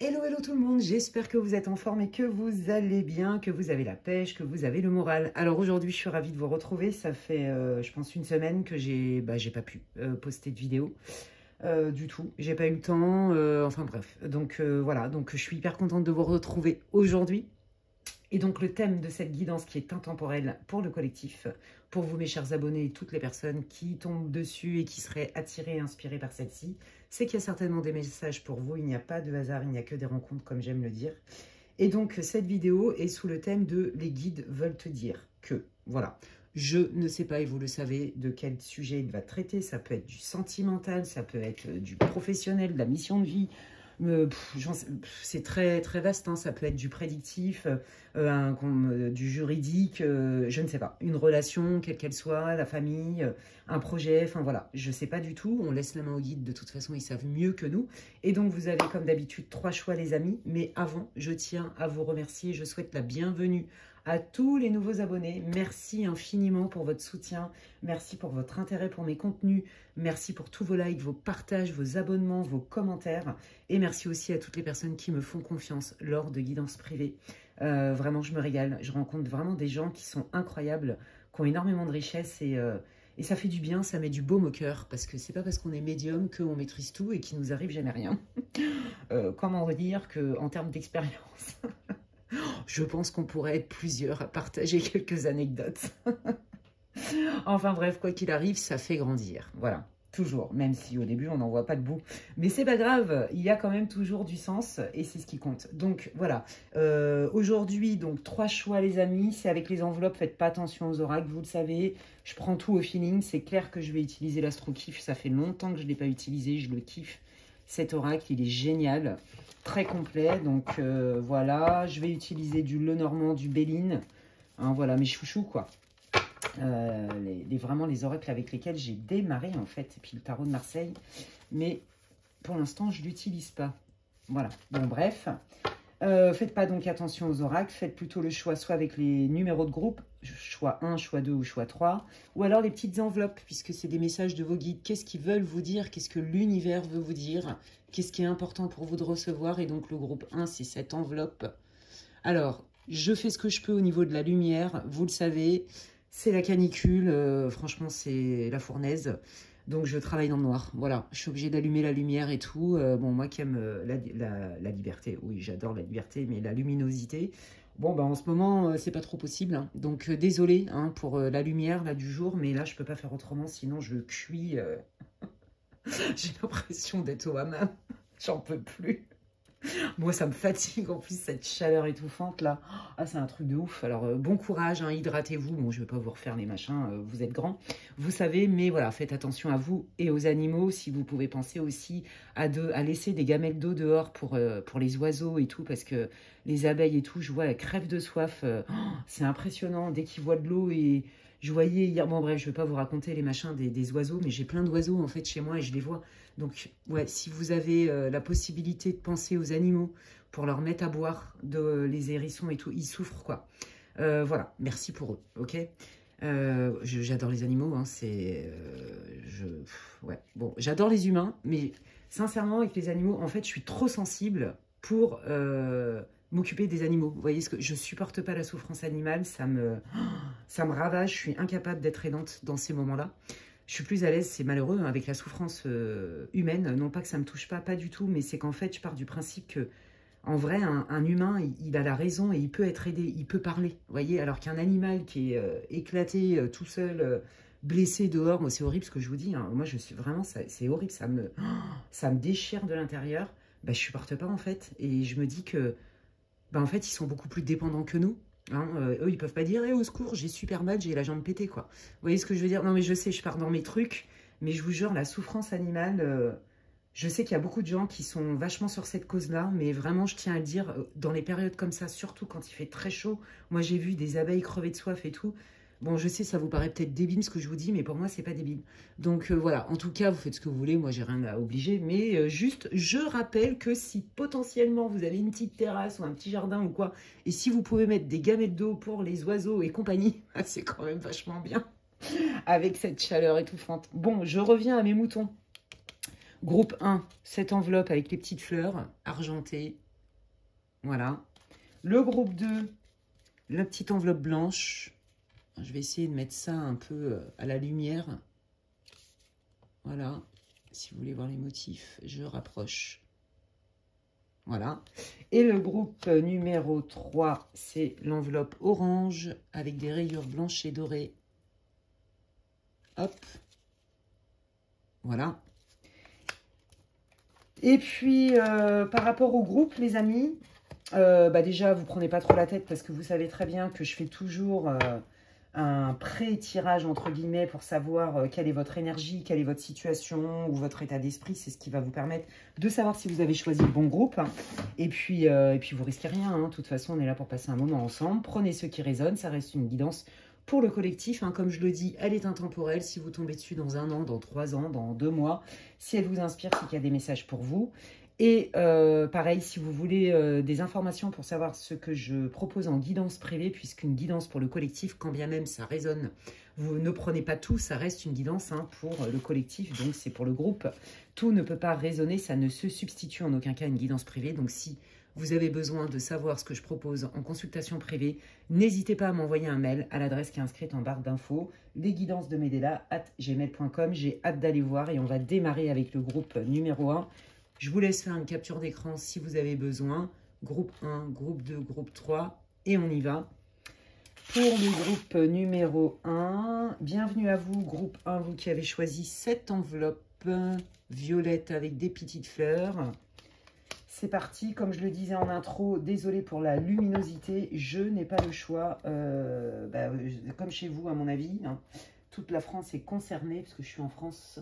Hello, hello tout le monde, j'espère que vous êtes en forme et que vous allez bien, que vous avez la pêche, que vous avez le moral. Alors aujourd'hui, je suis ravie de vous retrouver. Ça fait, je pense, une semaine que j'ai pas pu poster de vidéo du tout. J'ai pas eu le temps, enfin bref. Donc voilà, donc je suis hyper contente de vous retrouver aujourd'hui. Et donc le thème de cette guidance qui est intemporelle pour le collectif, pour vous mes chers abonnés et toutes les personnes qui tombent dessus et qui seraient attirées et inspirées par celle-ci, c'est qu'il y a certainement des messages pour vous, il n'y a pas de hasard, il n'y a que des rencontres comme j'aime le dire. Et donc cette vidéo est sous le thème de « Les guides veulent te dire que ». Voilà, je ne sais pas et vous le savez de quel sujet il va traiter, ça peut être du sentimental, ça peut être du professionnel, de la mission de vie. C'est très, très vaste, hein. Ça peut être du prédictif, du juridique, je ne sais pas, une relation, quelle qu'elle soit, la famille, un projet, enfin voilà, je ne sais pas du tout, on laisse la main au guide, de toute façon ils savent mieux que nous, et donc vous avez comme d'habitude 3 choix les amis, mais avant, je tiens à vous remercier, je souhaite la bienvenue à tous les nouveaux abonnés, merci infiniment pour votre soutien, merci pour votre intérêt pour mes contenus, merci pour tous vos likes, vos partages, vos abonnements, vos commentaires, et merci aussi à toutes les personnes qui me font confiance lors de guidances privées. Vraiment, je me régale, je rencontre vraiment des gens qui sont incroyables, qui ont énormément de richesse et ça fait du bien, ça met du baume au cœur, parce que c'est pas parce qu'on est médium qu'on maîtrise tout et qu'il nous arrive jamais rien. Comment dire qu'en termes d'expérience... Je pense qu'on pourrait être plusieurs à partager quelques anecdotes. Enfin bref, quoi qu'il arrive, ça fait grandir. Voilà, toujours, même si au début, on n'en voit pas de bout. Mais c'est pas grave, il y a quand même toujours du sens et c'est ce qui compte. Donc voilà, aujourd'hui, donc 3 choix les amis, c'est avec les enveloppes, faites pas attention aux oracles, vous le savez. Je prends tout au feeling, c'est clair que je vais utiliser l'astro-kiff, ça fait longtemps que je ne l'ai pas utilisé, je le kiffe. Cet oracle, il est génial, très complet. Donc voilà, je vais utiliser du Lenormand, du Béline. Hein, voilà, mes chouchous, quoi. Vraiment les oracles avec lesquels j'ai démarré, en fait. Et puis le tarot de Marseille. Mais pour l'instant, je ne l'utilise pas. Voilà, bon, bref. Faites pas donc attention aux oracles. Faites plutôt le choix soit avec les numéros de groupe, choix 1, choix 2 ou choix 3, ou alors les petites enveloppes, puisque c'est des messages de vos guides. Qu'est-ce qu'ils veulent vous dire? Qu'est-ce que l'univers veut vous dire? Qu'est-ce qui est important pour vous de recevoir? Et donc le groupe 1, c'est cette enveloppe. Alors, je fais ce que je peux au niveau de la lumière. Vous le savez, c'est la canicule. Franchement, c'est la fournaise. Donc, je travaille dans le noir. Voilà, je suis obligée d'allumer la lumière et tout. Bon, moi qui aime la liberté, oui, j'adore la liberté, mais la luminosité, bon, bah, en ce moment, c'est pas trop possible. Hein. Donc, désolé hein, pour la lumière là, du jour, mais là, je peux pas faire autrement, sinon je cuis. J'ai l'impression d'être au hammam. J'en peux plus. Moi, ça me fatigue en plus, cette chaleur étouffante là. Ah, c'est un truc de ouf. Alors, bon courage, hein, hydratez-vous. Bon, je ne vais pas vous refaire les machins, vous êtes grands, vous savez. Mais voilà, faites attention à vous et aux animaux. Si vous pouvez penser aussi à laisser des gamelles d'eau dehors pour les oiseaux et tout. Parce que les abeilles et tout, je vois, elles crèvent de soif. C'est impressionnant dès qu'ils voient de l'eau et... Je voyais hier, bon bref, je ne vais pas vous raconter les machins des oiseaux, mais j'ai plein d'oiseaux en fait chez moi et je les vois. Donc ouais, si vous avez la possibilité de penser aux animaux pour leur mettre à boire, les hérissons et tout, ils souffrent quoi. Voilà, merci pour eux, ok. J'adore les animaux, hein, ouais, bon, j'adore les humains, mais sincèrement avec les animaux, en fait, je suis trop sensible pour... m'occuper des animaux. Vous voyez, je supporte pas la souffrance animale, ça me ravage, je suis incapable d'être aidante dans ces moments-là. Je suis plus à l'aise, c'est malheureux, hein, avec la souffrance humaine. Non pas que ça me touche pas, pas du tout, mais c'est qu'en fait, je pars du principe que, en vrai, un humain, il a la raison et il peut être aidé, il peut parler. Vous voyez, alors qu'un animal qui est éclaté, tout seul, blessé dehors, moi, c'est horrible ce que je vous dis. Hein. Moi, je suis vraiment, c'est horrible, ça me déchire de l'intérieur. Bah, je supporte pas, en fait. Et je me dis que bah en fait, ils sont beaucoup plus dépendants que nous. Hein. Eux, ils peuvent pas dire au secours, j'ai super mal, j'ai la jambe pétée, quoi. Vous voyez ce que je veux dire? Non, mais je sais, je pars dans mes trucs, mais je vous jure, la souffrance animale, je sais qu'il y a beaucoup de gens qui sont vachement sur cette cause-là, mais vraiment, je tiens à le dire, dans les périodes comme ça, surtout quand il fait très chaud, moi, j'ai vu des abeilles crever de soif et tout. Bon, je sais, ça vous paraît peut-être débile ce que je vous dis, mais pour moi, c'est pas débile. Donc voilà, en tout cas, vous faites ce que vous voulez, moi, j'ai rien à obliger, mais juste, je rappelle que si potentiellement vous avez une petite terrasse ou un petit jardin ou quoi, et si vous pouvez mettre des gamelles d'eau pour les oiseaux et compagnie, c'est quand même vachement bien, avec cette chaleur étouffante. Bon, je reviens à mes moutons. Groupe 1, cette enveloppe avec les petites fleurs argentées, Voilà. Le groupe 2, la petite enveloppe blanche. Je vais essayer de mettre ça un peu à la lumière. Voilà. Si vous voulez voir les motifs, je rapproche. Voilà. Et le groupe numéro 3, c'est l'enveloppe orange avec des rayures blanches et dorées. Hop. Voilà. Et puis, par rapport au groupe, les amis, déjà, vous ne prenez pas trop la tête parce que vous savez très bien que je fais toujours un pré-tirage, entre guillemets, pour savoir quelle est votre énergie, quelle est votre situation ou votre état d'esprit. C'est ce qui va vous permettre de savoir si vous avez choisi le bon groupe. Et puis vous risquez rien. Hein. De toute façon, on est là pour passer un moment ensemble. Prenez ce qui résonne. Ça reste une guidance pour le collectif. Hein. Comme je le dis, elle est intemporelle. Si vous tombez dessus dans 1 an, dans 3 ans, dans 2 mois, si elle vous inspire, c'est qu'il y a des messages pour vous. Et pareil, si vous voulez des informations pour savoir ce que je propose en guidance privée, puisqu'une guidance pour le collectif, quand bien même ça résonne, vous ne prenez pas tout, ça reste une guidance hein, pour le collectif, donc c'est pour le groupe. Tout ne peut pas résonner, ça ne se substitue en aucun cas à une guidance privée. Donc si vous avez besoin de savoir ce que je propose en consultation privée, n'hésitez pas à m'envoyer un mail à l'adresse qui est inscrite en barre d'infos, lesguidancesdemedela@gmail.com. J'ai hâte d'aller voir et on va démarrer avec le groupe numéro 1. Je vous laisse faire une capture d'écran si vous avez besoin. Groupe 1, groupe 2, groupe 3 et on y va. Pour le groupe numéro 1, bienvenue à vous, groupe 1, vous qui avez choisi cette enveloppe violette avec des petites fleurs. C'est parti, comme je le disais en intro, désolé pour la luminosité, je n'ai pas le choix, comme chez vous à mon avis, hein, toute la France est concernée, parce que je suis en France.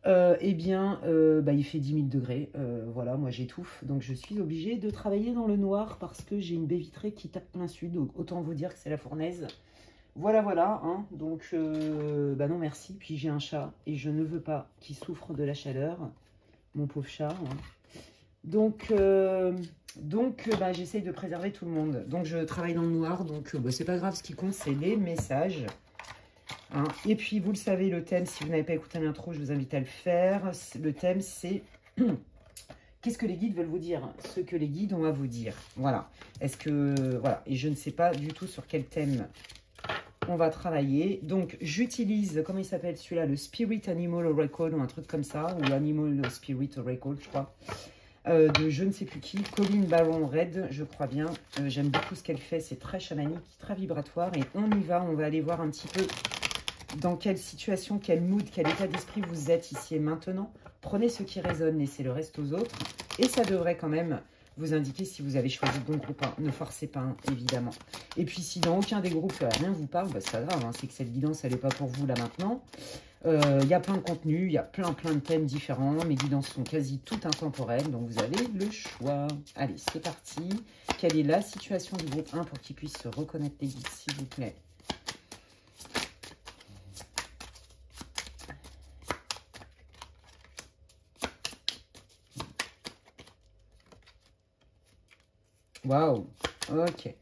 Il fait 10 000 degrés, voilà, moi j'étouffe, donc je suis obligée de travailler dans le noir parce que j'ai une baie vitrée qui tape plein sud, donc autant vous dire que c'est la fournaise. Voilà, hein, donc non merci, puis j'ai un chat et je ne veux pas qu'il souffre de la chaleur, mon pauvre chat, hein. Donc j'essaye de préserver tout le monde, donc je travaille dans le noir, donc c'est pas grave, ce qui compte c'est les messages. Hein. Et puis, vous le savez, le thème, si vous n'avez pas écouté l'intro, je vous invite à le faire. Le thème, c'est qu'est-ce que les guides veulent vous dire? Ce que les guides ont à vous dire. Voilà. Est-ce que... Voilà. Et je ne sais pas du tout sur quel thème on va travailler. Donc, j'utilise, comment il s'appelle celui-là? Le Spirit Animal Oracle ou un truc comme ça. Ou Animal Spirit Oracle, je crois. De je ne sais plus qui. Colleen Baron Red, je crois bien. J'aime beaucoup ce qu'elle fait. C'est très chamanique, très vibratoire. Et on y va. On va aller voir un petit peu... dans quelle situation, quel mood, quel état d'esprit vous êtes ici et maintenant. Prenez ce qui résonne, laissez le reste aux autres. Et ça devrait quand même vous indiquer si vous avez choisi le bon groupe. Ne forcez pas, hein, évidemment. Et puis, si dans aucun des groupes rien ne vous parle, c'est pas grave. Hein, c'est que cette guidance, elle n'est pas pour vous là maintenant. Il y a plein de contenus, il y a plein de thèmes différents. Mes guidances sont quasi toutes intemporelles, donc vous avez le choix. Allez, c'est parti. Quelle est la situation du groupe 1 pour qu'il puisse se reconnaître les guides, s'il vous plaît? Waouh, ok. Ouais,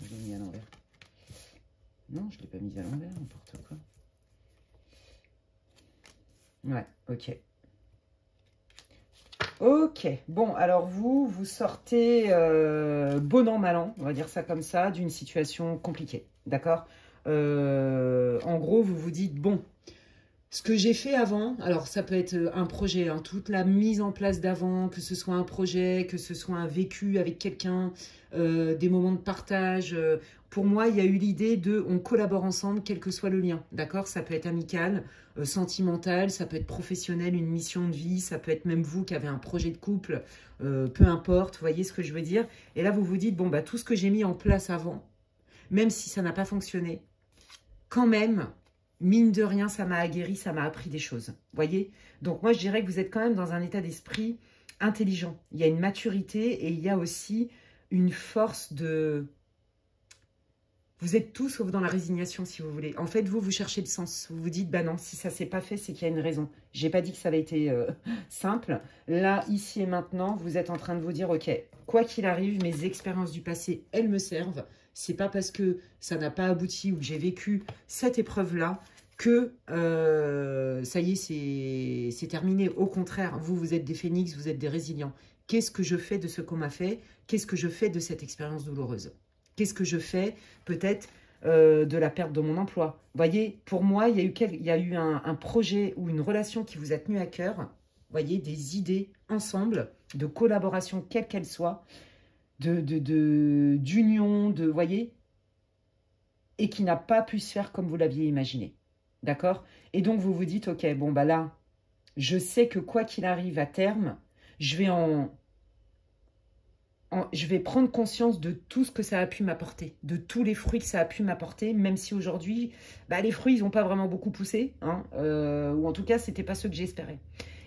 je l'ai mis à l'envers. Non, je ne l'ai pas mis à l'envers, n'importe quoi. Ouais, ok. Ok, bon, alors vous sortez bon an, mal an, on va dire ça comme ça, d'une situation compliquée, d'accord? En gros, vous vous dites, bon, ce que j'ai fait avant, alors ça peut être un projet, hein, toute la mise en place d'avant, que ce soit un projet, que ce soit un vécu avec quelqu'un, des moments de partage. Pour moi, il y a eu l'idée de on collabore ensemble, quel que soit le lien, d'accord? Ça peut être amical, sentimental, ça peut être professionnel, une mission de vie, ça peut être même vous qui avez un projet de couple, peu importe, vous voyez ce que je veux dire? Et là, vous vous dites, bon, bah tout ce que j'ai mis en place avant, même si ça n'a pas fonctionné, quand même... mine de rien, ça m'a aguerri, ça m'a appris des choses. Voyez? Donc, moi, je dirais que vous êtes quand même dans un état d'esprit intelligent. Il y a une maturité et il y a aussi une force de... Vous êtes tout sauf dans la résignation, si vous voulez. En fait, vous cherchez le sens. Vous vous dites, bah non, si ça ne s'est pas fait, c'est qu'il y a une raison. J'ai pas dit que ça avait été simple. Là, ici et maintenant, vous êtes en train de vous dire, ok, quoi qu'il arrive, mes expériences du passé, elles me servent. C'est pas parce que ça n'a pas abouti ou que j'ai vécu cette épreuve-là que ça y est, c'est terminé. Au contraire, vous êtes des phénix, vous êtes des résilients. Qu'est-ce que je fais de ce qu'on m'a fait? Qu'est-ce que je fais de cette expérience douloureuse? Qu'est-ce que je fais peut-être de la perte de mon emploi? Vous voyez, pour moi, il y a eu un projet ou une relation qui vous a tenu à cœur. Vous voyez, des idées ensemble, de collaboration, quelle qu'elle soit, d'union, vous voyez, et qui n'a pas pu se faire comme vous l'aviez imaginé. D'accord? Et donc, vous vous dites, ok, bon, bah là, je sais que quoi qu'il arrive à terme, je vais prendre conscience de tout ce que ça a pu m'apporter, de tous les fruits que ça a pu m'apporter, même si aujourd'hui, bah, les fruits, ils n'ont pas vraiment beaucoup poussé, hein, ou en tout cas, ce n'était pas ce que j'espérais.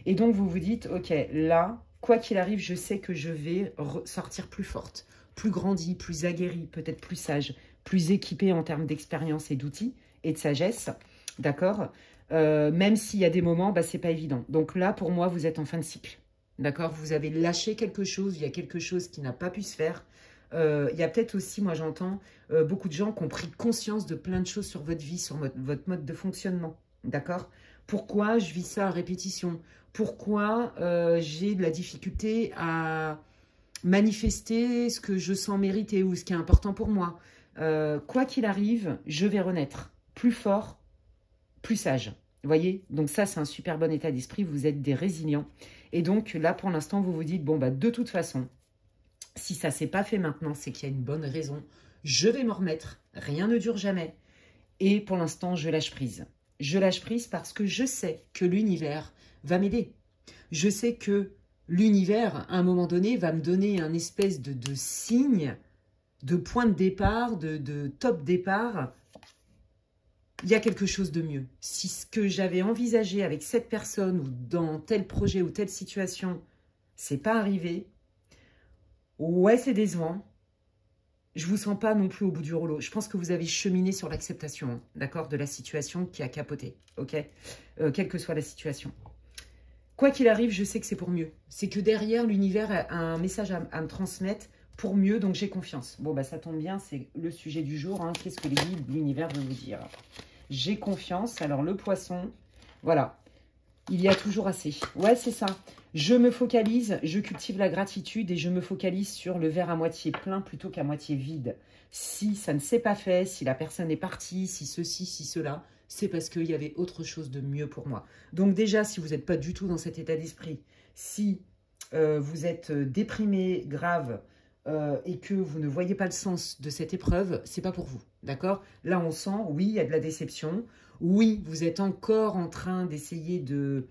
Et donc, vous vous dites, ok, là, quoi qu'il arrive, je sais que je vais sortir plus forte, plus grandie, plus aguerrie, peut-être plus sage, plus équipée en termes d'expérience et d'outils et de sagesse, d'accord? Même s'il y a des moments, bah, ce n'est pas évident. Donc là, pour moi, vous êtes en fin de cycle. D'accord? Vous avez lâché quelque chose, il y a quelque chose qui n'a pas pu se faire. Il y a peut-être aussi, moi j'entends, beaucoup de gens qui ont pris conscience de plein de choses sur votre vie, sur votre mode de fonctionnement. D'accord? Pourquoi je vis ça à répétition? Pourquoi j'ai de la difficulté à manifester ce que je sens mériter ou ce qui est important pour moi? Quoi qu'il arrive, je vais renaître plus fort, plus sage. Vous voyez? Donc ça, c'est un super bon état d'esprit. Vous êtes des résilients. Et donc là, pour l'instant, vous vous dites, bon, bah, de toute façon, si ça ne s'est pas fait maintenant, c'est qu'il y a une bonne raison. Je vais m'en remettre. Rien ne dure jamais. Et pour l'instant, je lâche prise. Je lâche prise parce que je sais que l'univers va m'aider. Je sais que l'univers, à un moment donné, va me donner un espèce de signe, de point de départ, de top départ. Il y a quelque chose de mieux. Si ce que j'avais envisagé avec cette personne ou dans tel projet ou telle situation, c'est pas arrivé, ouais, c'est décevant. Je vous sens pas non plus au bout du rouleau. Je pense que vous avez cheminé sur l'acceptation, hein, d'accord, de la situation qui a capoté, ok, quelle que soit la situation. Quoi qu'il arrive, je sais que c'est pour mieux. C'est que derrière, l'univers a un message à me transmettre pour mieux, donc j'ai confiance. Bon, bah ça tombe bien, c'est le sujet du jour. Hein. Qu'est-ce que l'univers veut vous dire? J'ai confiance. Alors, le poisson, voilà. Il y a toujours assez. Ouais, c'est ça. Je me focalise, je cultive la gratitude et je me focalise sur le verre à moitié plein plutôt qu'à moitié vide. Si ça ne s'est pas fait, si la personne est partie, si ceci, si cela, c'est parce qu'il y avait autre chose de mieux pour moi. Donc déjà, si vous n'êtes pas du tout dans cet état d'esprit, si vous êtes déprimé, grave, et que vous ne voyez pas le sens de cette épreuve, c'est pas pour vous, d'accord? Là, on sent, oui, il y a de la déception. Oui, vous êtes encore en train d'essayer de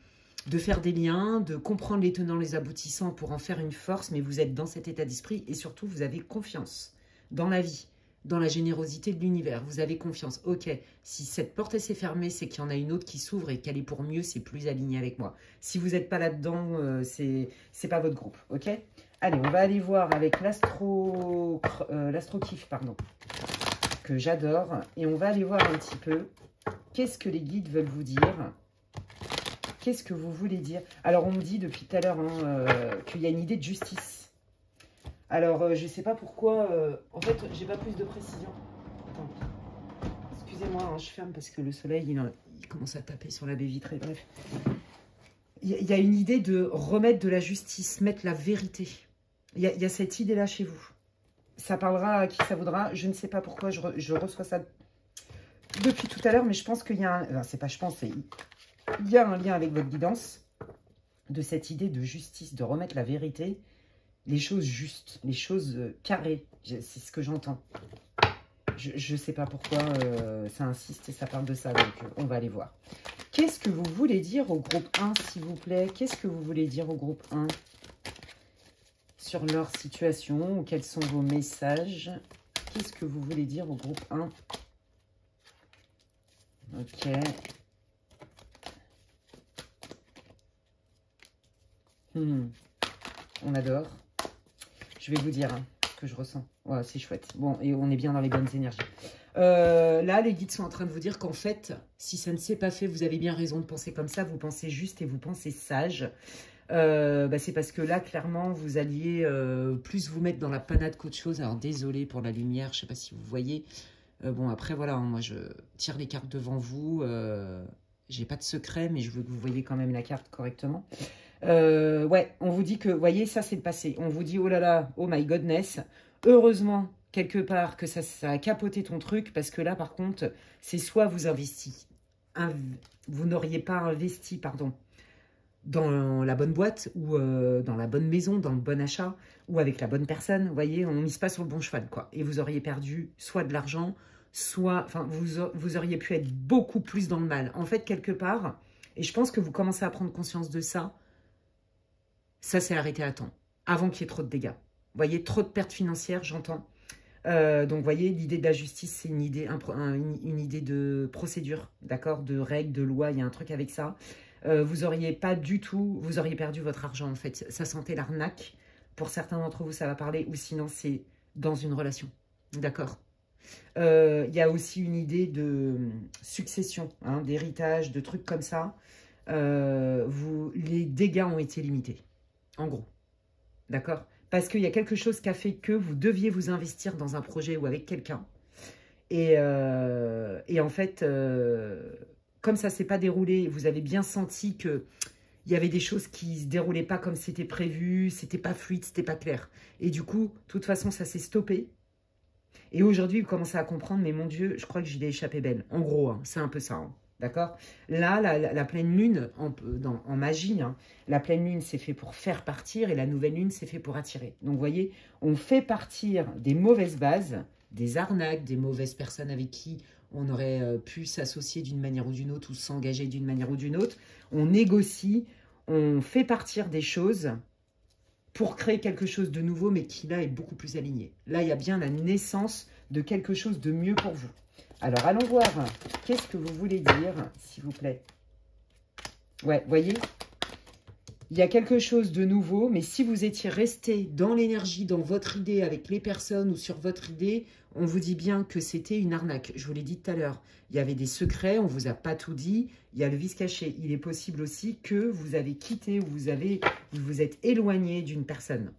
faire des liens, de comprendre les tenants, les aboutissants pour en faire une force, mais vous êtes dans cet état d'esprit et surtout, vous avez confiance dans la vie, dans la générosité de l'univers. Vous avez confiance. Ok, si cette porte s'est fermée, c'est qu'il y en a une autre qui s'ouvre et qu'elle est pour mieux, c'est plus aligné avec moi. Si vous n'êtes pas là-dedans, c'est pas votre groupe, ok? Allez, on va aller voir avec l'astro-kiff, pardon, que j'adore. Et on va aller voir un petit peu qu'est-ce que les guides veulent vous dire. Qu'est-ce que vous voulez dire? Alors, on me dit depuis tout à l'heure hein, qu'il y a une idée de justice. Alors, je ne sais pas pourquoi. En fait, j'ai pas plus de précision. Attends. Excusez-moi, hein, je ferme parce que le soleil, il commence à taper sur la baie vitrée. Bref. Il y a une idée de remettre de la justice, mettre la vérité. Il y a cette idée-là chez vous. Ça parlera à qui ça voudra. Je ne sais pas pourquoi je reçois ça depuis tout à l'heure, mais je pense qu'il y a un... Enfin, c'est pas je pense, il y a un lien avec votre guidance de cette idée de justice, de remettre la vérité, les choses justes, les choses carrées. C'est ce que j'entends. Je ne sais pas pourquoi ça insiste et ça parle de ça, donc on va aller voir. Qu'est-ce que vous voulez dire au groupe 1, s'il vous plaît? Qu'est-ce que vous voulez dire au groupe 1 sur leur situation? Ou quels sont vos messages? Qu'est-ce que vous voulez dire au groupe 1? Ok. On adore. Je vais vous dire hein, ce que je ressens. Ouais, c'est chouette. Bon, et on est bien dans les bonnes énergies. Là, les guides sont en train de vous dire qu'en fait, si ça ne s'est pas fait, vous avez bien raison de penser comme ça. Vous pensez juste et vous pensez sage. C'est parce que là, clairement, vous alliez plus vous mettre dans la panade qu'autre chose. Alors, désolé pour la lumière, je ne sais pas si vous voyez. Bon, après, voilà, hein, moi, je tire les cartes devant vous. J'ai pas de secret, mais je veux que vous voyez quand même la carte correctement. Ouais, on vous dit que, vous voyez, ça c'est le passé. On vous dit, oh là là, oh my godness. Heureusement, quelque part, que ça a capoté ton truc, parce que là, par contre, c'est soit vous investissez, vous n'auriez pas investi, pardon, dans la bonne boîte, ou dans la bonne maison, dans le bon achat, ou avec la bonne personne. Vous voyez, on ne mise pas sur le bon cheval, quoi. Et vous auriez perdu soit de l'argent, soit, enfin, vous auriez pu être beaucoup plus dans le mal. En fait, quelque part, et je pense que vous commencez à prendre conscience de ça, ça s'est arrêté à temps, avant qu'il y ait trop de dégâts. Vous voyez, trop de pertes financières, j'entends. Donc, vous voyez, l'idée de la justice, c'est une idée, une idée de procédure, d'accord, de règles, de loi, il y a un truc avec ça. Vous auriez pas du tout, vous auriez perdu votre argent, en fait. Ça sentait l'arnaque. Pour certains d'entre vous, ça va parler, ou sinon, c'est dans une relation, d'accord. Il y a aussi une idée de succession, hein, d'héritage, de trucs comme ça. Les dégâts ont été limités, en gros. D'accord? Parce qu'il y a quelque chose qui a fait que vous deviez vous investir dans un projet ou avec quelqu'un. Et en fait, comme ça ne s'est pas déroulé, vous avez bien senti qu'il y avait des choses qui ne se déroulaient pas comme c'était prévu, c'était pas fluide, c'était pas clair. Et du coup, de toute façon, ça s'est stoppé. Et aujourd'hui, vous commencez à comprendre, mais mon Dieu, je crois que j'y ai échappé belle. En gros, hein, c'est un peu ça. Hein. D'accord? Là, la pleine lune, en magie, hein, la pleine lune, c'est fait pour faire partir et la nouvelle lune, c'est fait pour attirer. Donc, vous voyez, on fait partir des mauvaises bases, des arnaques, des mauvaises personnes avec qui on aurait pu s'associer d'une manière ou d'une autre ou s'engager d'une manière ou d'une autre. On négocie, on fait partir des choses pour créer quelque chose de nouveau, mais qui là est beaucoup plus aligné. Là, il y a bien la naissance de quelque chose de mieux pour vous. Alors, allons voir. Qu'est-ce que vous voulez dire, s'il vous plaît? Ouais, voyez, il y a quelque chose de nouveau, mais si vous étiez resté dans l'énergie, dans votre idée, avec les personnes ou sur votre idée, on vous dit bien que c'était une arnaque. Je vous l'ai dit tout à l'heure. Il y avait des secrets, on ne vous a pas tout dit. Il y a le vice caché. Il est possible aussi que vous avez quitté ou vous vous êtes éloigné d'une personne.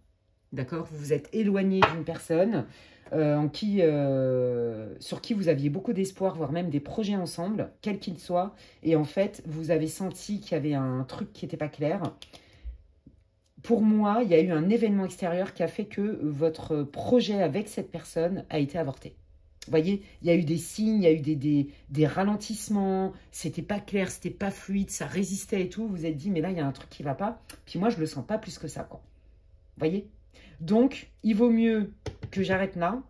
D'accord? Vous vous êtes éloigné d'une personne sur qui vous aviez beaucoup d'espoir, voire même des projets ensemble, quels qu'ils soient. Et en fait, vous avez senti qu'il y avait un truc qui n'était pas clair. Pour moi, il y a eu un événement extérieur qui a fait que votre projet avec cette personne a été avorté. Vous voyez, il y a eu des signes, il y a eu des ralentissements, c'était pas clair, c'était pas fluide, ça résistait et tout. Vous vous êtes dit, mais là, il y a un truc qui va pas. Puis moi, je le sens pas plus que ça, quoi. Vous voyez? Donc, il vaut mieux que j'arrête là.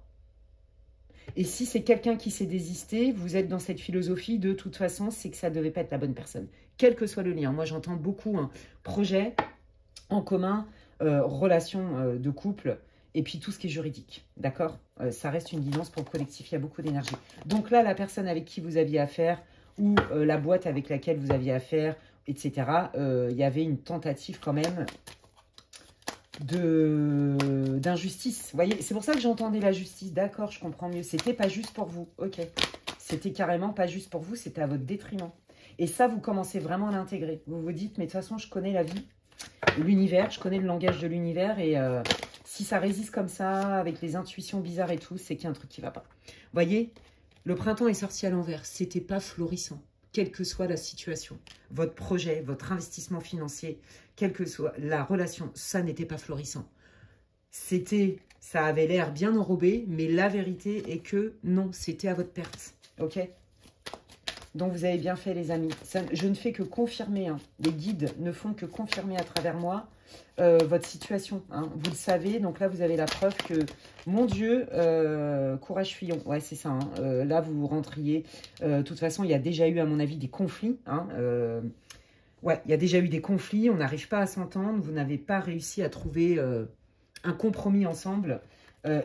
Et si c'est quelqu'un qui s'est désisté, vous êtes dans cette philosophie de toute façon, c'est que ça ne devait pas être la bonne personne. Quel que soit le lien. Moi, j'entends beaucoup un projet en commun, relation de couple, et puis tout ce qui est juridique. D'accord? Ça reste une guidance pour le collectif, il y a beaucoup d'énergie. Donc là, la personne avec qui vous aviez affaire, ou la boîte avec laquelle vous aviez affaire, etc., il y avait une tentative quand même d'injustice. Vous voyez, c'est pour ça que j'entendais la justice. D'accord, je comprends mieux. C'était pas juste pour vous. Ok. C'était carrément pas juste pour vous, c'était à votre détriment. Et ça, vous commencez vraiment à l'intégrer. Vous vous dites, mais de toute façon, je connais la vie, l'univers, je connais le langage de l'univers. Et si ça résiste comme ça, avec les intuitions bizarres et tout, c'est qu'il y a un truc qui va pas. Vous voyez, le printemps est sorti à l'envers. C'était pas florissant. Quelle que soit la situation, votre projet, votre investissement financier, quelle que soit la relation, ça n'était pas florissant. Ça avait l'air bien enrobé, mais la vérité est que non, c'était à votre perte. Ok? Donc, vous avez bien fait, les amis. Ça, je ne fais que confirmer, hein. Les guides ne font que confirmer à travers moi votre situation. Hein. Vous le savez, donc là, vous avez la preuve que, mon Dieu, courage Fillon. Ouais, c'est ça. Hein. Là, vous rentriez. De toute façon, il y a déjà eu, à mon avis, des conflits. Hein. Ouais, il y a déjà eu des conflits. On n'arrive pas à s'entendre. Vous n'avez pas réussi à trouver un compromis ensemble.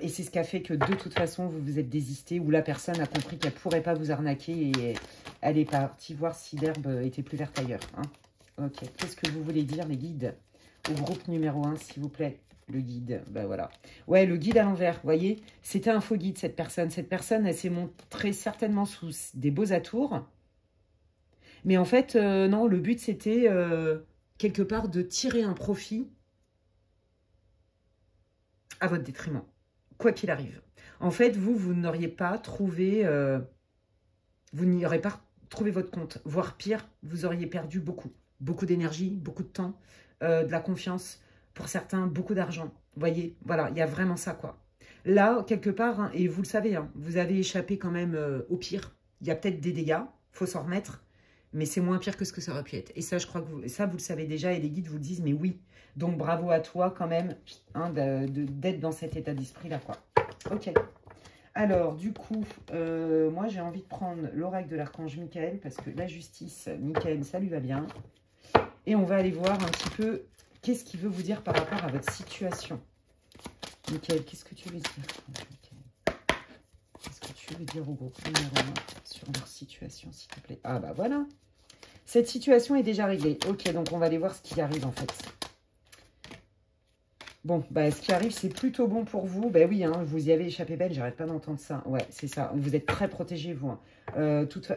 Et c'est ce qui a fait que, de toute façon, vous vous êtes désisté, ou la personne a compris qu'elle ne pourrait pas vous arnaquer et elle est partie voir si l'herbe était plus verte ailleurs. Hein. Ok, qu'est-ce que vous voulez dire, les guides? Au groupe numéro 1, s'il vous plaît. Le guide, ben voilà. Ouais, le guide à l'envers, vous voyez, c'était un faux guide, cette personne. Cette personne, elle s'est montrée certainement sous des beaux atours. Mais en fait, non, le but, c'était quelque part de tirer un profit à votre détriment, quoi qu'il arrive. En fait, vous n'auriez pas trouvé, vous n'y aurez pas trouvé votre compte. Voire pire, vous auriez perdu beaucoup d'énergie, beaucoup de temps. de la confiance, pour certains, beaucoup d'argent. Vous voyez, voilà, il y a vraiment ça, quoi. Là, quelque part, hein, et vous le savez, hein, vous avez échappé quand même au pire. Il y a peut-être des dégâts, faut s'en remettre, mais c'est moins pire que ce que ça aurait pu être. Et ça, je crois que vous le savez déjà, et les guides vous le disent, mais oui. Donc, bravo à toi quand même, hein, d'être dans cet état d'esprit-là, quoi. Ok. Alors, du coup, moi, j'ai envie de prendre l'oracle de l'archange Michael, parce que la justice, Michael, ça lui va bien. Et on va aller voir un petit peu qu'est-ce qu'il veut vous dire par rapport à votre situation. Michael, qu'est-ce que tu veux dire? Qu'est-ce que tu veux dire au groupe numéro 1 sur leur situation, s'il te plaît? Ah, bah voilà. Cette situation est déjà réglée. Ok, donc on va aller voir ce qui arrive, en fait. Bon, bah, ce qui arrive, c'est plutôt bon pour vous. Ben oui, hein, vous y avez échappé belle, j'arrête pas d'entendre ça. Ouais, c'est ça. Vous êtes très protégés, vous. Hein.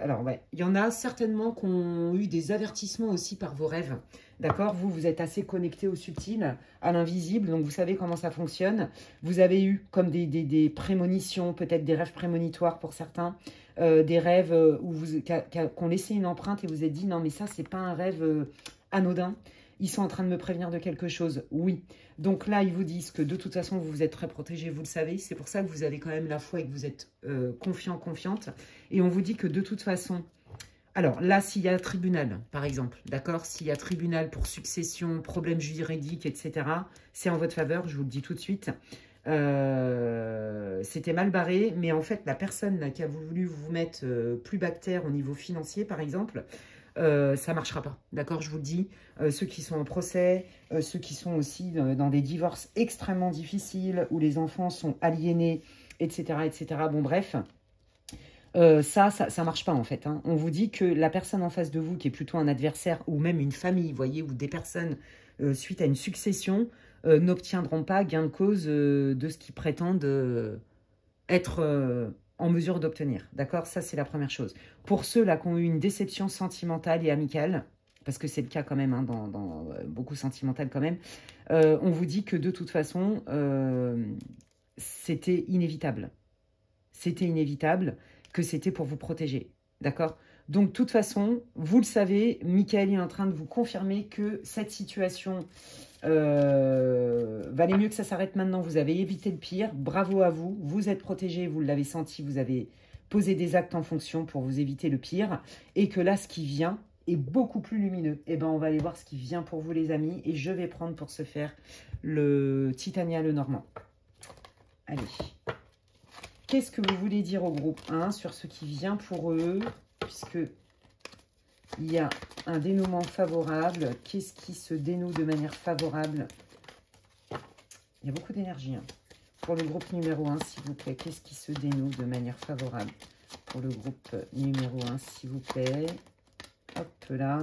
Alors, ouais, il y en a certainement qui ont eu des avertissements aussi par vos rêves. D'accord? Vous êtes assez connectés au subtil, à l'invisible, donc vous savez comment ça fonctionne. Vous avez eu comme des prémonitions, peut-être des rêves prémonitoires pour certains, des rêves qui ont laissé une empreinte et vous êtes dit, non, mais ça, c'est pas un rêve anodin. Ils sont en train de me prévenir de quelque chose. Oui. Donc là, ils vous disent que de toute façon, vous êtes très protégés, vous le savez. C'est pour ça que vous avez quand même la foi et que vous êtes confiant, confiante. Et on vous dit que de toute façon... Alors là, s'il y a tribunal, par exemple, d'accord? S'il y a tribunal pour succession, problème juridique, etc., c'est en votre faveur, je vous le dis tout de suite. C'était mal barré, mais en fait, la personne là, qui a voulu vous mettre plus bactère au niveau financier, par exemple... ça ne marchera pas, d'accord, je vous le dis. Ceux qui sont en procès, ceux qui sont aussi dans des divorces extrêmement difficiles, où les enfants sont aliénés, etc., etc. Bon, bref, ça marche pas, en fait. Hein. On vous dit que la personne en face de vous, qui est plutôt un adversaire, ou même une famille, vous voyez, ou des personnes, suite à une succession, n'obtiendront pas gain de cause de ce qu'ils prétendent être... en mesure d'obtenir. D'accord? Ça, c'est la première chose. Pour ceux-là qui ont eu une déception sentimentale et amicale, parce que c'est le cas quand même, hein, dans beaucoup sentimental quand même, on vous dit que de toute façon, c'était inévitable. C'était inévitable, que c'était pour vous protéger. D'accord? Donc, de toute façon, vous le savez, Michael est en train de vous confirmer que cette situation... valait mieux que ça s'arrête maintenant. Vous avez évité le pire. Bravo à vous. Vous êtes protégés. Vous l'avez senti. Vous avez posé des actes en fonction pour vous éviter le pire. Et que là, ce qui vient est beaucoup plus lumineux. Et ben, on va aller voir ce qui vient pour vous, les amis. Et je vais prendre pour ce faire le Titania le Normand. Allez. Qu'est-ce que vous voulez dire au groupe 1 sur ce qui vient pour eux? Puisque... il y a un dénouement favorable. Qu'est-ce qui se dénoue de manière favorable? Il y a beaucoup d'énergie. Hein. Pour le groupe numéro 1, s'il vous plaît. Qu'est-ce qui se dénoue de manière favorable? Pour le groupe numéro 1, s'il vous plaît. Hop là.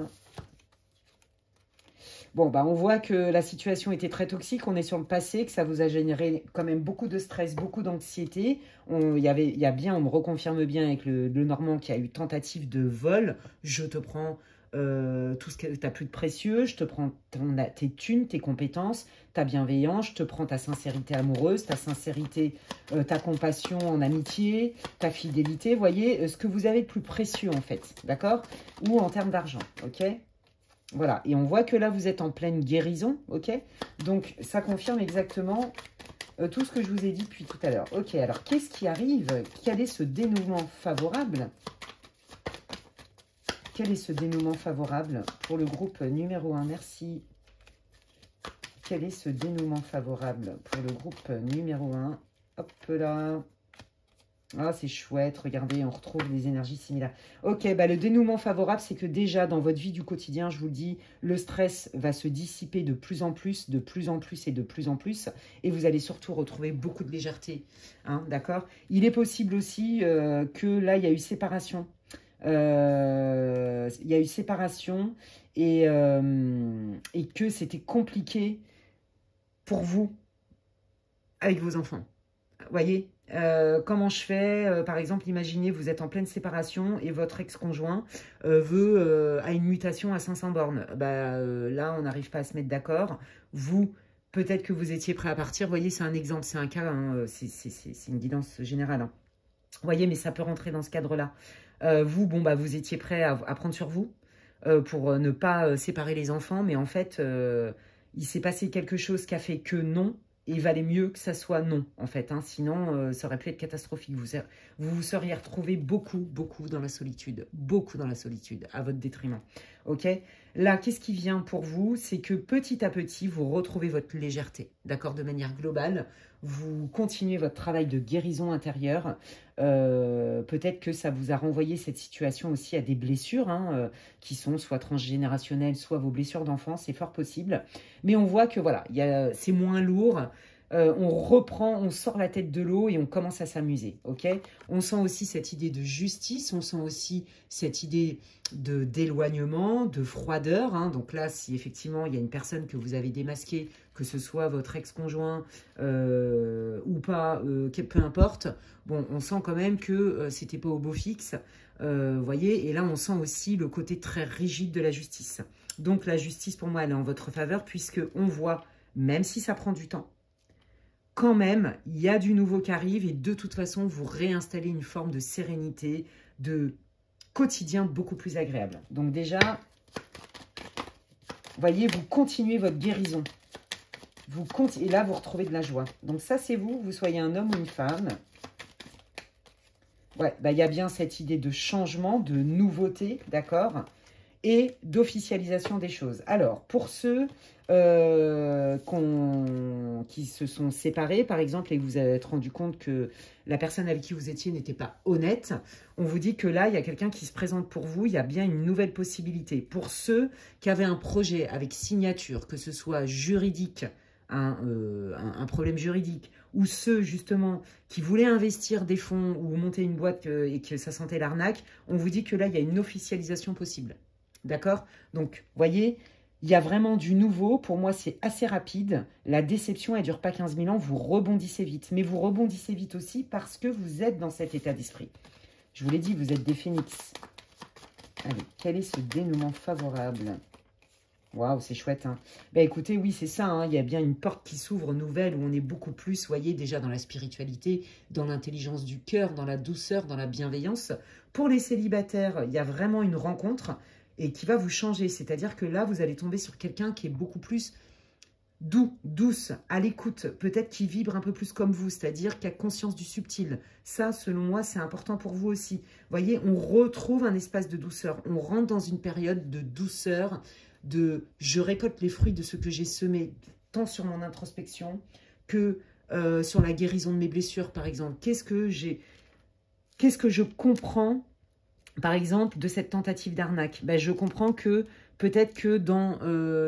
Bon, bah, on voit que la situation était très toxique. On est sur le passé, que ça vous a généré quand même beaucoup de stress, beaucoup d'anxiété. On me reconfirme bien avec le Normand qui a eu tentative de vol. Je te prends tout ce que tu as plus de précieux. Je te prends tes thunes, tes compétences, ta bienveillance. Je te prends ta sincérité amoureuse, ta sincérité, ta compassion en amitié, ta fidélité. Vous voyez, ce que vous avez de plus précieux en fait, d'accord? Ou en termes d'argent, ok? Voilà, et on voit que là, vous êtes en pleine guérison, ok? Donc, ça confirme exactement tout ce que je vous ai dit depuis tout à l'heure. Ok, alors, qu'est-ce qui arrive? Quel est ce dénouement favorable? Quel est ce dénouement favorable pour le groupe numéro 1? Merci. Quel est ce dénouement favorable pour le groupe numéro 1? Hop là. Ah, c'est chouette, regardez, on retrouve des énergies similaires. Ok, bah le dénouement favorable, c'est que déjà, dans votre vie du quotidien, je vous le dis, le stress va se dissiper de plus en plus, de plus en plus et de plus en plus. Et vous allez surtout retrouver beaucoup de légèreté, hein, d'accord? Il est possible aussi que là, il y a eu séparation. Il y a eu séparation et que c'était compliqué pour vous avec vos enfants. Vous voyez? Comment je fais? Par exemple, imaginez, vous êtes en pleine séparation et votre ex-conjoint a une mutation à 500 bornes. Bah, là, on n'arrive pas à se mettre d'accord. Vous, peut-être que vous étiez prêt à partir. Vous voyez, c'est un exemple, c'est un cas, hein, c'est une guidance générale. Hein. Vous voyez, mais ça peut rentrer dans ce cadre-là. Vous, bon, bah, vous étiez prêt à prendre sur vous pour ne pas séparer les enfants, mais en fait... il s'est passé quelque chose qui a fait que non, et il valait mieux que ça soit non, en fait. Hein, sinon, ça aurait pu être catastrophique. Vous seriez retrouvé beaucoup dans la solitude. Beaucoup dans la solitude, à votre détriment. Ok? Là, qu'est-ce qui vient pour vous? C'est que petit à petit, vous retrouvez votre légèreté. D'accord? De manière globale, vous continuez votre travail de guérison intérieure. Peut-être que ça vous a renvoyé cette situation aussi à des blessures, hein, qui sont soit transgénérationnelles, soit vos blessures d'enfance. C'est fort possible. Mais on voit que voilà, c'est moins lourd. On reprend, on sort la tête de l'eau et on commence à s'amuser, ok? On sent aussi cette idée de justice, on sent aussi cette idée d'éloignement, de froideur. Hein. Donc là, si effectivement il y a une personne que vous avez démasquée, que ce soit votre ex-conjoint ou pas, peu importe, bon, on sent quand même que c'était pas au beau fixe, voyez? Et là, on sent aussi le côté très rigide de la justice. Donc la justice, pour moi, elle est en votre faveur, puisque on voit, même si ça prend du temps, quand même, il y a du nouveau qui arrive et de toute façon, vous réinstallez une forme de sérénité, de quotidien beaucoup plus agréable. Donc déjà, voyez, vous continuez votre guérison. Et là, vous retrouvez de la joie. Donc ça, c'est vous, vous soyez un homme ou une femme. Ouais, bah, il y a bien cette idée de changement, de nouveauté, d'accord, et d'officialisation des choses. Alors, pour ceux qui se sont séparés, par exemple, et que vous avez rendu compte que la personne avec qui vous étiez n'était pas honnête, on vous dit que là, il y a quelqu'un qui se présente pour vous, il y a bien une nouvelle possibilité. Pour ceux qui avaient un projet avec signature, que ce soit juridique, un problème juridique, ou ceux justement qui voulaient investir des fonds ou monter une boîte et que ça sentait l'arnaque, on vous dit que là, il y a une officialisation possible. D'accord? Donc, voyez, il y a vraiment du nouveau. Pour moi, c'est assez rapide. La déception, elle ne dure pas 15 000 ans. Vous rebondissez vite. Mais vous rebondissez vite aussi parce que vous êtes dans cet état d'esprit. Je vous l'ai dit, vous êtes des phénix. Allez, quel est ce dénouement favorable? Waouh, c'est chouette. Hein. Ben, écoutez, oui, c'est ça. Hein. Il y a bien une porte qui s'ouvre nouvelle où on est beaucoup plus, voyez, déjà dans la spiritualité, dans l'intelligence du cœur, dans la douceur, dans la bienveillance. Pour les célibataires, il y a vraiment une rencontre et qui va vous changer. C'est-à-dire que là, vous allez tomber sur quelqu'un qui est beaucoup plus doux, douce, à l'écoute, peut-être qui vibre un peu plus comme vous, c'est-à-dire qui a conscience du subtil. Ça, selon moi, c'est important pour vous aussi. Vous voyez, on retrouve un espace de douceur. On rentre dans une période de douceur, je récolte les fruits de ce que j'ai semé, tant sur mon introspection que sur la guérison de mes blessures, par exemple. Qu'est-ce que je comprends, par exemple, de cette tentative d'arnaque? Ben, je comprends que peut-être que dans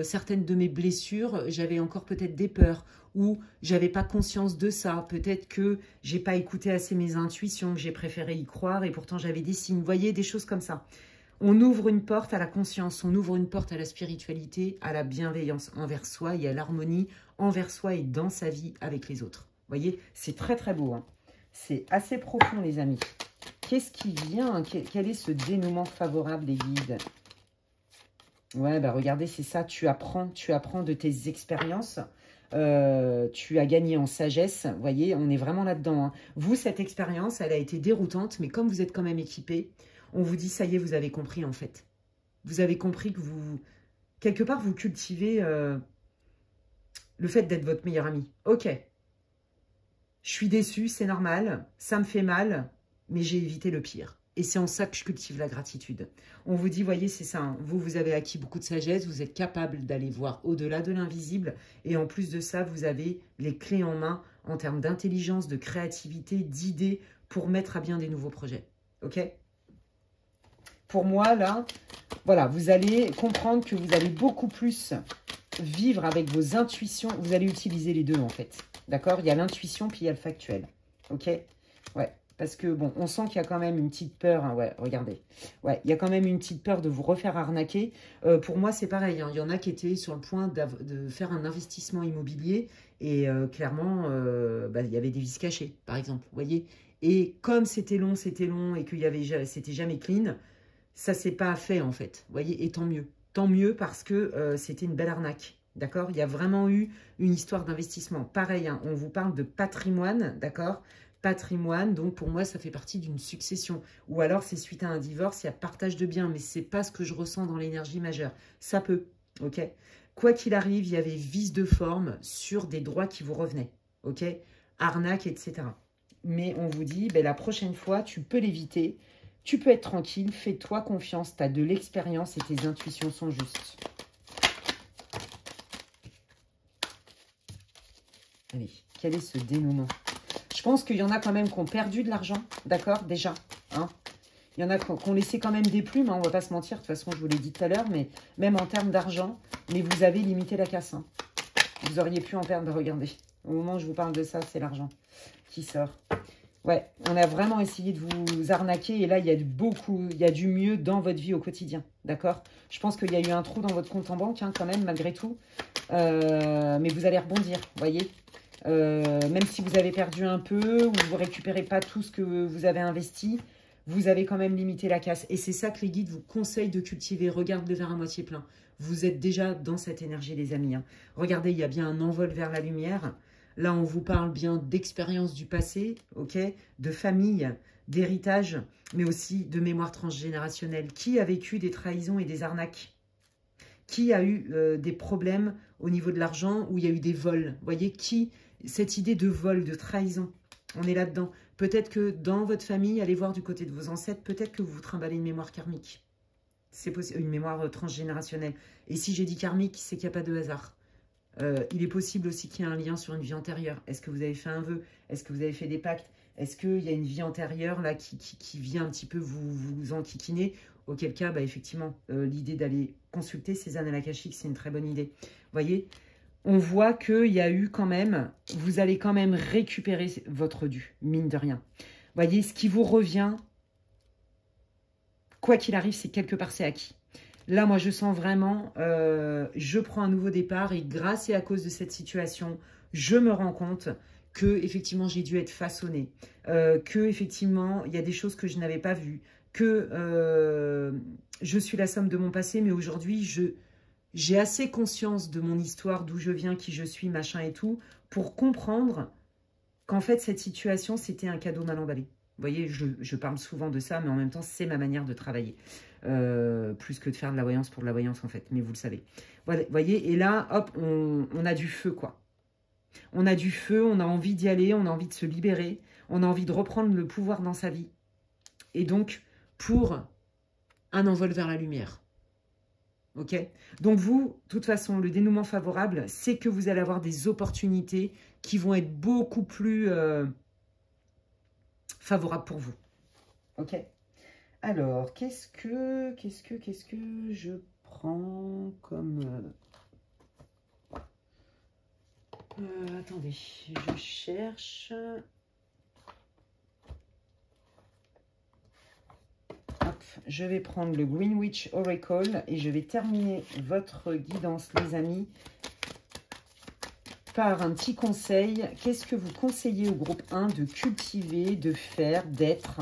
certaines de mes blessures, j'avais encore peut-être des peurs ou j'avais pas conscience de ça. Peut-être que j'ai pas écouté assez mes intuitions, que j'ai préféré y croire et pourtant j'avais des signes. Vous voyez, des choses comme ça. On ouvre une porte à la conscience, on ouvre une porte à la spiritualité, à la bienveillance envers soi et à l'harmonie envers soi et dans sa vie avec les autres. Vous voyez, c'est très très beau. Hein. C'est assez profond, les amis. Qu'est-ce qui vient? Quel est ce dénouement favorable des guides? Ouais, bah regardez, c'est ça. Tu apprends de tes expériences. Tu as gagné en sagesse. Vous voyez, on est vraiment là-dedans. Hein. Vous, cette expérience, elle a été déroutante, mais comme vous êtes quand même équipé, on vous dit, ça y est, vous avez compris en fait. Vous avez compris que vous, quelque part, vous cultivez le fait d'être votre meilleur ami. Ok, je suis déçue, c'est normal, ça me fait mal, mais j'ai évité le pire. Et c'est en ça que je cultive la gratitude. On vous dit, voyez, c'est ça, hein, vous avez acquis beaucoup de sagesse, vous êtes capable d'aller voir au-delà de l'invisible. Et en plus de ça, vous avez les clés en main en termes d'intelligence, de créativité, d'idées pour mettre à bien des nouveaux projets. Ok ? Pour moi, là, voilà, vous allez comprendre que vous allez beaucoup plus vivre avec vos intuitions. Vous allez utiliser les deux, en fait. D'accord? Il y a l'intuition, puis il y a le factuel. Ok? Ouais. Parce que, bon, on sent qu'il y a quand même une petite peur. Hein, ouais, regardez. Ouais, il y a quand même une petite peur de vous refaire arnaquer. Pour moi, c'est pareil. Hein, il y en a qui étaient sur le point de faire un investissement immobilier. Et clairement, bah, il y avait des vices cachés, par exemple. Vous voyez? Et comme c'était long, et que c'était jamais clean, ça ne s'est pas fait, en fait. Vous voyez? Et tant mieux. Tant mieux parce que c'était une belle arnaque. D'accord? Il y a vraiment eu une histoire d'investissement. Pareil, hein, on vous parle de patrimoine, d'accord? Patrimoine, donc pour moi, ça fait partie d'une succession. Ou alors, c'est suite à un divorce, il y a partage de biens, mais ce n'est pas ce que je ressens dans l'énergie majeure. Ça peut, ok? Quoi qu'il arrive, il y avait vice de forme sur des droits qui vous revenaient. Ok? Arnaque, etc. Mais on vous dit, ben, la prochaine fois, tu peux l'éviter. Tu peux être tranquille, fais-toi confiance, tu as de l'expérience et tes intuitions sont justes. Allez, quel est ce dénouement? Je pense qu'il y en a quand même qui ont perdu de l'argent, d'accord, déjà. Hein, il y en a qui ont laissé quand même des plumes, hein, on ne va pas se mentir, de toute façon, je vous l'ai dit tout à l'heure, mais même en termes d'argent, mais vous avez limité la casse. Hein. Vous auriez pu en perdre, regardez. Au moment où je vous parle de ça, c'est l'argent qui sort. Ouais, on a vraiment essayé de vous arnaquer et là, il y a du mieux dans votre vie au quotidien, d'accord? Je pense qu'il y a eu un trou dans votre compte en banque, hein, quand même, malgré tout. Mais vous allez rebondir, vous voyez? Même si vous avez perdu un peu ou vous ne récupérez pas tout ce que vous avez investi, vous avez quand même limité la casse. Et c'est ça que les guides vous conseillent de cultiver. Regarde le verre à moitié plein. Vous êtes déjà dans cette énergie, les amis. Hein. Regardez, il y a bien un envol vers la lumière. Là, on vous parle bien d'expérience du passé, ok, de famille, d'héritage, mais aussi de mémoire transgénérationnelle. Qui a vécu des trahisons et des arnaques? Qui a eu des problèmes au niveau de l'argent où il y a eu des vols? Vous voyez, cette idée de vol, de trahison, on est là-dedans. Peut-être que dans votre famille, allez voir du côté de vos ancêtres, peut-être que vous vous trimballez une mémoire karmique. C'est possible, une mémoire transgénérationnelle. Et si j'ai dit karmique, c'est qu'il n'y a pas de hasard. Il est possible aussi qu'il y ait un lien sur une vie antérieure. Est-ce que vous avez fait un vœu? Est-ce que vous avez fait des pactes? Est-ce qu'il y a une vie antérieure là qui vient un petit peu vous enquiquiner? Auquel cas, bah, effectivement, l'idée d'aller consulter ces annales akashiques, c'est une très bonne idée. Vous voyez, on voit qu'il y a eu quand même, vous allez quand même récupérer votre dû, mine de rien. Vous voyez, ce qui vous revient, quoi qu'il arrive, c'est quelque part, c'est acquis. Là, moi, je sens vraiment, je prends un nouveau départ et grâce et à cause de cette situation, je me rends compte que effectivement j'ai dû être façonnée, que effectivement il y a des choses que je n'avais pas vues, que je suis la somme de mon passé, mais aujourd'hui, j'ai assez conscience de mon histoire, d'où je viens, qui je suis, machin et tout, pour comprendre qu'en fait, cette situation, c'était un cadeau mal emballé. Vous voyez, je parle souvent de ça, mais en même temps, c'est ma manière de travailler. Plus que de faire de la voyance pour de la voyance, en fait. Mais vous le savez. Vous voyez, et là, hop, on a du feu, quoi. On a du feu, on a envie d'y aller, on a envie de se libérer, on a envie de reprendre le pouvoir dans sa vie. Et donc, pour un envol vers la lumière. Ok? Donc vous, de toute façon, le dénouement favorable, c'est que vous allez avoir des opportunités qui vont être beaucoup plus favorables pour vous. Ok? Alors, qu'est-ce que je prends comme... attendez, je cherche... Hop, je vais prendre le Greenwich Oracle et je vais terminer votre guidance, les amis, par un petit conseil. Qu'est-ce que vous conseillez au groupe 1 de cultiver, de faire, d'être?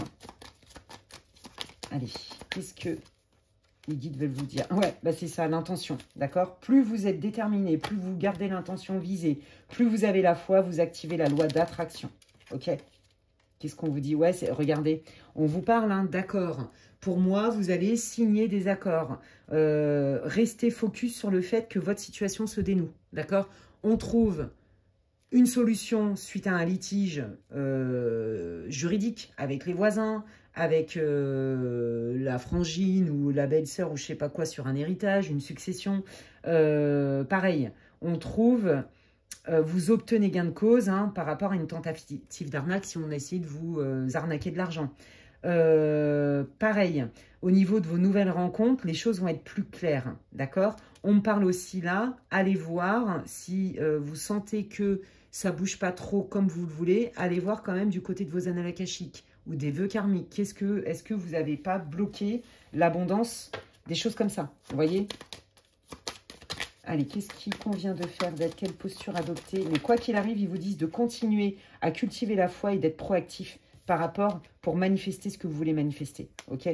Allez, qu'est-ce que les guides veulent vous dire? Ouais, bah c'est ça, l'intention, d'accord? Plus vous êtes déterminé, plus vous gardez l'intention visée, plus vous avez la foi, vous activez la loi d'attraction, ok? Qu'est-ce qu'on vous dit? Ouais, regardez, on vous parle hein, d'accords. Pour moi, vous allez signer des accords. Restez focus sur le fait que votre situation se dénoue, d'accord? On trouve une solution suite à un litige juridique avec les voisins, avec la frangine ou la belle-sœur ou je sais pas quoi sur un héritage, une succession. Pareil, on trouve... vous obtenez gain de cause hein, par rapport à une tentative d'arnaque si on a essayé de vous arnaquer de l'argent. Pareil, au niveau de vos nouvelles rencontres, les choses vont être plus claires, d'accord? On me parle aussi là, allez voir si vous sentez que ça bouge pas trop comme vous le voulez, allez voir quand même du côté de vos annales akashiques ou des vœux karmiques. Est-ce que vous n'avez pas bloqué l'abondance, des choses comme ça, vous voyez? Allez, qu'est-ce qu'il convient de faire, d'être quelle posture adopter? Mais quoi qu'il arrive, ils vous disent de continuer à cultiver la foi et d'être proactif par rapport pour manifester ce que vous voulez manifester. Ok?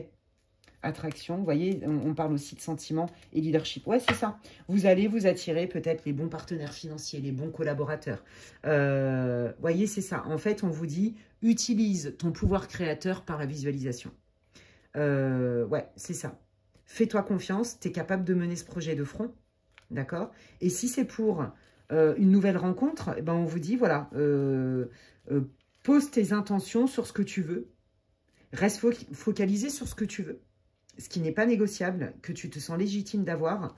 Attraction, vous voyez, on parle aussi de sentiments et leadership. Ouais, c'est ça. Vous allez vous attirer peut-être les bons partenaires financiers, les bons collaborateurs. Voyez, c'est ça. En fait, on vous dit, utilise ton pouvoir créateur par la visualisation. Ouais, c'est ça. Fais-toi confiance, tu es capable de mener ce projet de front. d'accord? Et si c'est pour une nouvelle rencontre, eh ben on vous dit, voilà, pose tes intentions sur ce que tu veux. Reste focalisé sur ce que tu veux. Ce qui n'est pas négociable, que tu te sens légitime d'avoir.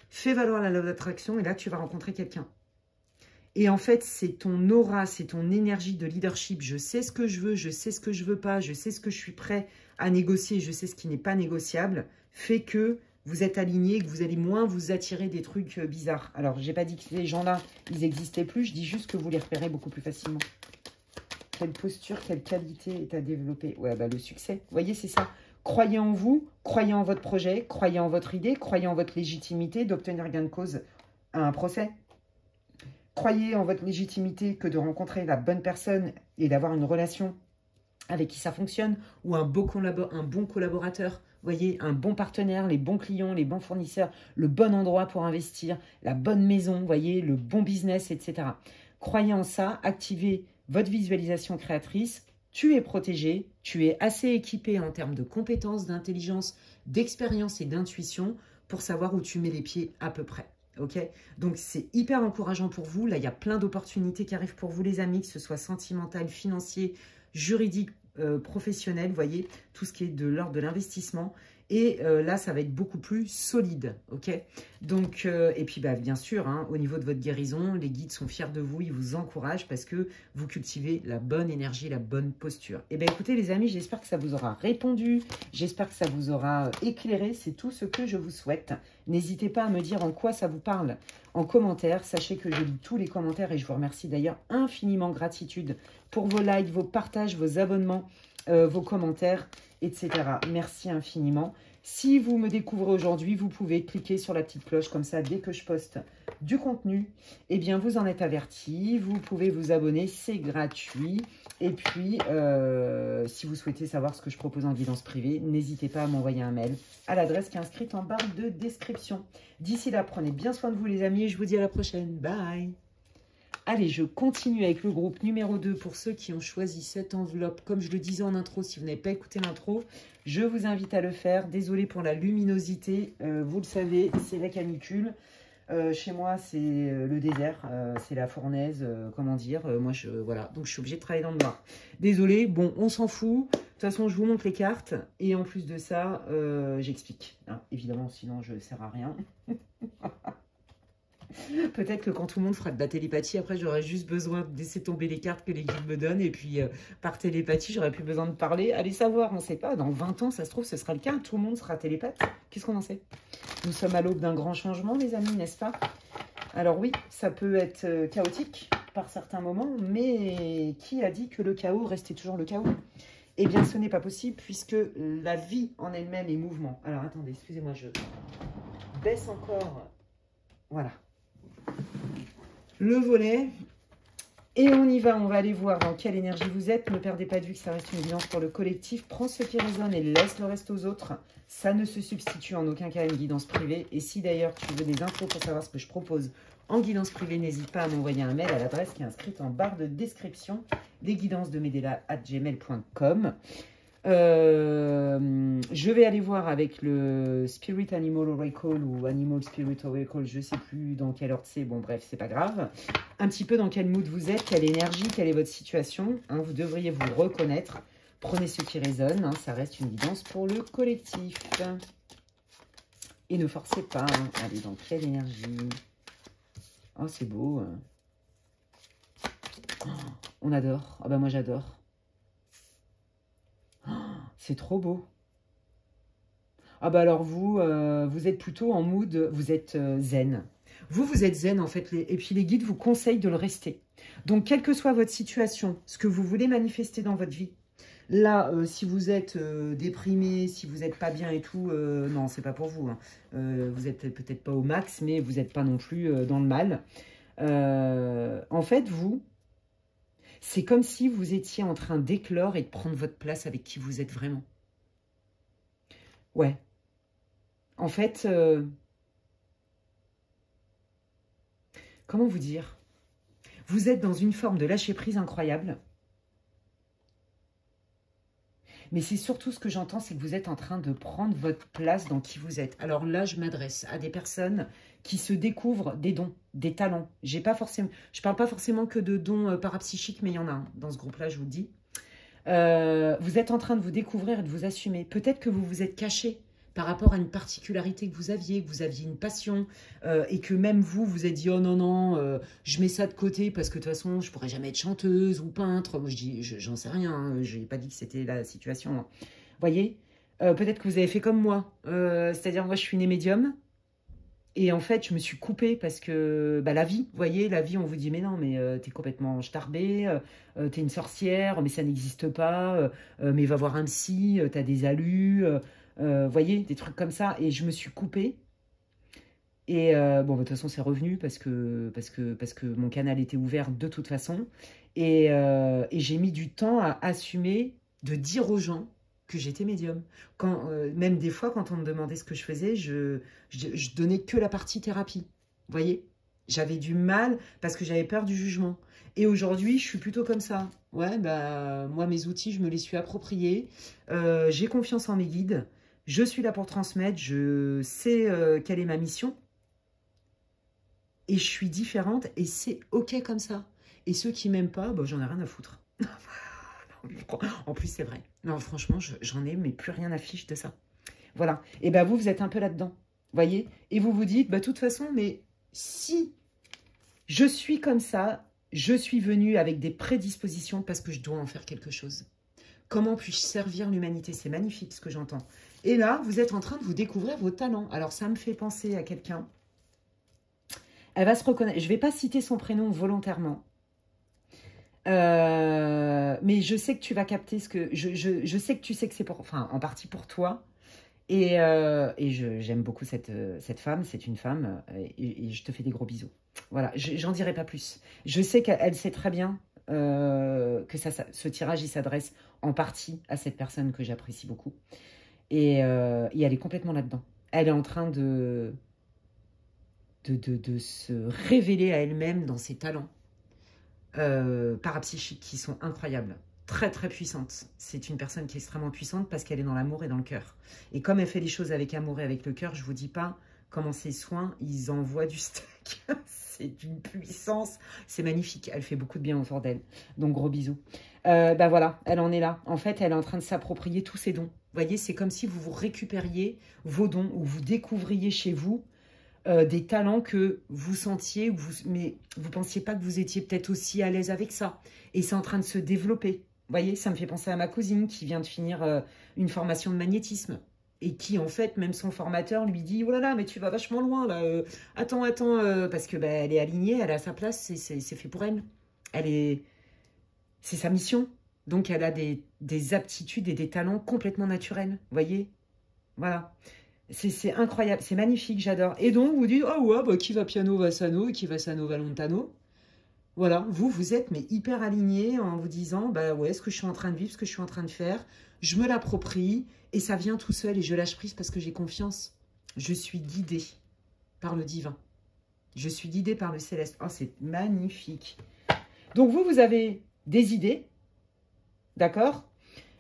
Fais valoir la loi d'attraction et là, tu vas rencontrer quelqu'un. Et en fait, c'est ton aura, c'est ton énergie de leadership. Je sais ce que je veux, je sais ce que je veux pas, je sais ce que je suis prêt à négocier, je sais ce qui n'est pas négociable, fait que vous êtes aligné, que vous allez moins vous attirer des trucs bizarres. Alors, j'ai pas dit que ces gens-là, ils n'existaient plus, je dis juste que vous les repérez beaucoup plus facilement. Quelle posture, quelle qualité est à développer? Ouais, bah le succès. Vous voyez, c'est ça. Croyez en vous, croyez en votre projet, croyez en votre idée, croyez en votre légitimité d'obtenir gain de cause à un procès. Croyez en votre légitimité que de rencontrer la bonne personne et d'avoir une relation avec qui ça fonctionne, ou un bon collaborateur, vous voyez, un bon partenaire, les bons clients, les bons fournisseurs, le bon endroit pour investir, la bonne maison, vous voyez, le bon business, etc. Croyez en ça, activez votre visualisation créatrice, tu es protégé, tu es assez équipé en termes de compétences, d'intelligence, d'expérience et d'intuition pour savoir où tu mets les pieds à peu près. Ok, donc c'est hyper encourageant pour vous. Là, il y a plein d'opportunités qui arrivent pour vous, les amis, que ce soit sentimental, financier, juridique, professionnel, vous voyez, tout ce qui est de l'ordre de l'investissement. Et là, ça va être beaucoup plus solide, ok? Donc, et puis, bah, bien sûr, hein, au niveau de votre guérison, les guides sont fiers de vous, ils vous encouragent parce que vous cultivez la bonne énergie, la bonne posture. Et bien, écoutez, les amis, j'espère que ça vous aura répondu, j'espère que ça vous aura éclairé, c'est tout ce que je vous souhaite. N'hésitez pas à me dire en quoi ça vous parle en commentaire. Sachez que je lis tous les commentaires et je vous remercie d'ailleurs infiniment, gratitude pour vos likes, vos partages, vos abonnements, vos commentaires, etc. Merci infiniment. Si vous me découvrez aujourd'hui, vous pouvez cliquer sur la petite cloche, comme ça, dès que je poste du contenu, eh bien, vous en êtes averti. Vous pouvez vous abonner, c'est gratuit. Et puis, si vous souhaitez savoir ce que je propose en guidance privée, n'hésitez pas à m'envoyer un mail à l'adresse qui est inscrite en barre de description. D'ici là, prenez bien soin de vous, les amis, et je vous dis à la prochaine. Bye! Allez, je continue avec le groupe numéro 2 pour ceux qui ont choisi cette enveloppe. Comme je le disais en intro, si vous n'avez pas écouté l'intro, je vous invite à le faire. Désolée pour la luminosité, vous le savez, c'est la canicule. Chez moi, c'est le désert, c'est la fournaise, comment dire. Voilà, donc je suis obligée de travailler dans le noir. Désolée, bon, on s'en fout. De toute façon, je vous montre les cartes. Et en plus de ça, j'explique. Hein, évidemment, sinon, je ne sers à rien. Peut-être que quand tout le monde fera de la télépathie, après j'aurai juste besoin de laisser tomber les cartes que les guides me donnent. Et puis par télépathie, j'aurai plus besoin de parler. Allez savoir, on ne sait pas. Dans 20 ans, ça se trouve, ce sera le cas. Tout le monde sera télépathe. Qu'est-ce qu'on en sait? Nous sommes à l'aube d'un grand changement, les amis, n'est-ce pas? Alors oui, ça peut être chaotique par certains moments. Mais qui a dit que le chaos restait toujours le chaos? Eh bien, ce n'est pas possible puisque la vie en elle-même est mouvement. Alors attendez, excusez-moi, je baisse encore. Voilà. Le volet, et on y va, on va aller voir dans quelle énergie vous êtes. Ne perdez pas de vue que ça reste une guidance pour le collectif. Prends ce qui résonne et laisse le reste aux autres. Ça ne se substitue en aucun cas à une guidance privée. Et si d'ailleurs tu veux des infos pour savoir ce que je propose en guidance privée, n'hésite pas à m'envoyer un mail à l'adresse qui est inscrite en barre de description, lesguidancesdemedela@gmail.com. Je vais aller voir avec le Spirit Animal Oracle ou Animal Spirit Oracle, je ne sais plus dans quel ordre c'est, bon bref, c'est pas grave. Un petit peu dans quel mood vous êtes, quelle énergie, quelle est votre situation, hein, vous devriez vous reconnaître. Prenez ce qui résonne, hein, ça reste une guidance pour le collectif. Et ne forcez pas, hein. Allez, dans quelle énergie? Oh, c'est beau. Oh, on adore, ah bah moi j'adore. C'est trop beau. Ah bah alors vous, vous êtes plutôt en mood, vous êtes zen. Vous êtes zen en fait, et puis les guides vous conseillent de le rester. Donc quelle que soit votre situation, ce que vous voulez manifester dans votre vie, là, si vous êtes déprimé, si vous n'êtes pas bien et tout, non, c'est pas pour vous. Hein. Vous êtes peut-être pas au max, mais vous n'êtes pas non plus dans le mal. En fait, vous... C'est comme si vous étiez en train d'éclore et de prendre votre place avec qui vous êtes vraiment. Ouais. En fait, comment vous dire? Vous êtes dans une forme de lâcher-prise incroyable. Mais c'est surtout ce que j'entends, c'est que vous êtes en train de prendre votre place dans qui vous êtes. Alors là, je m'adresse à des personnes qui se découvrent des dons, des talents. Je ne parle pas forcément que de dons parapsychiques, mais il y en a un dans ce groupe-là, je vous le dis. Vous êtes en train de vous découvrir et de vous assumer. Peut-être que vous vous êtes caché par rapport à une particularité que vous aviez une passion, et que même vous, vous êtes dit « Oh non, non, je mets ça de côté parce que de toute façon, je pourrais jamais être chanteuse ou peintre. » Moi, je dis « J'en sais rien, hein, je n'ai pas dit que c'était la situation. Hein. » Voyez, peut-être que vous avez fait comme moi. C'est-à-dire, moi, je suis née médium. Et en fait, je me suis coupée parce que la vie, vous voyez, la vie, on vous dit « Mais non, mais t'es complètement starbée, t'es une sorcière, mais ça n'existe pas, mais va voir un psy, t'as des alus. Voyez, des trucs comme ça. » Et je me suis coupée. Et bon, de toute façon, c'est revenu parce que mon canal était ouvert de toute façon. Et j'ai mis du temps à assumer de dire aux gens que j'étais médium. Même des fois, quand on me demandait ce que je faisais, je donnais que la partie thérapie. Vous voyez, j'avais du mal parce que j'avais peur du jugement. Et aujourd'hui, je suis plutôt comme ça. Ouais, moi, mes outils, je me les suis appropriés. J'ai confiance en mes guides. Je suis là pour transmettre. Je sais quelle est ma mission. Et je suis différente. Et c'est OK comme ça. Et ceux qui m'aiment pas, j'en ai rien à foutre. En plus, c'est vrai. Non, franchement, j'en ai mais plus rien à fiche de ça. Voilà. Et vous êtes un peu là-dedans. Voyez? Et vous vous dites, de toute façon, mais si je suis comme ça, je suis venue avec des prédispositions parce que je dois en faire quelque chose. Comment puis-je servir l'humanité? C'est magnifique ce que j'entends. Et là, vous êtes en train de vous découvrir vos talents. Alors, ça me fait penser à quelqu'un. Elle va se reconnaître. Je ne vais pas citer son prénom volontairement. Mais je sais que tu vas capter ce que... Je sais que tu sais que c'est en partie pour toi. Et j'aime beaucoup cette femme. C'est une femme. Et je te fais des gros bisous. Voilà, j'en dirai pas plus. Je sais qu'elle sait très bien que ce tirage, il s'adresse en partie à cette personne que j'apprécie beaucoup. Et elle est complètement là-dedans. Elle est en train de se révéler à elle-même dans ses talents parapsychiques qui sont incroyables. Très, très puissante. C'est une personne qui est extrêmement puissante parce qu'elle est dans l'amour et dans le cœur. Et comme elle fait les choses avec amour et avec le cœur, je vous dis pas comment ses soins, ils envoient du steak. C'est d'une puissance. C'est magnifique. Elle fait beaucoup de bien autour d'elle. Donc, gros bisous. Voilà, elle en est là. En fait, elle est en train de s'approprier tous ses dons. Vous voyez, c'est comme si vous récupériez vos dons ou vous découvriez chez vous des talents que vous sentiez, mais vous ne pensiez pas que vous étiez peut-être aussi à l'aise avec ça. Et c'est en train de se développer. Vous voyez, ça me fait penser à ma cousine qui vient de finir une formation de magnétisme. Et qui, en fait, même son formateur lui dit « Oh là là, mais tu vas vachement loin, là. Attends. Parce que elle est alignée, elle est à sa place, c'est fait pour elle. C'est sa mission. Donc, elle a des aptitudes et des talents complètement naturels. Vous voyez? Voilà. C'est incroyable, c'est magnifique, j'adore. Et donc, vous dites « Oh ouais, qui va piano va sano, et qui va sano va lontano. » Voilà, vous êtes mais hyper aligné en vous disant « ouais, ce que je suis en train de vivre, ce que je suis en train de faire, je me l'approprie. » Et ça vient tout seul et je lâche prise parce que j'ai confiance. Je suis guidée par le divin. Je suis guidée par le céleste. Oh, c'est magnifique. Donc, vous avez des idées. D'accord?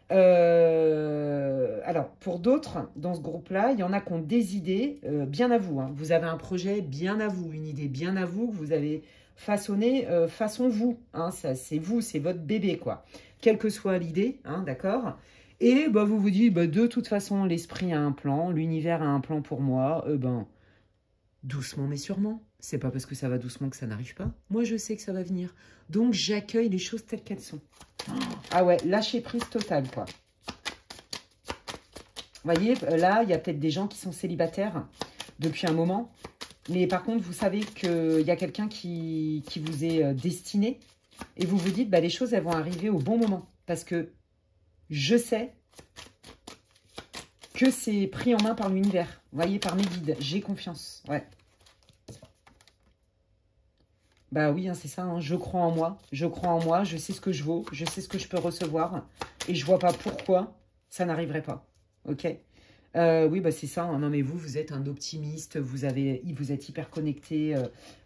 Alors, pour d'autres, dans ce groupe-là, il y en a qui ont des idées bien à vous. Hein. Vous avez un projet bien à vous, une idée bien à vous que vous avez façonné façon vous. Hein. C'est vous, c'est votre bébé, quoi. Quelle que soit l'idée, hein, d'accord? Et vous vous dites, de toute façon, l'esprit a un plan, l'univers a un plan pour moi. Doucement mais sûrement. C'est pas parce que ça va doucement que ça n'arrive pas. Moi, je sais que ça va venir. Donc, j'accueille les choses telles qu'elles sont. Ah ouais, lâcher prise totale, quoi. Vous voyez, là, il y a peut-être des gens qui sont célibataires depuis un moment. Mais par contre, vous savez qu'il y a quelqu'un qui vous est destiné. Et vous vous dites, les choses, elles vont arriver au bon moment. Parce que je sais que c'est pris en main par l'univers. Vous voyez, par mes guides. J'ai confiance. Ouais. Oui, hein, c'est ça. Hein. Je crois en moi. Je crois en moi. Je sais ce que je vaux. Je sais ce que je peux recevoir. Et je vois pas pourquoi ça n'arriverait pas. OK. Oui, bah c'est ça. Hein. Non, mais vous êtes un optimiste. Vous êtes hyper connecté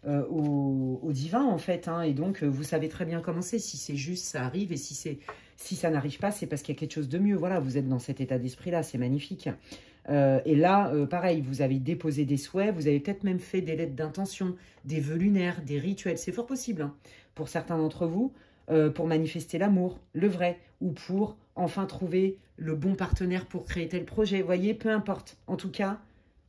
au divin, en fait. Hein, et donc, vous savez très bien comment c'est. Si c'est juste, ça arrive. Et si ça n'arrive pas, c'est parce qu'il y a quelque chose de mieux. Voilà, vous êtes dans cet état d'esprit-là. C'est magnifique. Et là, pareil, vous avez déposé des souhaits. Vous avez peut-être même fait des lettres d'intention, des vœux lunaires, des rituels. C'est fort possible, hein, pour certains d'entre vous, pour manifester l'amour, le vrai, ou pour enfin trouver le bon partenaire pour créer tel projet. Vous voyez, peu importe. En tout cas,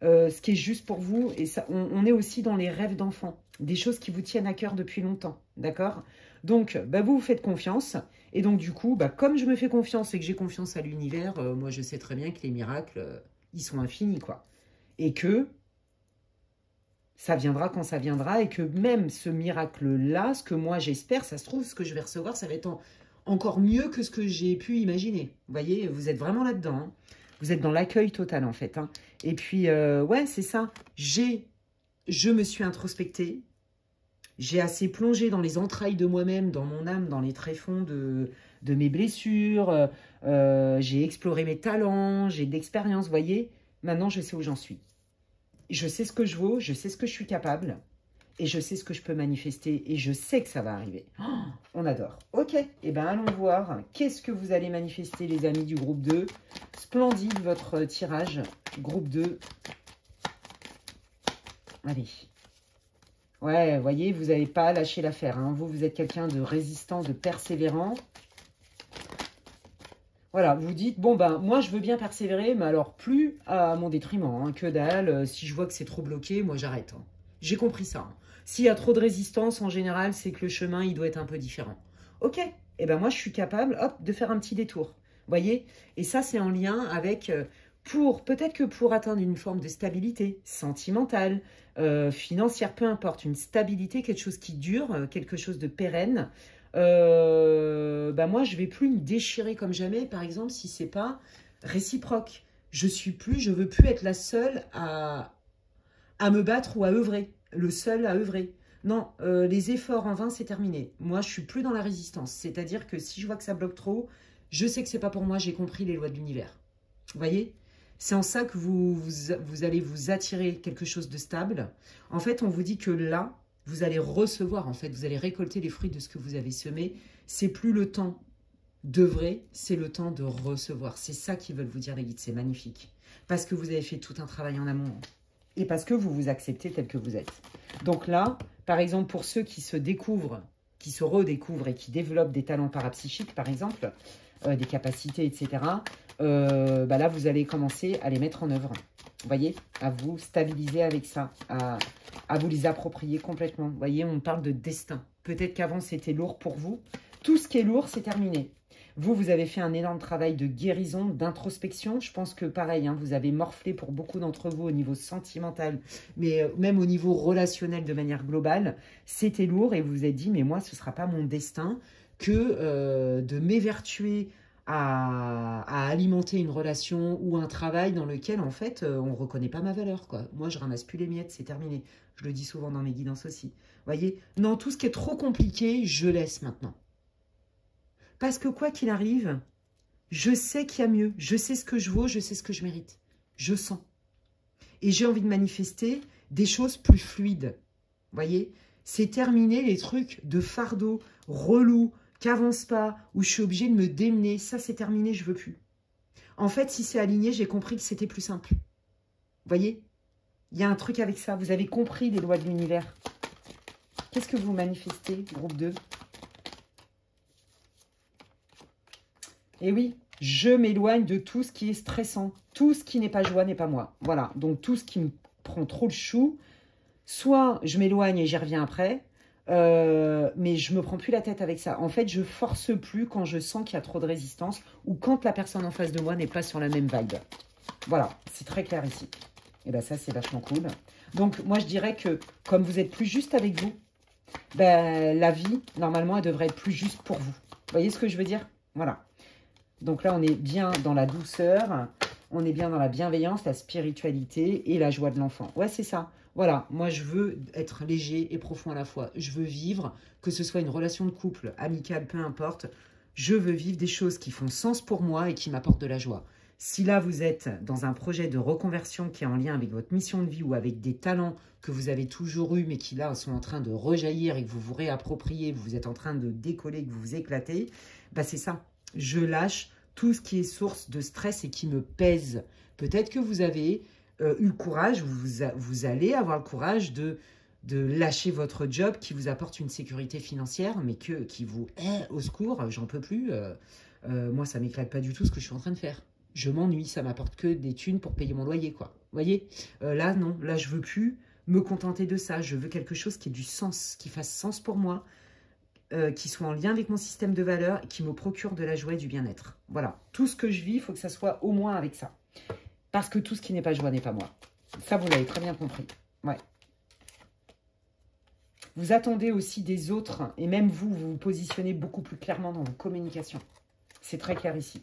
ce qui est juste pour vous, et ça, on est aussi dans les rêves d'enfants, des choses qui vous tiennent à cœur depuis longtemps, d'accord? Donc, bah, vous faites confiance, et donc du coup, bah, comme je me fais confiance et que j'ai confiance à l'univers, moi je sais très bien que les miracles, ils sont infinis, quoi. Et que ça viendra quand ça viendra, et que même ce miracle-là, ce que moi j'espère, ça se trouve, ce que je vais recevoir, ça va être encore mieux que ce que j'ai pu imaginer. Vous voyez, vous êtes vraiment là-dedans. Hein. Vous êtes dans l'accueil total, en fait. Hein. Et puis, ouais, c'est ça. Je me suis introspectée. J'ai assez plongé dans les entrailles de moi-même, dans mon âme, dans les tréfonds de mes blessures. J'ai exploré mes talents, j'ai d'expérience, vous voyez. Maintenant, je sais où j'en suis. Je sais ce que je vaux, je sais ce que je suis capable. Et je sais ce que je peux manifester. Et je sais que ça va arriver. Oh, on adore. Ok, eh bien allons voir. Qu'est-ce que vous allez manifester, les amis du groupe 2? Splendide, votre tirage. Groupe 2. Allez. Ouais, vous voyez, vous n'avez pas lâché l'affaire. Hein. Vous êtes quelqu'un de résistant, de persévérant. Voilà, vous dites, bon, ben, moi, je veux bien persévérer, mais alors plus à mon détriment. Hein, que dalle, si je vois que c'est trop bloqué, moi, j'arrête. Hein. J'ai compris ça. Hein. S'il y a trop de résistance, en général, c'est que le chemin, il doit être un peu différent. Ok, et ben moi, je suis capable, hop, de faire un petit détour. Vous voyez? Et ça, c'est en lien avec, peut-être que pour atteindre une forme de stabilité sentimentale, financière, peu importe, une stabilité, quelque chose qui dure, quelque chose de pérenne, bah moi, je vais plus me déchirer comme jamais, par exemple, si c'est pas réciproque. Je veux plus être la seule à me battre ou à œuvrer, le seul à œuvrer. Non, les efforts en vain, c'est terminé. Moi, je suis plus dans la résistance. C'est-à-dire que si je vois que ça bloque trop, je sais que c'est pas pour moi, j'ai compris les lois de l'univers. Vous voyez? C'est en ça que vous allez vous attirer quelque chose de stable. En fait, on vous dit que là, vous allez recevoir, en fait, vous allez récolter les fruits de ce que vous avez semé. C'est plus le temps d'œuvrer, c'est le temps de recevoir. C'est ça qu'ils veulent vous dire, les guides. C'est magnifique. Parce que vous avez fait tout un travail en amont. Et parce que vous vous acceptez tel que vous êtes. Donc là, par exemple, pour ceux qui se découvrent, qui se redécouvrent et qui développent des talents parapsychiques, par exemple, des capacités, etc., bah là, vous allez commencer à les mettre en œuvre. Vous voyez, à vous stabiliser avec ça, à vous les approprier complètement. Vous voyez, on parle de destin. Peut-être qu'avant, c'était lourd pour vous. Tout ce qui est lourd, c'est terminé. Vous avez fait un énorme travail de guérison, d'introspection. Je pense que pareil, hein, vous avez morflé pour beaucoup d'entre vous au niveau sentimental, mais même au niveau relationnel de manière globale. C'était lourd et vous vous êtes dit, mais moi, ce ne sera pas mon destin que de m'évertuer à alimenter une relation ou un travail dans lequel, en fait, on ne reconnaît pas ma valeur, quoi. Moi, je ramasse plus les miettes, c'est terminé. Je le dis souvent dans mes guidances aussi. Vous voyez? Non, tout ce qui est trop compliqué, je laisse maintenant. Parce que quoi qu'il arrive, je sais qu'il y a mieux. Je sais ce que je vaux, je sais ce que je mérite. Je sens. Et j'ai envie de manifester des choses plus fluides. Vous voyez? C'est terminé les trucs de fardeau, relou, qui n'avancent pas, où je suis obligée de me démener. Ça, c'est terminé, je veux plus. En fait, si c'est aligné, j'ai compris que c'était plus simple. Vous voyez? Il y a un truc avec ça. Vous avez compris les lois de l'univers. Qu'est-ce que vous manifestez, groupe 2? Et oui, je m'éloigne de tout ce qui est stressant. Tout ce qui n'est pas joie n'est pas moi. Voilà, donc tout ce qui me prend trop le chou, soit je m'éloigne et j'y reviens après, mais je ne me prends plus la tête avec ça. En fait, je force plus quand je sens qu'il y a trop de résistance ou quand la personne en face de moi n'est pas sur la même vibe. Voilà, c'est très clair ici. Et bien ça, c'est vachement cool. Donc, moi, je dirais que comme vous êtes plus juste avec vous, ben, la vie, normalement, elle devrait être plus juste pour vous. Vous voyez ce que je veux dire? Voilà. Donc là, on est bien dans la douceur, on est bien dans la bienveillance, la spiritualité et la joie de l'enfant. Ouais, c'est ça. Voilà, moi, je veux être léger et profond à la fois. Je veux vivre, que ce soit une relation de couple, amicale, peu importe. Je veux vivre des choses qui font sens pour moi et qui m'apportent de la joie. Si là, vous êtes dans un projet de reconversion qui est en lien avec votre mission de vie ou avec des talents que vous avez toujours eus, mais qui là sont en train de rejaillir et que vous vous réappropriez, vous êtes en train de décoller, que vous vous éclatez, bah c'est ça. Je lâche tout ce qui est source de stress et qui me pèse. Peut-être que vous avez eu le courage, vous allez avoir le courage de lâcher votre job qui vous apporte une sécurité financière, mais qui vous est au secours, j'en peux plus. Moi, ça m'éclate pas du tout ce que je suis en train de faire. Je m'ennuie, ça m'apporte que des thunes pour payer mon loyer, quoi. Vous voyez, là, non, là, je veux plus me contenter de ça. Je veux quelque chose qui ait du sens, qui fasse sens pour moi, qui soit en lien avec mon système de valeurs, qui me procure de la joie et du bien-être. Voilà, tout ce que je vis, il faut que ça soit au moins avec ça. Parce que tout ce qui n'est pas joie n'est pas moi. Ça, vous l'avez très bien compris. Ouais. Vous attendez aussi des autres, et même vous, vous vous positionnez beaucoup plus clairement dans vos communications. C'est très clair ici.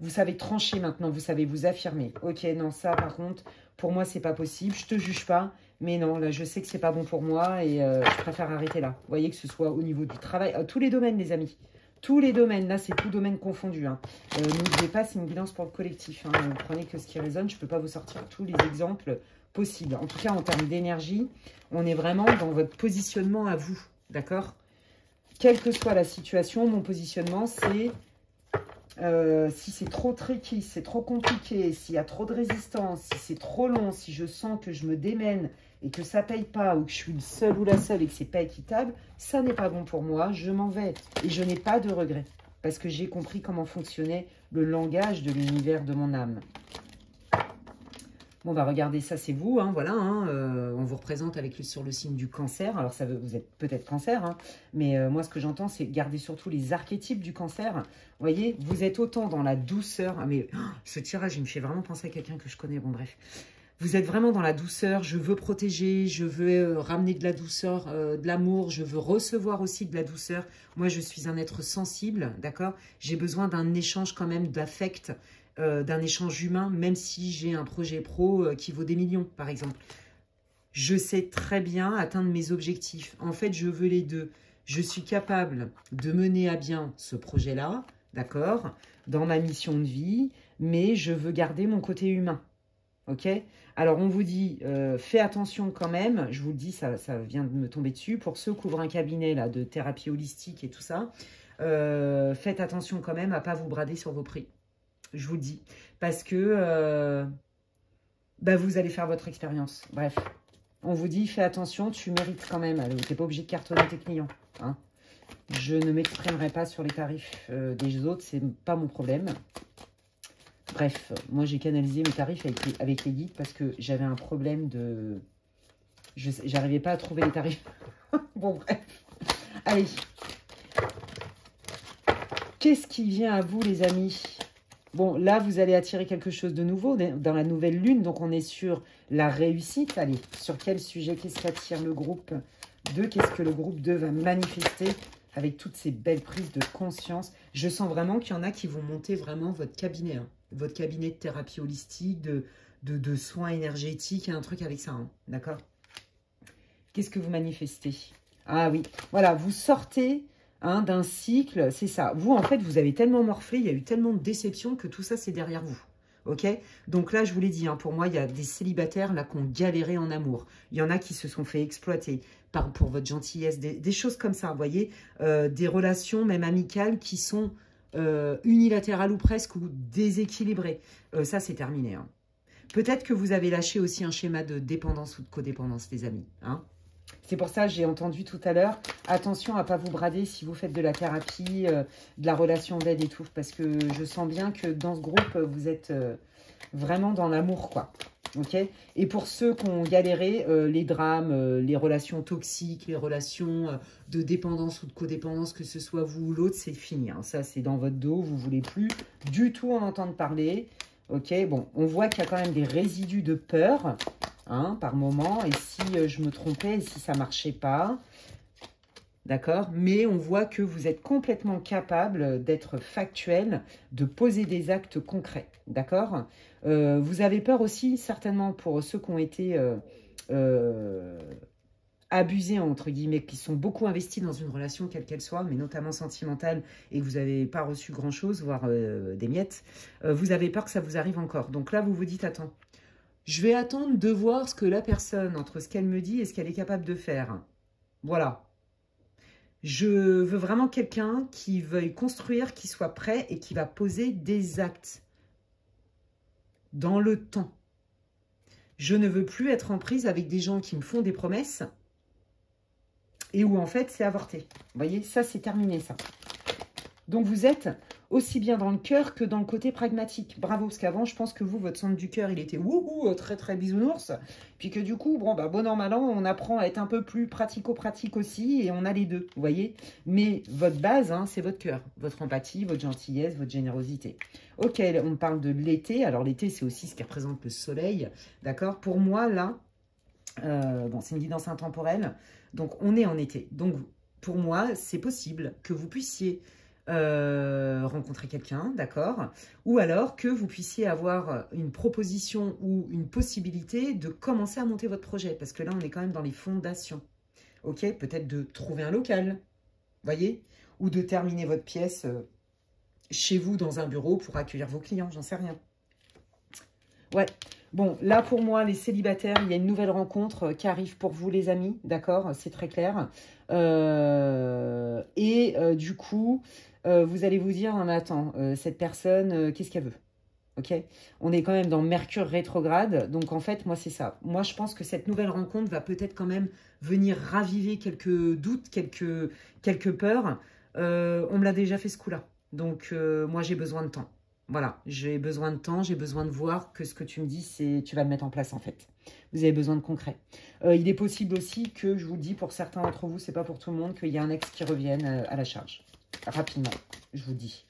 Vous savez trancher maintenant, vous savez vous affirmer. Ok, non, ça par contre, pour moi, c'est pas possible. Je te juge pas, mais non, là, je sais que c'est pas bon pour moi et je préfère arrêter là. Vous voyez que ce soit au niveau du travail, tous les domaines, les amis. Tous les domaines, là, c'est tout domaine confondu. Hein. N'oubliez pas, c'est une guidance pour le collectif. Hein. Vous prenez que ce qui résonne, je ne peux pas vous sortir tous les exemples possibles. En tout cas, en termes d'énergie, on est vraiment dans votre positionnement à vous. D'accord? Quelle que soit la situation, mon positionnement, c'est... si c'est trop tricky, si c'est trop compliqué, s'il y a trop de résistance, si c'est trop long, si je sens que je me démène et que ça ne paye pas, ou que je suis le seul ou la seule et que ce n'est pas équitable, ça n'est pas bon pour moi, je m'en vais. Et je n'ai pas de regrets, parce que j'ai compris comment fonctionnait le langage de l'univers de mon âme. Bon, bah regardez, ça c'est vous, hein, voilà, hein, on vous représente sur le signe du cancer. Alors, vous êtes peut-être cancer, hein, mais moi, ce que j'entends, c'est garder surtout les archétypes du cancer. Vous voyez, vous êtes autant dans la douceur. Ah, mais ce tirage, il me fait vraiment penser à quelqu'un que je connais. Bon, bref. Vous êtes vraiment dans la douceur, je veux protéger, je veux ramener de la douceur, de l'amour, je veux recevoir aussi de la douceur. Moi, je suis un être sensible, d'accord? J'ai besoin d'un échange quand même d'affect, d'un échange humain, même si j'ai un projet pro qui vaut des millions, par exemple. Je sais très bien atteindre mes objectifs. En fait, je veux les deux. Je suis capable de mener à bien ce projet-là, d'accord, dans ma mission de vie, mais je veux garder mon côté humain. Ok? Alors, on vous dit, fais attention quand même. Je vous le dis, ça vient de me tomber dessus. Pour ceux qui ouvrent un cabinet là, de thérapie holistique et tout ça, faites attention quand même à ne pas vous brader sur vos prix. Je vous le dis. Parce que bah, vous allez faire votre expérience. Bref, on vous dit, fais attention, tu mérites quand même. Tu n'es pas obligé de cartonner tes clients. Hein. Je ne m'exprimerai pas sur les tarifs des autres. Ce n'est pas mon problème. Bref, moi j'ai canalisé mes tarifs avec les guides parce que j'avais un problème de... J'arrivais pas à trouver les tarifs. Bon, bref. Allez. Qu'est-ce qui vient à vous, les amis? Bon, là, vous allez attirer quelque chose de nouveau dans la nouvelle lune. Donc, on est sur la réussite. Allez, sur quel sujet? Qu'est-ce qui attire le groupe 2? Qu'est-ce que le groupe 2 va manifester avec toutes ces belles prises de conscience? Je sens vraiment qu'il y en a qui vont monter vraiment votre cabinet. Hein. Votre cabinet de thérapie holistique, de soins énergétiques, un truc avec ça, hein, d'accord? Qu'est-ce que vous manifestez? Ah oui, voilà, vous sortez hein, d'un cycle, c'est ça. Vous, en fait, vous avez tellement morflé, il y a eu tellement de déceptions que tout ça, c'est derrière vous. Ok? Donc là, je vous l'ai dit, hein, pour moi, il y a des célibataires là qui ont galéré en amour. Il y en a qui se sont fait exploiter pour votre gentillesse, des choses comme ça, vous voyez? Des relations, même amicales, qui sont... unilatérale ou presque, ou déséquilibrée. Ça, c'est terminé. Hein. Peut-être que vous avez lâché aussi un schéma de dépendance ou de codépendance, les amis. Hein. C'est pour ça que j'ai entendu tout à l'heure, attention à ne pas vous brader si vous faites de la thérapie, de la relation d'aide et tout, parce que je sens bien que dans ce groupe, vous êtes vraiment dans l'amour, quoi. Ok. Et pour ceux qui ont galéré, les drames, les relations toxiques, les relations de dépendance ou de codépendance, que ce soit vous ou l'autre, c'est fini. Hein. Ça, c'est dans votre dos, vous ne voulez plus du tout en entendre parler. Ok, bon, on voit qu'il y a quand même des résidus de peur hein, par moment. Et si je me trompais, et si ça ne marchait pas, d'accord? Mais on voit que vous êtes complètement capable d'être factuel, de poser des actes concrets, d'accord? Vous avez peur aussi, certainement, pour ceux qui ont été abusé, entre guillemets, qui sont beaucoup investis dans une relation, quelle qu'elle soit, mais notamment sentimentale, et que vous n'avez pas reçu grand-chose, voire des miettes, vous avez peur que ça vous arrive encore. Donc là, vous vous dites, attends, je vais attendre de voir ce que la personne, entre ce qu'elle me dit et ce qu'elle est capable de faire. Voilà. Je veux vraiment quelqu'un qui veuille construire, qui soit prêt et qui va poser des actes dans le temps. Je ne veux plus être en prise avec des gens qui me font des promesses et où en fait c'est avorté. Vous voyez, ça c'est terminé ça. Donc vous êtes aussi bien dans le cœur que dans le côté pragmatique. Bravo, parce qu'avant je pense que vous, votre centre du cœur, il était wouhou, très très bisounours. Puis que du coup, bon an, mal an, on apprend à être un peu plus pratico-pratique aussi et on a les deux, vous voyez. Mais votre base, hein, c'est votre cœur, votre empathie, votre gentillesse, votre générosité. Ok, on parle de l'été. Alors l'été, c'est aussi ce qui représente le soleil, d'accord. Pour moi, là, bon, c'est une guidance intemporelle, donc on est en été. Donc pour moi, c'est possible que vous puissiez rencontrer quelqu'un, d'accord, ou alors que vous puissiez avoir une proposition ou une possibilité de commencer à monter votre projet, parce que là, on est quand même dans les fondations, ok, peut-être de trouver un local, voyez, ou de terminer votre pièce chez vous dans un bureau pour accueillir vos clients, j'en sais rien. Ouais, bon, là pour moi, les célibataires, il y a une nouvelle rencontre qui arrive pour vous les amis, d'accord, c'est très clair. Du coup, vous allez vous dire, non mais attends, cette personne, qu'est-ce qu'elle veut? Ok, on est quand même dans Mercure rétrograde, donc en fait, moi c'est ça. Moi je pense que cette nouvelle rencontre va peut-être quand même venir raviver quelques doutes, quelques peurs. On me l'a déjà fait ce coup-là, donc moi j'ai besoin de temps. Voilà, j'ai besoin de temps, j'ai besoin de voir que ce que tu me dis, c'est tu vas le mettre en place en fait. Vous avez besoin de concret. Il est possible aussi que, je vous le dis, pour certains d'entre vous, c'est pas pour tout le monde, qu'il y a un ex qui revienne à la charge. Rapidement, je vous dis.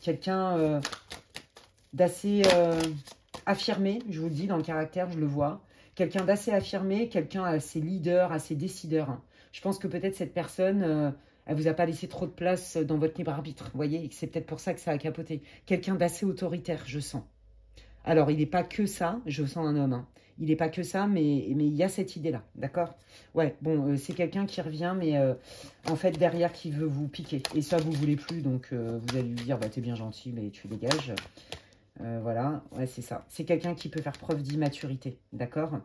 Quelqu'un d'assez affirmé, je vous le dis, dans le caractère, je le vois. Quelqu'un d'assez affirmé, quelqu'un assez leader, assez décideur. Je pense que peut-être cette personne... elle ne vous a pas laissé trop de place dans votre libre arbitre, vous voyez, et c'est peut-être pour ça que ça a capoté. Quelqu'un d'assez autoritaire, je sens. Alors, il n'est pas que ça, je sens un homme, hein. Il n'est pas que ça, mais il y a cette idée-là, d'accord? Ouais, bon, c'est quelqu'un qui revient, mais en fait, derrière, qui veut vous piquer. Et ça, vous ne voulez plus, donc vous allez lui dire, bah, t'es bien gentil, mais tu dégages. Voilà, ouais, c'est ça. C'est quelqu'un qui peut faire preuve d'immaturité, d'accord?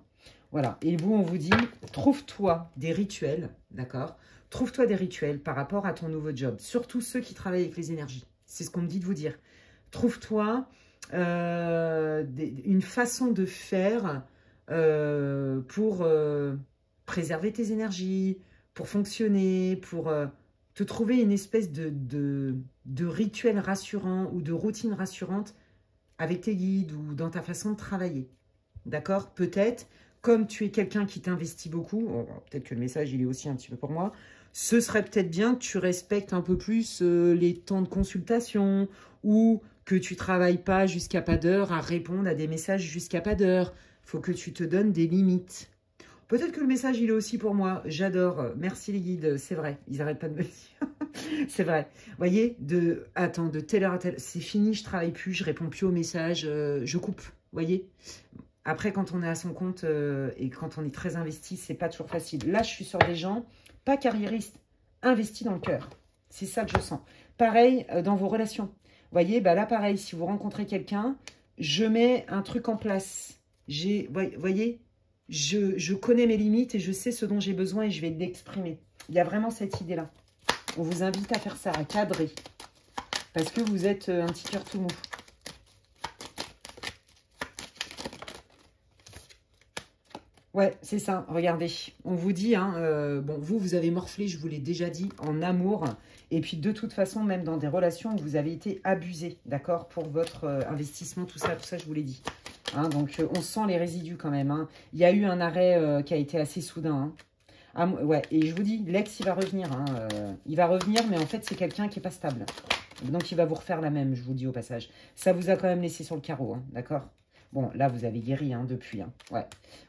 Voilà, et vous, on vous dit, trouve-toi des rituels, d'accord? Trouve-toi des rituels par rapport à ton nouveau job, surtout ceux qui travaillent avec les énergies. C'est ce qu'on me dit de vous dire. Trouve-toi une façon de faire pour préserver tes énergies, pour fonctionner, pour te trouver une espèce de rituel rassurant ou de routine rassurante avec tes guides ou dans ta façon de travailler. D'accord? Peut-être, comme tu es quelqu'un qui t'investit beaucoup, peut-être que le message, il est aussi un petit peu pour moi, ce serait peut-être bien que tu respectes un peu plus les temps de consultation ou que tu ne travailles pas jusqu'à pas d'heure à répondre à des messages jusqu'à pas d'heure. Il faut que tu te donnes des limites. Peut-être que le message, il est aussi pour moi. J'adore. Merci les guides. C'est vrai. Ils n'arrêtent pas de me dire. C'est vrai. Vous voyez, attends, de telle heure à telle... C'est fini, je travaille plus, je réponds plus aux messages, je coupe. Vous voyez? Après, quand on est à son compte et quand on est très investi, c'est pas toujours facile. Là, je suis sur des gens, pas carriéristes, investis dans le cœur. C'est ça que je sens. Pareil dans vos relations. Vous voyez, bah là, pareil, si vous rencontrez quelqu'un, je mets un truc en place. Vous voyez, je connais mes limites et je sais ce dont j'ai besoin et je vais l'exprimer. Il y a vraiment cette idée-là. On vous invite à faire ça, à cadrer. Parce que vous êtes un petit cœur tout mou. Ouais, c'est ça, regardez. On vous dit, hein, bon, vous avez morflé, je vous l'ai déjà dit, en amour. Et puis, de toute façon, même dans des relations où vous avez été abusé, d'accord, pour votre investissement, tout ça, je vous l'ai dit. Hein, donc, on sent les résidus quand même. Hein. Il y a eu un arrêt qui a été assez soudain. Hein. Ah, ouais, et je vous dis, l'ex, il va revenir. Hein, il va revenir, mais en fait, c'est quelqu'un qui n'est pas stable. Donc, il va vous refaire la même, je vous dis au passage. Ça vous a quand même laissé sur le carreau, hein, d'accord? Bon, là, vous avez guéri hein, depuis. Hein.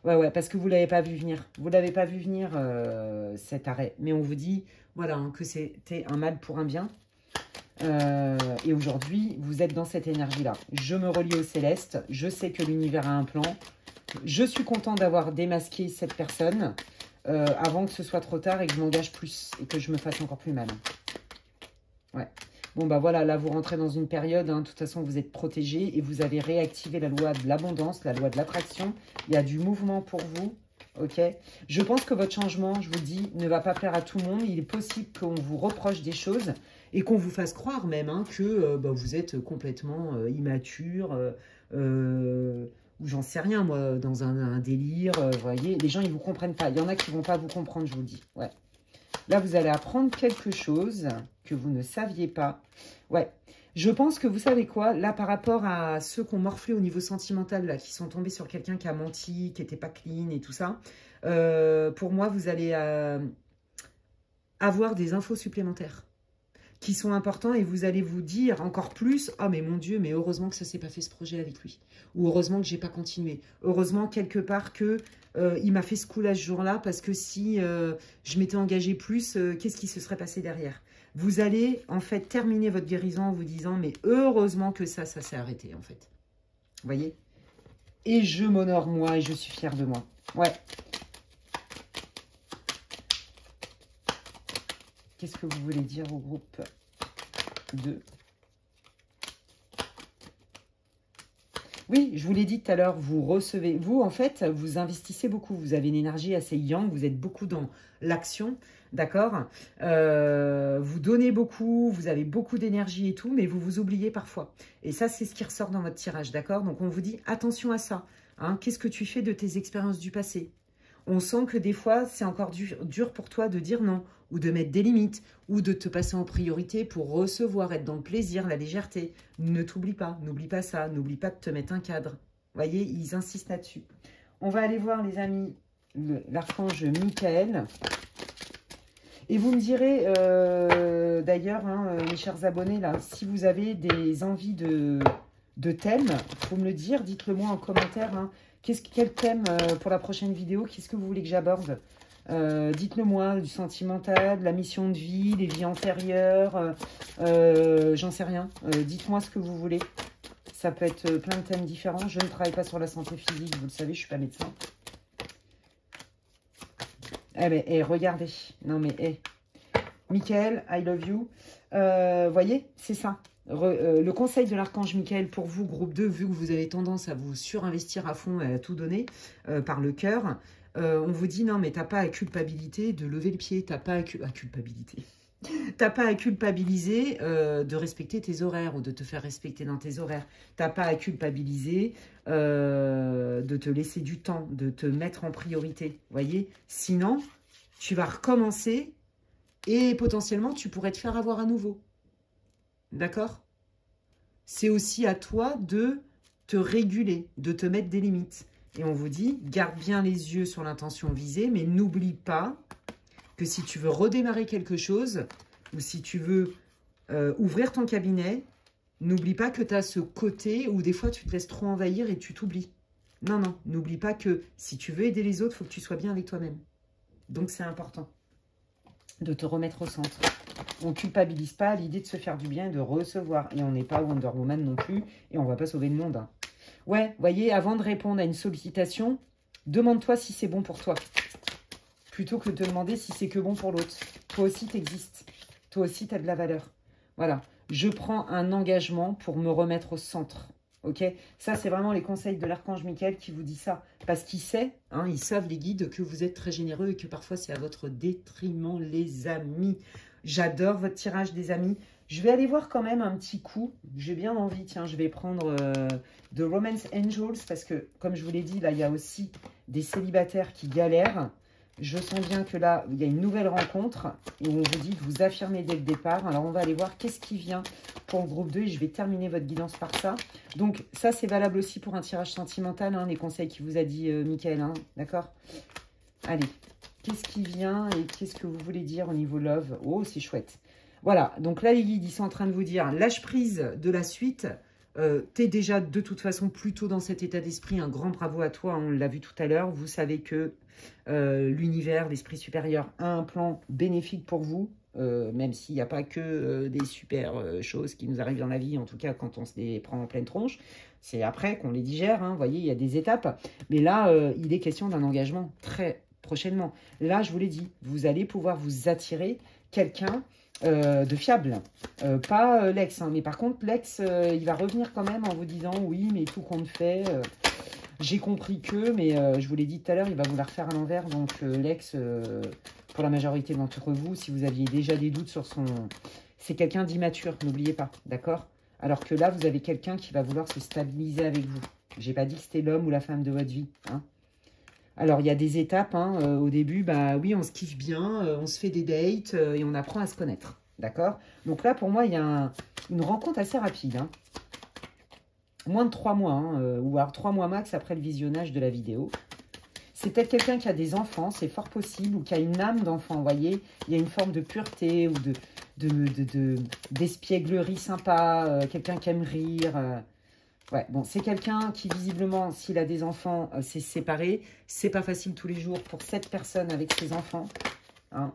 Ouais, parce que vous ne l'avez pas vu venir. Vous ne l'avez pas vu venir, cet arrêt. Mais on vous dit, voilà, hein, que c'était un mal pour un bien. Et aujourd'hui, vous êtes dans cette énergie-là. Je me relie au céleste. Je sais que l'univers a un plan. Je suis content d'avoir démasqué cette personne. avant que ce soit trop tard et que je m'engage plus et que je me fasse encore plus mal. Ouais. Bon, bah voilà, là, vous rentrez dans une période, hein, de toute façon, vous êtes protégé et vous avez réactivé la loi de l'abondance, la loi de l'attraction. Il y a du mouvement pour vous, ok? Je pense que votre changement, je vous dis, ne va pas plaire à tout le monde. Il est possible qu'on vous reproche des choses et qu'on vous fasse croire même hein, que bah, vous êtes complètement immature, ou j'en sais rien, moi, dans un délire, vous voyez. Les gens, ils ne vous comprennent pas. Il y en a qui ne vont pas vous comprendre, je vous dis, ouais. Là, vous allez apprendre quelque chose que vous ne saviez pas. Ouais, je pense que vous savez quoi, là, par rapport à ceux qui ont morflé au niveau sentimental, là, qui sont tombés sur quelqu'un qui a menti, qui n'était pas clean et tout ça, pour moi, vous allez avoir des infos supplémentaires qui sont importants et vous allez vous dire encore plus « Ah, mais mon Dieu, mais heureusement que ça ne s'est pas fait ce projet avec lui. » Ou « Heureusement que je n'ai pas continué. » Heureusement, quelque part, que il m'a fait ce coup-là ce jour-là parce que si je m'étais engagée plus, qu'est-ce qui se serait passé derrière? Vous allez, en fait, terminer votre guérison en vous disant « Mais heureusement que ça s'est arrêté, en fait. » Vous voyez? Et je m'honore, moi, et je suis fière de moi. Ouais. Qu'est-ce que vous voulez dire au groupe 2? Oui, je vous l'ai dit tout à l'heure, vous recevez. Vous, en fait, vous investissez beaucoup. Vous avez une énergie assez yang, vous êtes beaucoup dans l'action, d'accord? Vous donnez beaucoup, vous avez beaucoup d'énergie et tout, mais vous vous oubliez parfois. Et ça, c'est ce qui ressort dans votre tirage, d'accord? Donc, on vous dit attention à ça. Hein. Qu'est-ce que tu fais de tes expériences du passé? On sent que des fois, c'est encore dur pour toi de dire non, ou de mettre des limites, ou de te passer en priorité pour recevoir, être dans le plaisir, la légèreté. Ne t'oublie pas, n'oublie pas ça, n'oublie pas de te mettre un cadre. Vous voyez, ils insistent là-dessus. On va aller voir, les amis, l'archange Michael. Et vous me direz, d'ailleurs, hein, mes chers abonnés, là, si vous avez des envies de thèmes, il faut me le dire, dites-le moi en commentaire, hein. Quel thème pour la prochaine vidéo? Qu'est-ce que vous voulez que j'aborde? Dites-le moi, du sentimental, de la mission de vie, des vies antérieures, j'en sais rien. Dites-moi ce que vous voulez. Ça peut être plein de thèmes différents. Je ne travaille pas sur la santé physique, vous le savez, je ne suis pas médecin. Eh ben, regardez. Non mais, Michael, I love you. Voyez, c'est ça. Le conseil de l'archange Michael pour vous, groupe 2, vu que vous avez tendance à vous surinvestir à fond et à tout donner par le cœur, on vous dit non mais t'as pas à culpabilité de lever le pied, t'as pas à culpabilité. T'as pas à culpabiliser de respecter tes horaires ou de te faire respecter dans tes horaires. T'as pas à culpabiliser de te laisser du temps, de te mettre en priorité. Voyez, sinon, tu vas recommencer et potentiellement, tu pourrais te faire avoir à nouveau. D'accord? C'est aussi à toi de te réguler, de te mettre des limites. Et on vous dit, garde bien les yeux sur l'intention visée, mais n'oublie pas que si tu veux redémarrer quelque chose, ou si tu veux ouvrir ton cabinet, n'oublie pas que tu as ce côté où des fois tu te laisses trop envahir et tu t'oublies. Non, non, n'oublie pas que si tu veux aider les autres, il faut que tu sois bien avec toi-même. Donc c'est important de te remettre au centre. On ne culpabilise pas à l'idée de se faire du bien et de recevoir. Et on n'est pas Wonder Woman non plus. Et on ne va pas sauver le monde. Hein. Ouais, voyez, avant de répondre à une sollicitation, demande-toi si c'est bon pour toi. Plutôt que de te demander si c'est que bon pour l'autre. Toi aussi, tu existes. Toi aussi, tu as de la valeur. Voilà. Je prends un engagement pour me remettre au centre. Ok? Ça, c'est vraiment les conseils de l'archange Michael qui vous dit ça. Parce qu'il sait, hein, ils savent, les guides, que vous êtes très généreux et que parfois, c'est à votre détriment, les amis. J'adore votre tirage, des amis. Je vais aller voir quand même un petit coup. J'ai bien envie, tiens, je vais prendre The Romance Angels. Parce que, comme je vous l'ai dit, là, il y a aussi des célibataires qui galèrent. Je sens bien que là, il y a une nouvelle rencontre et on vous dit de vous affirmer dès le départ. Alors, on va aller voir qu'est-ce qui vient pour le groupe 2 et je vais terminer votre guidance par ça. Donc, ça, c'est valable aussi pour un tirage sentimental, hein, les conseils qu'il vous a dit Michael, hein, d'accord? Allez, qu'est-ce qui vient et qu'est-ce que vous voulez dire au niveau love? Oh, c'est chouette. Voilà, donc là, les guides, ils sont en train de vous dire lâche prise de la suite. T'es déjà de toute façon plutôt dans cet état d'esprit. Un grand bravo à toi, on l'a vu tout à l'heure. Vous savez que l'univers, l'esprit supérieur a un plan bénéfique pour vous, même s'il n'y a pas que des super choses qui nous arrivent dans la vie, en tout cas quand on se les prend en pleine tronche. C'est après qu'on les digère, hein, vous voyez, il y a des étapes. Mais là, il est question d'un engagement très prochainement. Là, je vous l'ai dit, vous allez pouvoir vous attirer quelqu'un de fiable. Pas l'ex, hein, mais par contre, l'ex, il va revenir quand même en vous disant « Oui, mais tout compte fait, j'ai compris que… » Mais je vous l'ai dit tout à l'heure, il va vous la refaire à l'envers. Donc l'ex, pour la majorité d'entre vous, si vous aviez déjà des doutes sur son… C'est quelqu'un d'immature, n'oubliez pas, d'accord? Alors que là, vous avez quelqu'un qui va vouloir se stabiliser avec vous. J'ai pas dit que c'était l'homme ou la femme de votre vie, hein. Alors, il y a des étapes. Hein, au début, bah oui, on se kiffe bien, on se fait des dates et on apprend à se connaître. D'accord? Donc là, pour moi, il y a une rencontre assez rapide. Hein. Moins de 3 mois, hein, ou alors 3 mois max après le visionnage de la vidéo. C'est peut-être quelqu'un qui a des enfants, c'est fort possible, ou qui a une âme d'enfant, vous voyez. Il y a une forme de pureté ou d'espièglerie sympa, quelqu'un qui aime rire. Ouais, bon, c'est quelqu'un qui, visiblement, s'il a des enfants, s'est séparé. C'est pas facile tous les jours pour cette personne avec ses enfants. Hein.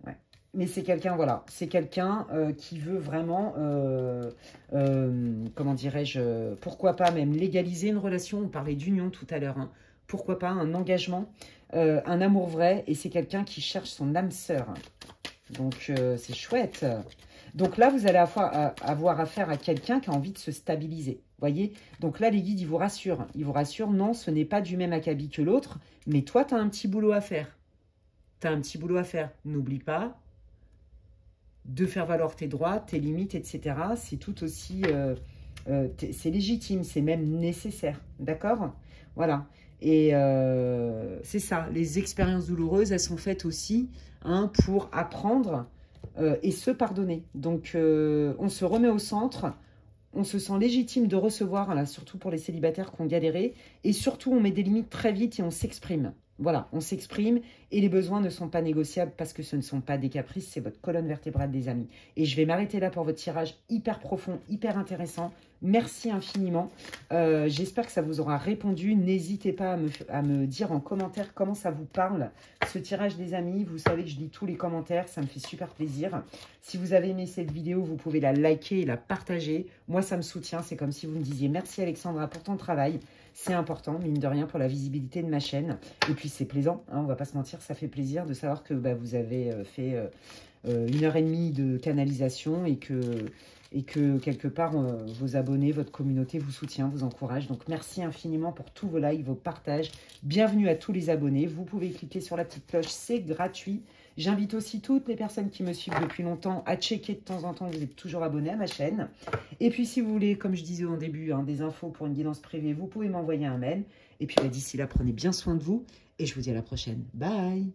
Ouais. Mais c'est quelqu'un, voilà, c'est quelqu'un qui veut vraiment, comment dirais-je, pourquoi pas même légaliser une relation. On parlait d'union tout à l'heure. Hein. Pourquoi pas un engagement, un amour vrai. Et c'est quelqu'un qui cherche son âme sœur. Donc, c'est chouette. Donc là, vous allez avoir affaire à quelqu'un qui a envie de se stabiliser. Voyez? Donc là, les guides, ils vous rassurent. Ils vous rassurent, non, ce n'est pas du même acabit que l'autre, mais toi, tu as un petit boulot à faire. Tu as un petit boulot à faire. N'oublie pas de faire valoir tes droits, tes limites, etc. C'est tout aussi… c'est légitime, c'est même nécessaire. D'accord? Voilà. Et c'est ça. Les expériences douloureuses, elles sont faites aussi hein, pour apprendre… et se pardonner. Donc, on se remet au centre, on se sent légitime de recevoir, là, surtout pour les célibataires qui ont galéré, et surtout, on met des limites très vite et on s'exprime. Voilà, on s'exprime et les besoins ne sont pas négociables parce que ce ne sont pas des caprices, c'est votre colonne vertébrale des amis. Et je vais m'arrêter là pour votre tirage hyper profond, hyper intéressant. Merci infiniment. J'espère que ça vous aura répondu. N'hésitez pas à me dire en commentaire comment ça vous parle, ce tirage des amis. Vous savez que je lis tous les commentaires, ça me fait super plaisir. Si vous avez aimé cette vidéo, vous pouvez la liker et la partager. Moi, ça me soutient. C'est comme si vous me disiez merci Alexandra pour ton travail. C'est important, mine de rien, pour la visibilité de ma chaîne. Et puis, c'est plaisant, hein, on va pas se mentir, ça fait plaisir de savoir que bah, vous avez fait 1h30 de canalisation et que quelque part, vos abonnés, votre communauté vous soutient, vous encourage. Donc, merci infiniment pour tous vos likes, vos partages. Bienvenue à tous les abonnés. Vous pouvez cliquer sur la petite cloche, c'est gratuit. J'invite aussi toutes les personnes qui me suivent depuis longtemps à checker de temps en temps que vous êtes toujours abonnés à ma chaîne. Et puis, si vous voulez, comme je disais au début, hein, des infos pour une guidance privée, vous pouvez m'envoyer un mail. Et puis, bah, d'ici là, prenez bien soin de vous. Et je vous dis à la prochaine. Bye!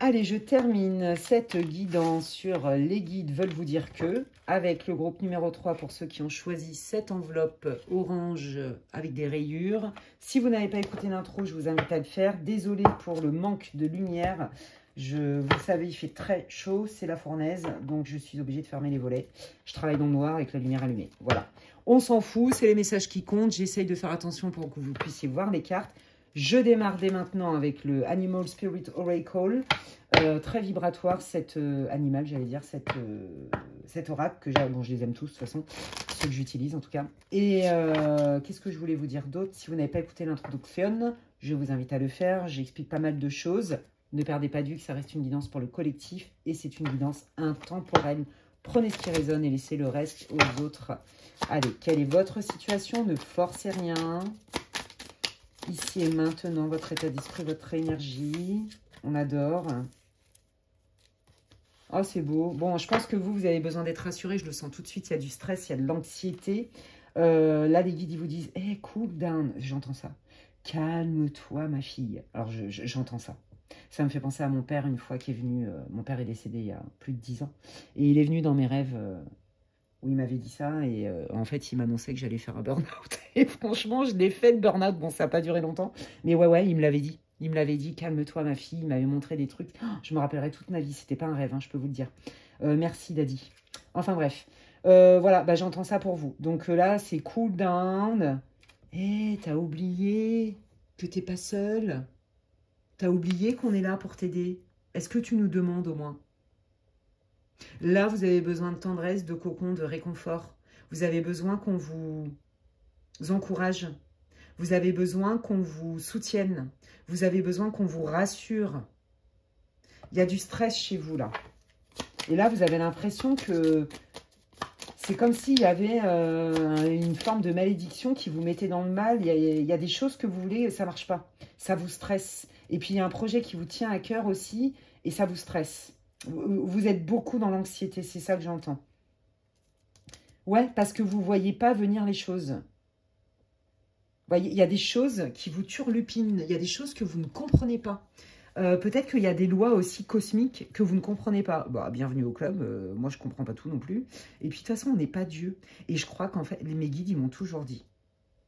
Allez, je termine cette guidance sur les guides veulent vous dire que, avec le groupe numéro 3 pour ceux qui ont choisi cette enveloppe orange avec des rayures. Si vous n'avez pas écouté l'intro, je vous invite à le faire. Désolée pour le manque de lumière. Vous savez, il fait très chaud, c'est la fournaise, donc je suis obligée de fermer les volets. Je travaille dans le noir avec la lumière allumée. Voilà. On s'en fout, c'est les messages qui comptent. J'essaye de faire attention pour que vous puissiez voir les cartes. Je démarre dès maintenant avec le Animal Spirit Oracle. Très vibratoire, cet animal, j'allais dire, cet oracle que j'ai. Bon, je les aime tous, de toute façon, ceux que j'utilise en tout cas. Et qu'est-ce que je voulais vous dire d'autre? Si vous n'avez pas écouté l'introduction, je vous invite à le faire. J'explique pas mal de choses. Ne perdez pas de vue que ça reste une guidance pour le collectif et c'est une guidance intemporelle. Prenez ce qui résonne et laissez le reste aux autres. Allez, quelle est votre situation? Ne forcez rien. Ici et maintenant, votre état d'esprit, votre énergie. On adore. Oh, c'est beau. Bon, je pense que vous avez besoin d'être rassuré. Je le sens tout de suite. Il y a du stress, il y a de l'anxiété. Là, les guides, ils vous disent, hey, cool down. J'entends ça. Calme-toi, ma fille. Alors, j'entends ça. Ça me fait penser à mon père, une fois qui est venu. Mon père est décédé il y a plus de 10 ans. Et il est venu dans mes rêves où il m'avait dit ça. Et en fait, il m'annonçait que j'allais faire un burn-out. Et franchement, je l'ai fait, le burn-out. Bon, ça n'a pas duré longtemps. Mais ouais, il me l'avait dit. Il me l'avait dit, calme-toi ma fille, il m'avait montré des trucs. Oh, je me rappellerai toute ma vie, c'était pas un rêve, hein, je peux vous le dire. Merci Daddy. Enfin bref, voilà, bah, j'entends ça pour vous. Donc là, c'est cool down. Eh, t'as oublié. que tu n'es pas seul. Tu as oublié qu'on est là pour t'aider. Est-ce que tu nous demandes au moins? Là, vous avez besoin de tendresse, de cocon, de réconfort. Vous avez besoin qu'on vous encourage. Vous avez besoin qu'on vous soutienne. Vous avez besoin qu'on vous rassure. Il y a du stress chez vous, là. Et là, vous avez l'impression que c'est comme s'il y avait une forme de malédiction qui vous mettait dans le mal. Il y a des choses que vous voulez et ça ne marche pas. Ça vous stresse. Et puis, il y a un projet qui vous tient à cœur aussi et ça vous stresse. Vous êtes beaucoup dans l'anxiété, c'est ça que j'entends. Ouais, parce que vous ne voyez pas venir les choses. Vous voyez, il y a des choses qui vous turlupinent. Il y a des choses que vous ne comprenez pas. Peut-être qu'il y a des lois aussi cosmiques que vous ne comprenez pas. Bah, bienvenue au club, moi je ne comprends pas tout non plus. Et puis de toute façon, on n'est pas Dieu. Et je crois qu'en fait, mes guides, ils m'ont toujours dit,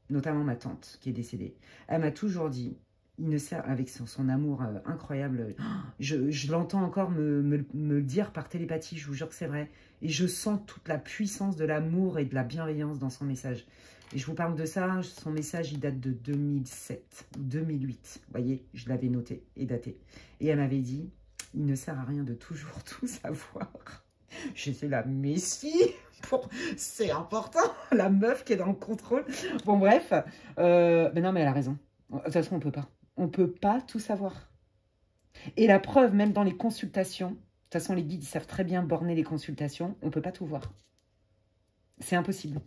notamment ma tante qui est décédée, elle m'a toujours dit, il ne sert, avec son amour incroyable, je l'entends encore me le dire par télépathie, je vous jure que c'est vrai. Et je sens toute la puissance de l'amour et de la bienveillance dans son message. Et je vous parle de ça, son message, il date de 2007 ou 2008. Vous voyez, je l'avais noté et daté. Et elle m'avait dit, il ne sert à rien de toujours tout savoir. J'étais la messie, c'est important, la meuf qui est dans le contrôle. Bon, bref, mais non, mais elle a raison. De toute façon, on ne peut pas. On ne peut pas tout savoir. Et la preuve, même dans les consultations, de toute façon, les guides, ils savent très bien borner les consultations, on ne peut pas tout voir. C'est impossible.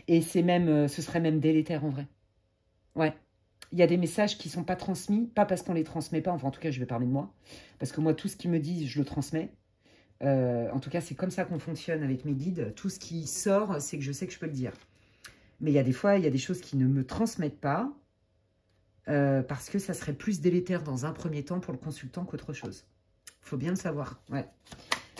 Et c'est même, ce serait même délétère en vrai. Ouais. Il y a des messages qui ne sont pas transmis, pas parce qu'on ne les transmet pas, enfin en tout cas je vais parler de moi, parce que moi tout ce qu'ils me disent, je le transmets. En tout cas c'est comme ça qu'on fonctionne avec mes guides. Tout ce qui sort, c'est que je sais que je peux le dire. Mais il y a des fois, il y a des choses qui ne me transmettent pas, parce que ça serait plus délétère dans un premier temps pour le consultant qu'autre chose. Il faut bien le savoir, ouais.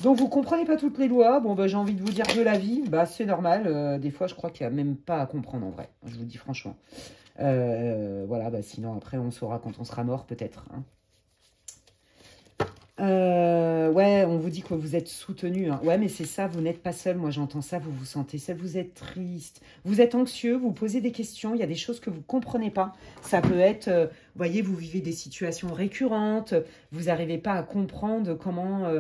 Donc, vous ne comprenez pas toutes les lois. Bon, bah, j'ai envie de vous dire de la vie. Bah, c'est normal. Des fois, je crois qu'il n'y a même pas à comprendre en vrai. Je vous le dis franchement. Voilà, bah, sinon, après, on saura quand on sera mort, peut-être. Hein. Ouais, on vous dit que vous êtes soutenu. Hein. Ouais, mais c'est ça, vous n'êtes pas seul. Moi, j'entends ça, vous vous sentez seul. Vous êtes triste. Vous êtes anxieux, vous posez des questions. Il y a des choses que vous ne comprenez pas. Ça peut être, vous voyez, vous vivez des situations récurrentes. Vous n'arrivez pas à comprendre comment...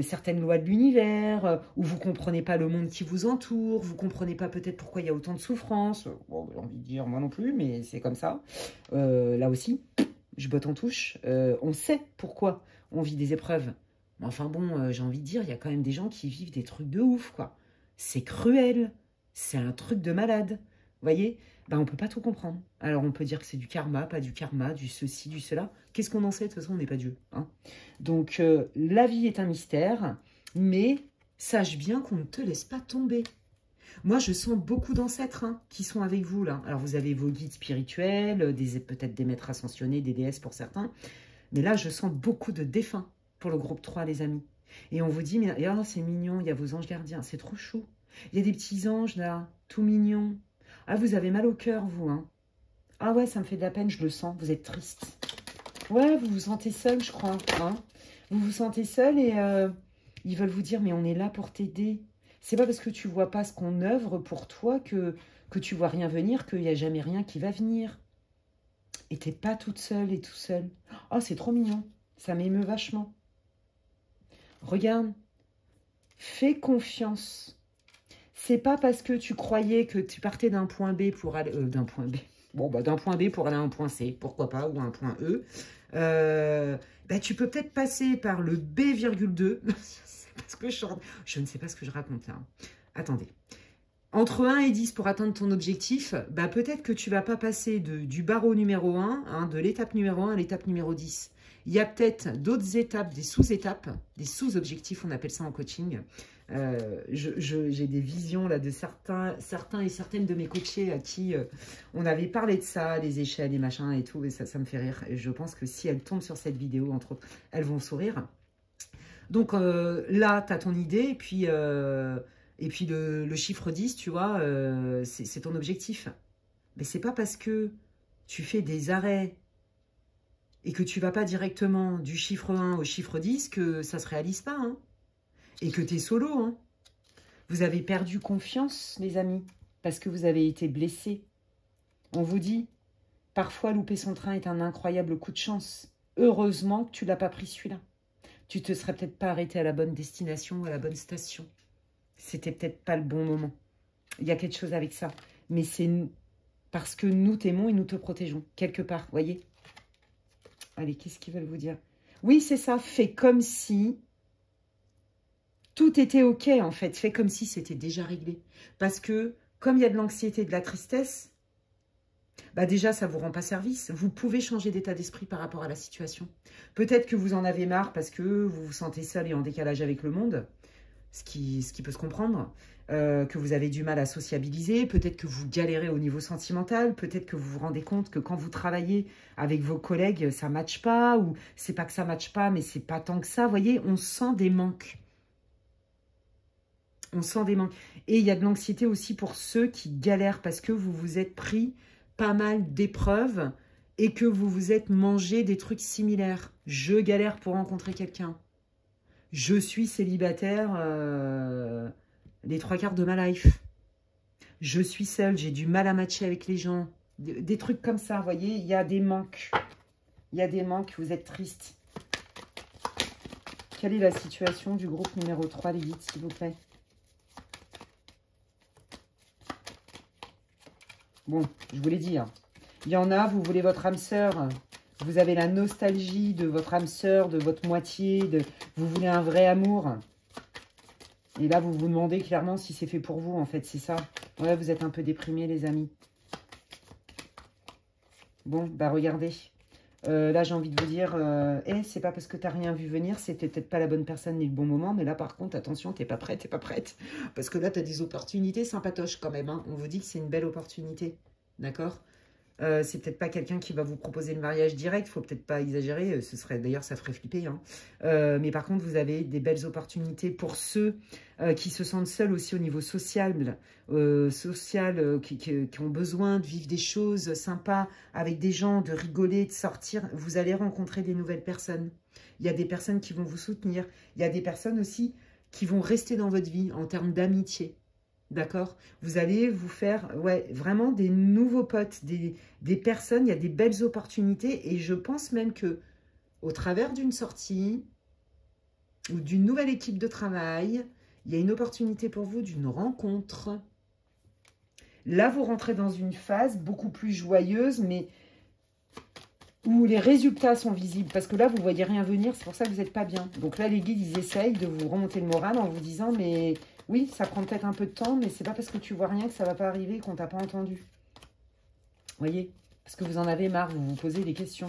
certaines lois de l'univers, ou vous ne comprenez pas le monde qui vous entoure, vous ne comprenez pas peut-être pourquoi il y a autant de souffrance. Bon, j'ai envie de dire moi non plus, mais c'est comme ça. Là aussi, je botte en touche. On sait pourquoi on vit des épreuves. Mais enfin bon, j'ai envie de dire, il y a quand même des gens qui vivent des trucs de ouf, quoi. C'est cruel. C'est un truc de malade. Vous voyez, ben, on ne peut pas tout comprendre. Alors, on peut dire que c'est du karma, pas du karma, du ceci, du cela. Qu'est-ce qu'on en sait? De toute façon, on n'est pas Dieu. Hein. Donc, la vie est un mystère, mais sache bien qu'on ne te laisse pas tomber. Moi, je sens beaucoup d'ancêtres qui sont avec vous, là. Alors, vous avez vos guides spirituels, peut-être des maîtres ascensionnés, des déesses pour certains. Mais là, je sens beaucoup de défunts pour le groupe 3, les amis. Et on vous dit, mais oh, c'est mignon, il y a vos anges gardiens. C'est trop chou. Il y a des petits anges, là, tout mignons. Ah, vous avez mal au cœur, vous, hein. Ah ouais, ça me fait de la peine, je le sens. Vous êtes triste. Ouais, vous vous sentez seul, je crois. Hein. Vous vous sentez seul et ils veulent vous dire, mais on est là pour t'aider. C'est pas parce que tu vois pas ce qu'on œuvre pour toi que tu vois rien venir, qu'il n'y a jamais rien qui va venir. Et t'es pas toute seule et tout seul. Oh, c'est trop mignon. Ça m'émeut vachement. Regarde. Fais confiance. C'est pas parce que tu croyais que tu partais d'un point B pour aller... d'un point B. Bon, bah, d'un point B pour aller à un point C, pourquoi pas, ou à un point E. Bah, tu peux peut-être passer par le B,2. Je ne sais pas ce que je raconte là. Attendez. Entre 1 et 10 pour atteindre ton objectif, bah, peut-être que tu ne vas pas passer du barreau numéro 1, de l'étape numéro 1 à l'étape numéro 10. Il y a peut-être d'autres étapes, des sous-étapes, des sous-objectifs, on appelle ça en coaching. J'ai des visions là, de certains et certaines de mes coachés à qui on avait parlé de ça, les échelles, les machins et tout, et ça me fait rire. Et je pense que si elles tombent sur cette vidéo, entre autres, elles vont sourire. Donc là, tu as ton idée, et puis le chiffre 10, tu vois, c'est ton objectif. Mais c'est pas parce que tu fais des arrêts et que tu vas pas directement du chiffre 1 au chiffre 10 que ça se réalise pas. Hein. Et que tu es solo. Hein. Vous avez perdu confiance, les amis, parce que vous avez été blessés. On vous dit, Parfois, louper son train est un incroyable coup de chance. Heureusement que tu l'as pas pris celui-là. Tu te serais peut-être pas arrêté à la bonne destination ou à la bonne station. C'était peut-être pas le bon moment. Il y a quelque chose avec ça. Mais c'est parce que nous t'aimons et nous te protégeons. Quelque part, voyez. Allez, qu'est-ce qu'ils veulent vous dire? Oui, c'est ça. Fais comme si tout était OK, en fait. Fais comme si c'était déjà réglé. Parce que, comme il y a de l'anxiété et de la tristesse, bah déjà, ça ne vous rend pas service. Vous pouvez changer d'état d'esprit par rapport à la situation. Peut-être que vous en avez marre parce que vous vous sentez seul et en décalage avec le monde, ce qui peut se comprendre, que vous avez du mal à sociabiliser, peut-être que vous galérez au niveau sentimental, peut-être que vous vous rendez compte que quand vous travaillez avec vos collègues, ça ne matche pas, ou c'est pas que ça ne matche pas, mais c'est pas tant que ça. Vous voyez, on sent des manques. On sent des manques. Et il y a de l'anxiété aussi pour ceux qui galèrent parce que vous vous êtes pris pas mal d'épreuves et que vous vous êtes mangé des trucs similaires. Je galère pour rencontrer quelqu'un. Je suis célibataire les 3/4 de ma life. Je suis seule, j'ai du mal à matcher avec les gens. Des trucs comme ça, vous voyez, il y a des manques. Il y a des manques, vous êtes triste. Quelle est la situation du groupe numéro 3, les guides, s'il vous plaît? Bon, je vous l'ai dit, hein. Il y en a, vous voulez votre âme sœur, vous avez la nostalgie de votre âme sœur, de votre moitié, vous voulez un vrai amour. Et là, vous vous demandez clairement si c'est fait pour vous, en fait, c'est ça. Ouais, vous êtes un peu déprimés, les amis. Bon, bah regardez. Là, j'ai envie de vous dire, c'est pas parce que t'as rien vu venir, c'était peut-être pas la bonne personne ni le bon moment, mais là, par contre, attention, t'es pas prête, t'es pas prête. Parce que là, t'as des opportunités sympatoches quand même, hein. On vous dit que c'est une belle opportunité, d'accord? C'est peut-être pas quelqu'un qui va vous proposer le mariage direct, faut peut-être pas exagérer, ce serait d'ailleurs ça ferait flipper, hein. Mais par contre vous avez des belles opportunités pour ceux qui se sentent seuls aussi au niveau social, qui ont besoin de vivre des choses sympas avec des gens, de rigoler, de sortir. Vous allez rencontrer des nouvelles personnes. Il y a des personnes qui vont vous soutenir, il y a des personnes aussi qui vont rester dans votre vie en termes d'amitié. D'accord? Vous allez vous faire vraiment des nouveaux potes, des personnes, il y a des belles opportunités et je pense même que au travers d'une sortie ou d'une nouvelle équipe de travail, il y a une opportunité pour vous d'une rencontre. Là, vous rentrez dans une phase beaucoup plus joyeuse, mais où les résultats sont visibles. Parce que là, vous ne voyez rien venir, c'est pour ça que vous n'êtes pas bien. Donc là, les guides, ils essayent de vous remonter le moral en vous disant, mais oui, ça prend peut-être un peu de temps, mais c'est pas parce que tu vois rien que ça va pas arriver, qu'on t'a pas entendu. Vous voyez? Parce que vous en avez marre, vous vous posez des questions.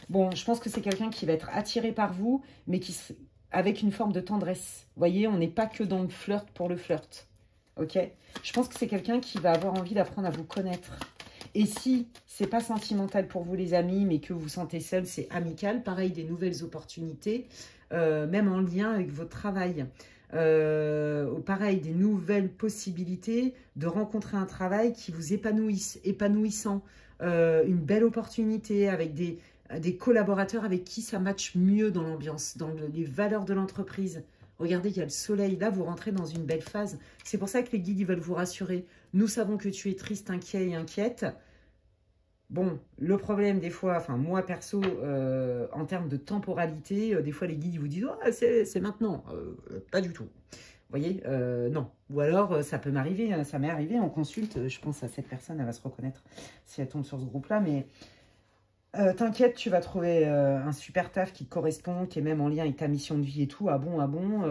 Bon, je pense que c'est quelqu'un qui va être attiré par vous, mais avec une forme de tendresse. Vous voyez, on n'est pas que dans le flirt pour le flirt. Ok? Je pense que c'est quelqu'un qui va avoir envie d'apprendre à vous connaître. Et si c'est pas sentimental pour vous les amis, mais que vous vous sentez seul, c'est amical. Pareil, des nouvelles opportunités, même en lien avec votre travail. Pareil, des nouvelles possibilités de rencontrer un travail qui vous épanouisse, épanouissant. Une belle opportunité avec des collaborateurs avec qui ça matche mieux dans l'ambiance, dans les valeurs de l'entreprise. Regardez, il y a le soleil. Là, vous rentrez dans une belle phase. C'est pour ça que les guides, ils veulent vous rassurer. Nous savons que tu es triste, inquiet et inquiète. Bon, le problème des fois, enfin moi perso, en termes de temporalité, des fois les guides ils vous disent oh, c'est maintenant. Pas du tout. Vous voyez, non. Ou alors, ça peut m'arriver, ça m'est arrivé en consulte, je pense à cette personne, elle va se reconnaître si elle tombe sur ce groupe-là, mais t'inquiète, tu vas trouver un super taf qui te correspond, qui est même en lien avec ta mission de vie et tout. Ah bon,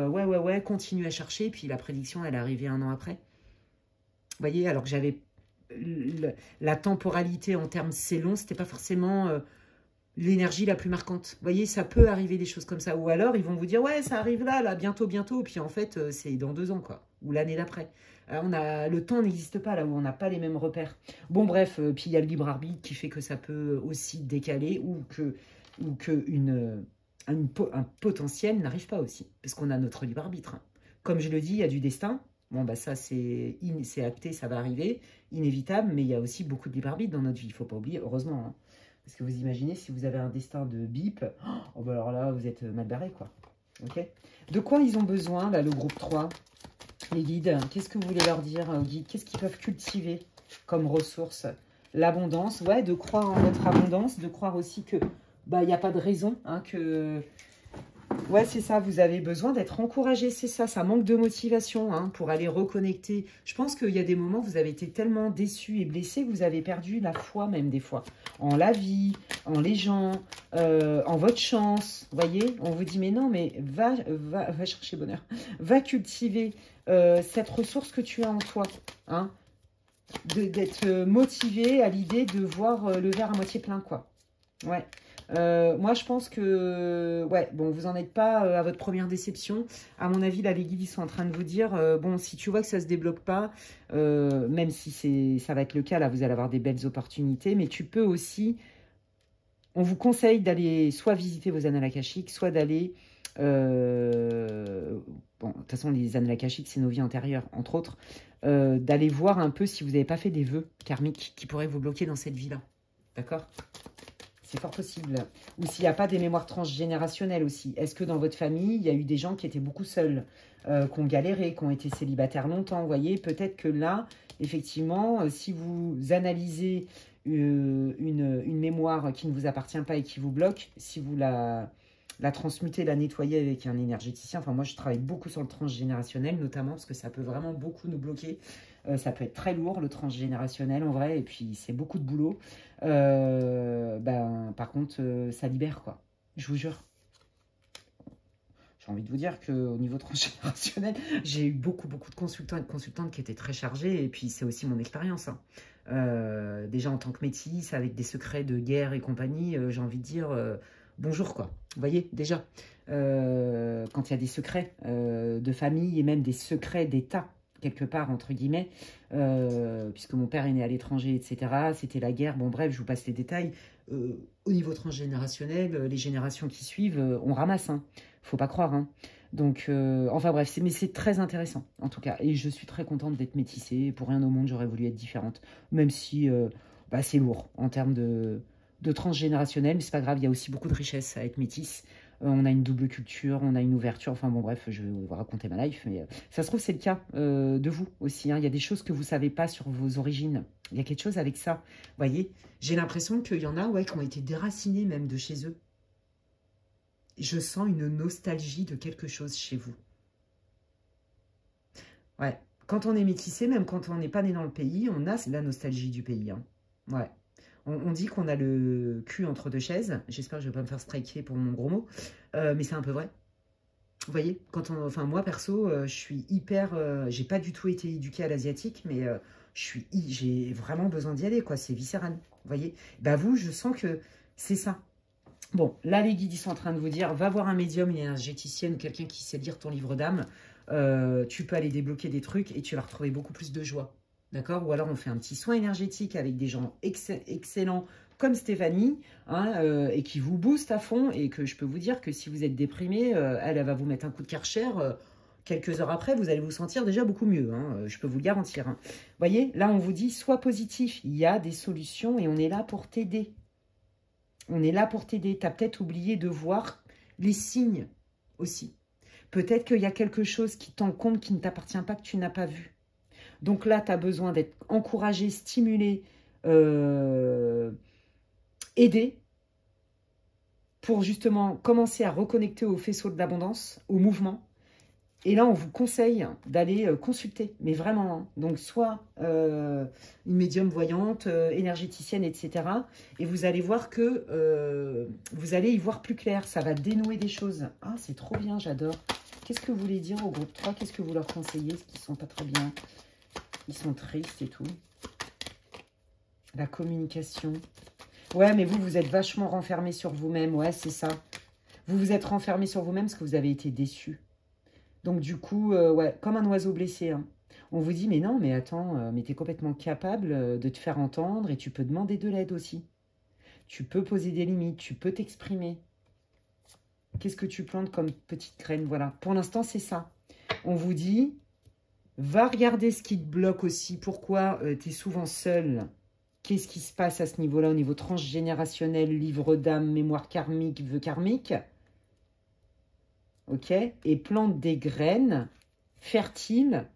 ouais, continue à chercher. Puis la prédiction, elle est arrivée 1 an après. Vous voyez, alors que j'avais la temporalité en termes c'est long, c'était pas forcément l'énergie la plus marquante. Vous voyez, ça peut arriver des choses comme ça. Ou alors, ils vont vous dire, ouais, ça arrive là, bientôt. Puis en fait, c'est dans 2 ans, quoi. Ou l'année d'après. Le temps n'existe pas là où on n'a pas les mêmes repères. Bon, bref, puis il y a le libre arbitre qui fait que ça peut aussi décaler ou que un potentiel n'arrive pas aussi. Parce qu'on a notre libre arbitre. Hein. Comme je le dis, il y a du destin. Bon, bah ça, c'est acté, ça va arriver, inévitable, mais il y a aussi beaucoup de libre arbitre dans notre vie. Il ne faut pas oublier, heureusement. Hein. Parce que vous imaginez, si vous avez un destin de bip, oh bah alors là, vous êtes mal barré, quoi. Ok? De quoi ils ont besoin, là, le groupe 3? Les guides, qu'est-ce que vous voulez leur dire aux guides? Qu'est-ce qu'ils peuvent cultiver comme ressources? l'abondance, ouais, de croire en votre abondance, de croire aussi que bah, il n'y a pas de raison, hein, que... Ouais, c'est ça, vous avez besoin d'être encouragé, c'est ça, ça manque de motivation hein, pour aller reconnecter. Je pense qu'il y a des moments où vous avez été tellement déçu et blessé que vous avez perdu la foi même des fois, en la vie, en les gens, en votre chance, vous voyez. On vous dit, mais non, mais va chercher bonheur, va cultiver cette ressource que tu as en toi, hein, d'être motivé à l'idée de voir le verre à moitié plein, quoi. Ouais. Moi, je pense que, ouais, bon, vous n'en êtes pas à votre première déception. À mon avis, là, les guides, ils sont en train de vous dire, bon, si tu vois que ça ne se débloque pas, même si ça va être le cas, là, vous allez avoir des belles opportunités, mais tu peux aussi, on vous conseille d'aller soit visiter vos annales akashiques, soit d'aller, bon, de toute façon, les annales akashiques, c'est nos vies antérieures, entre autres, d'aller voir un peu si vous n'avez pas fait des vœux karmiques qui pourraient vous bloquer dans cette vie-là. D'accord ? C'est fort possible. Ou s'il n'y a pas des mémoires transgénérationnelles aussi. Est-ce que dans votre famille, il y a eu des gens qui étaient beaucoup seuls, qui ont galéré, qui ont été célibataires longtemps, vous voyez? Peut-être que là, effectivement, si vous analysez une mémoire qui ne vous appartient pas et qui vous bloque, si vous la transmutez, la nettoyez avec un énergéticien, enfin moi je travaille beaucoup sur le transgénérationnel notamment parce que ça peut vraiment beaucoup nous bloquer. Ça peut être très lourd le transgénérationnel en vrai et puis c'est beaucoup de boulot. Par contre ça libère quoi, je vous jure. J'ai envie de vous dire qu'au niveau transgénérationnel, j'ai eu beaucoup de consultants et de consultantes qui étaient très chargés et puis c'est aussi mon expérience. Hein. Déjà en tant que métisse, avec des secrets de guerre et compagnie, j'ai envie de dire bonjour quoi. Vous voyez déjà, quand il y a des secrets de famille et même des secrets d'État, quelque part, entre guillemets, puisque mon père est né à l'étranger, etc. C'était la guerre. Bon, bref, je vous passe les détails. Au niveau transgénérationnel, les générations qui suivent, on ramasse. Hein. Faut pas croire. Hein. Donc, enfin bref, mais c'est très intéressant, en tout cas. Et je suis très contente d'être métissée. Pour rien au monde, j'aurais voulu être différente. Même si c'est lourd en termes de transgénérationnel. Mais c'est pas grave, il y a aussi beaucoup de richesse à être métisse. On a une double culture, on a une ouverture. Enfin bon, bref, je vais vous raconter ma life. Mais ça se trouve, c'est le cas de vous aussi. Hein. Il y a des choses que vous ne savez pas sur vos origines. Il y a quelque chose avec ça. Vous voyez, j'ai l'impression qu'il y en a qui ont été déracinés même de chez eux. Je sens une nostalgie de quelque chose chez vous. Ouais. Quand on est métissé, même quand on n'est pas né dans le pays, on a la nostalgie du pays. Hein. Ouais. On dit qu'on a le cul entre deux chaises. J'espère que je ne vais pas me faire striker pour mon gros mot. Mais c'est un peu vrai. Vous voyez, enfin moi perso, je suis hyper... j'ai pas du tout été éduquée à l'asiatique, mais j'ai vraiment besoin d'y aller, quoi. C'est viscéral, vous voyez. Bah vous, je sens que c'est ça. Bon, là, les guides, ils sont en train de vous dire, va voir un médium, une énergéticienne, quelqu'un qui sait lire ton livre d'âme. Tu peux aller débloquer des trucs et tu vas retrouver beaucoup plus de joie. D'accord? Ou alors, on fait un petit soin énergétique avec des gens excellents comme Stéphanie, hein, et qui vous booste à fond. Et que je peux vous dire que si vous êtes déprimé, elle va vous mettre un coup de Karcher. Quelques heures après, vous allez vous sentir déjà beaucoup mieux. Hein, je peux vous le garantir. Hein. Vous voyez, là, on vous dit, sois positif. Il y a des solutions et on est là pour t'aider. On est là pour t'aider. Tu as peut-être oublié de voir les signes aussi. Peut-être qu'il y a quelque chose qui t'encombre, qui ne t'appartient pas, que tu n'as pas vu. Donc là, tu as besoin d'être encouragé, stimulé, aidé pour justement commencer à reconnecter au faisceau de l'abondance, au mouvement. Et là, on vous conseille d'aller consulter, mais vraiment. Hein. Donc, soit une médium voyante, énergéticienne, etc. Et vous allez voir que vous allez y voir plus clair. Ça va dénouer des choses. Ah, c'est trop bien, j'adore. Qu'est-ce que vous voulez dire au groupe 3? Qu'est-ce que vous leur conseillez? Est-ce qu'ils ne sont pas très bien? Ils sont tristes et tout. La communication. Ouais, mais vous êtes vachement renfermé sur vous-même. Ouais, c'est ça. Vous vous êtes renfermé sur vous-même parce que vous avez été déçu. Donc, du coup, ouais, comme un oiseau blessé. Hein. On vous dit, mais non, mais attends, mais tu es complètement capable de te faire entendre et tu peux demander de l'aide aussi. Tu peux poser des limites, tu peux t'exprimer. Qu'est-ce que tu plantes comme petite graine? Voilà, pour l'instant, c'est ça. On vous dit, va regarder ce qui te bloque aussi. Pourquoi tu es souvent seul? Qu'est-ce qui se passe à ce niveau-là, au niveau transgénérationnel, livre d'âme, mémoire karmique, vœux karmiques? Ok, et plante des graines fertiles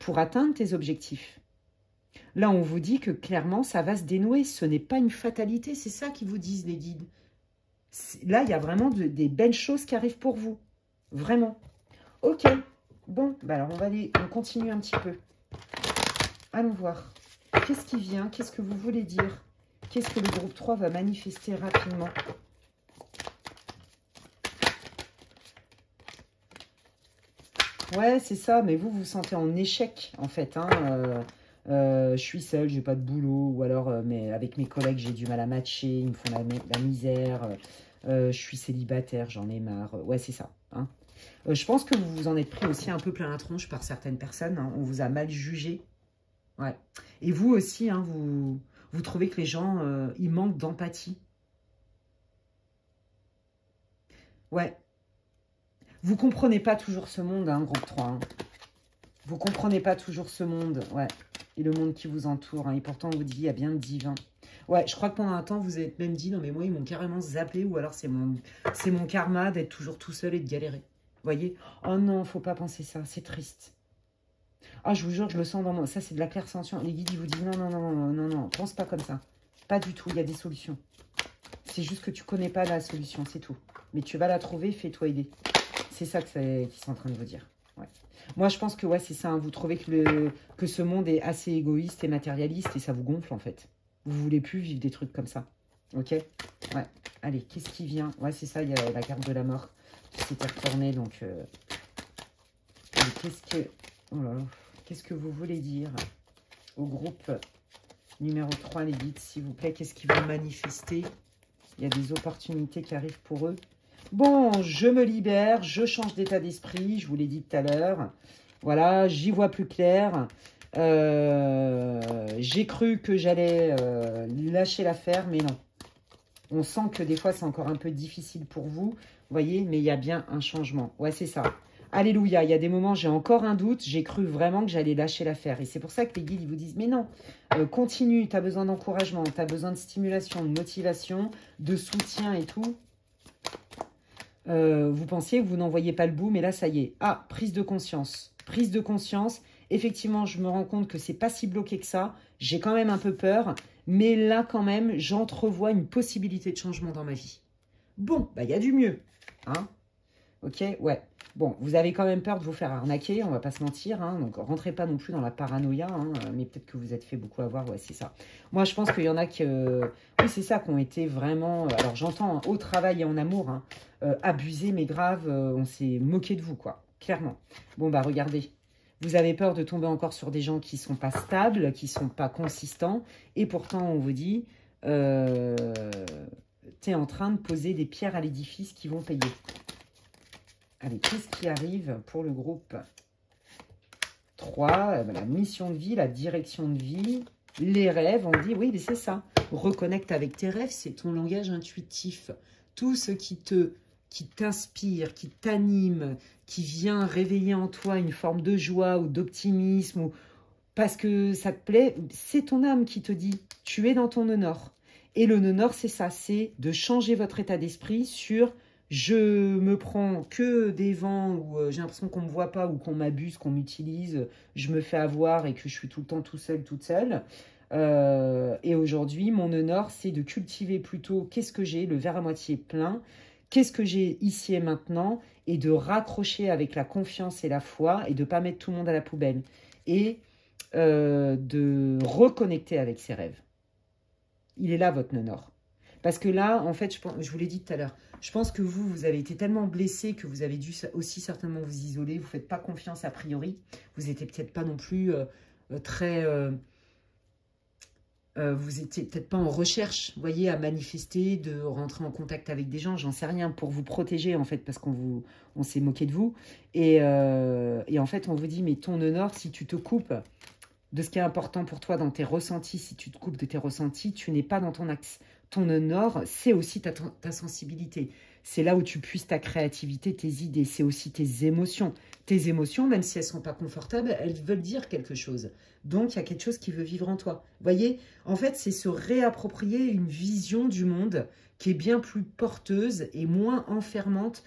pour atteindre tes objectifs. Là, on vous dit que clairement, ça va se dénouer. Ce n'est pas une fatalité. C'est ça qu'ils vous disent, les guides. Là, il y a vraiment des belles choses qui arrivent pour vous. Vraiment. Ok. Bon, bah alors on continue un petit peu. Allons voir. Qu'est-ce qui vient? Qu'est-ce que vous voulez dire? Qu'est-ce que le groupe 3 va manifester rapidement? Ouais, c'est ça, mais vous vous sentez en échec, en fait. Hein. Je suis seule, j'ai pas de boulot, ou alors mais avec mes collègues, j'ai du mal à matcher, ils me font la misère. Je suis célibataire, j'en ai marre. Ouais, c'est ça. Hein. Je pense que vous vous en êtes pris aussi un peu plein la tronche par certaines personnes. Hein. On vous a mal jugé. Ouais. Et vous aussi, hein, vous trouvez que les gens, ils manquent d'empathie. Ouais. Vous comprenez pas toujours ce monde, hein, groupe 3. Hein. Vous comprenez pas toujours ce monde, ouais. Et le monde qui vous entoure. Hein. Et pourtant, on vous dit, il y a bien le divin. Ouais, je crois que pendant un temps, vous avez même dit, non mais moi, ils m'ont carrément zappé. Ou alors, c'est mon karma d'être toujours tout seul et de galérer. Vous voyez? Oh non, faut pas penser ça, c'est triste. Ah, je vous jure, je le sens dans moi. Ça, c'est de la clairsentient. Les guides, ils vous disent, non, non, non, non, non, non, pense pas comme ça. Pas du tout, il y a des solutions. C'est juste que tu connais pas la solution, c'est tout. Mais tu vas la trouver, fais-toi aider. C'est ça qu'ils sont en train de vous dire. Ouais. Moi, je pense que ouais, c'est ça. Hein. Vous trouvez que ce monde est assez égoïste et matérialiste et ça vous gonfle, en fait. Vous voulez plus vivre des trucs comme ça. Ok? Ouais. Allez, qu'est-ce qui vient? Ouais, c'est ça, il y a la carte de la mort qui s'était retournée. Donc, qu'est-ce que... Oh là là. Qu'est-ce que vous voulez dire au groupe numéro 3, les guides, s'il vous plaît? Qu'est-ce qu'ils vont manifester? Il y a des opportunités qui arrivent pour eux. Bon, je me libère, je change d'état d'esprit, je vous l'ai dit tout à l'heure. Voilà, j'y vois plus clair. J'ai cru que j'allais lâcher l'affaire, mais non. On sent que des fois, c'est encore un peu difficile pour vous, vous voyez, mais il y a bien un changement. Ouais, c'est ça. Alléluia, il y a des moments, j'ai encore un doute, j'ai cru vraiment que j'allais lâcher l'affaire. Et c'est pour ça que les guides, ils vous disent, mais non, continue, tu as besoin d'encouragement, tu as besoin de stimulation, de motivation, de soutien et tout. Vous pensiez que vous n'en voyez pas le bout, mais là, ça y est. Ah, prise de conscience. Prise de conscience. Effectivement, je me rends compte que c'est pas si bloqué que ça. J'ai quand même un peu peur. Mais là, quand même, j'entrevois une possibilité de changement dans ma vie. Bon, bah, il y a du mieux. Hein? Ok, ouais. Bon, vous avez quand même peur de vous faire arnaquer, on va pas se mentir. Hein, donc, rentrez pas non plus dans la paranoïa. Hein, mais peut-être que vous êtes fait beaucoup avoir. Ouais, c'est ça. Moi, je pense qu'il y en a qui... oui, c'est ça, qui ont été vraiment... alors, j'entends, hein, au travail et en amour, hein, abusés, mais grave, on s'est moqué de vous, quoi. Clairement. Bon, bah, regardez. Vous avez peur de tomber encore sur des gens qui sont pas stables, qui sont pas consistants. Et pourtant, on vous dit... tu es en train de poser des pierres à l'édifice qui vont payer. Allez, qu'est-ce qui arrive pour le groupe 3, la mission de vie, la direction de vie, les rêves, on dit, oui, mais c'est ça. Reconnecte avec tes rêves, c'est ton langage intuitif. Tout ce qui t'inspire, qui t'anime, qui vient réveiller en toi une forme de joie ou d'optimisme, ou parce que ça te plaît, c'est ton âme qui te dit, tu es dans ton honneur. Et le honneur, c'est ça, c'est de changer votre état d'esprit sur... Je me prends que des vents où j'ai l'impression qu'on ne me voit pas ou qu'on m'abuse, qu'on m'utilise, je me fais avoir et que je suis tout le temps tout seul, toute seule. Et aujourd'hui, mon honneur, c'est de cultiver plutôt qu'est-ce que j'ai, le verre à moitié plein, qu'est-ce que j'ai ici et maintenant, et de raccrocher avec la confiance et la foi et de ne pas mettre tout le monde à la poubelle. Et de reconnecter avec ses rêves. Il est là, votre honneur. Parce que là, en fait, je vous l'ai dit tout à l'heure, je pense que vous avez été tellement blessé que vous avez dû aussi certainement vous isoler. Vous ne faites pas confiance a priori. Vous n'étiez peut-être pas non plus très... vous n'étiez peut-être pas en recherche, vous voyez, à manifester, de rentrer en contact avec des gens. J'en sais rien, pour vous protéger, en fait, parce qu'on s'est moqué de vous. Et en fait, on vous dit, mais ton honneur, si tu te coupes de ce qui est important pour toi dans tes ressentis, si tu te coupes de tes ressentis, tu n'es pas dans ton axe. Ton honneur, c'est aussi ta sensibilité. C'est là où tu puisses ta créativité, tes idées. C'est aussi tes émotions. Tes émotions, même si elles ne sont pas confortables, elles veulent dire quelque chose. Donc, il y a quelque chose qui veut vivre en toi. Vous voyez, en fait, c'est se réapproprier une vision du monde qui est bien plus porteuse et moins enfermante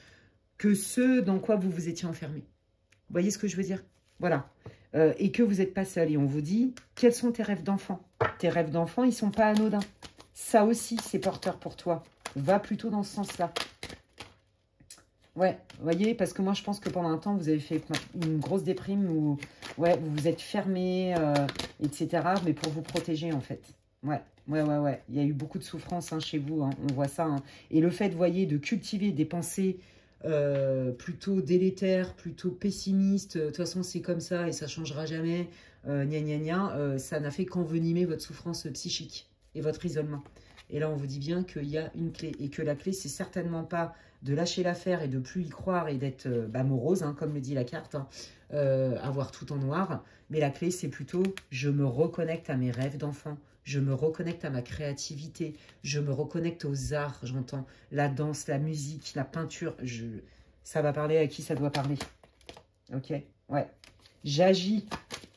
que ce dans quoi vous vous étiez enfermé. Vous voyez ce que je veux dire? Voilà. et que vous n'êtes pas seul. Et on vous dit, quels sont tes rêves d'enfant? Tes rêves d'enfant, ils ne sont pas anodins. Ça aussi, c'est porteur pour toi. Va plutôt dans ce sens-là. Ouais, vous voyez, parce que moi, je pense que pendant un temps, vous avez fait une grosse déprime où ouais, vous vous êtes fermé, etc. Mais pour vous protéger, en fait. Ouais. Il y a eu beaucoup de souffrance hein, chez vous, hein, on voit ça. Hein. Et le fait, vous voyez, de cultiver des pensées plutôt délétères, plutôt pessimistes, de toute façon, c'est comme ça et ça ne changera jamais, ça n'a fait qu'envenimer votre souffrance psychique et votre isolement. Et là, on vous dit bien qu'il y a une clé et que la clé, c'est certainement pas de lâcher l'affaire et de plus y croire et d'être morose, hein, comme le dit la carte, hein, avoir tout en noir. Mais la clé, c'est plutôt je me reconnecte à mes rêves d'enfant, je me reconnecte à ma créativité, je me reconnecte aux arts, j'entends la danse, la musique, la peinture. Ça va parler à qui ça doit parler. Ok, ouais. J'agis,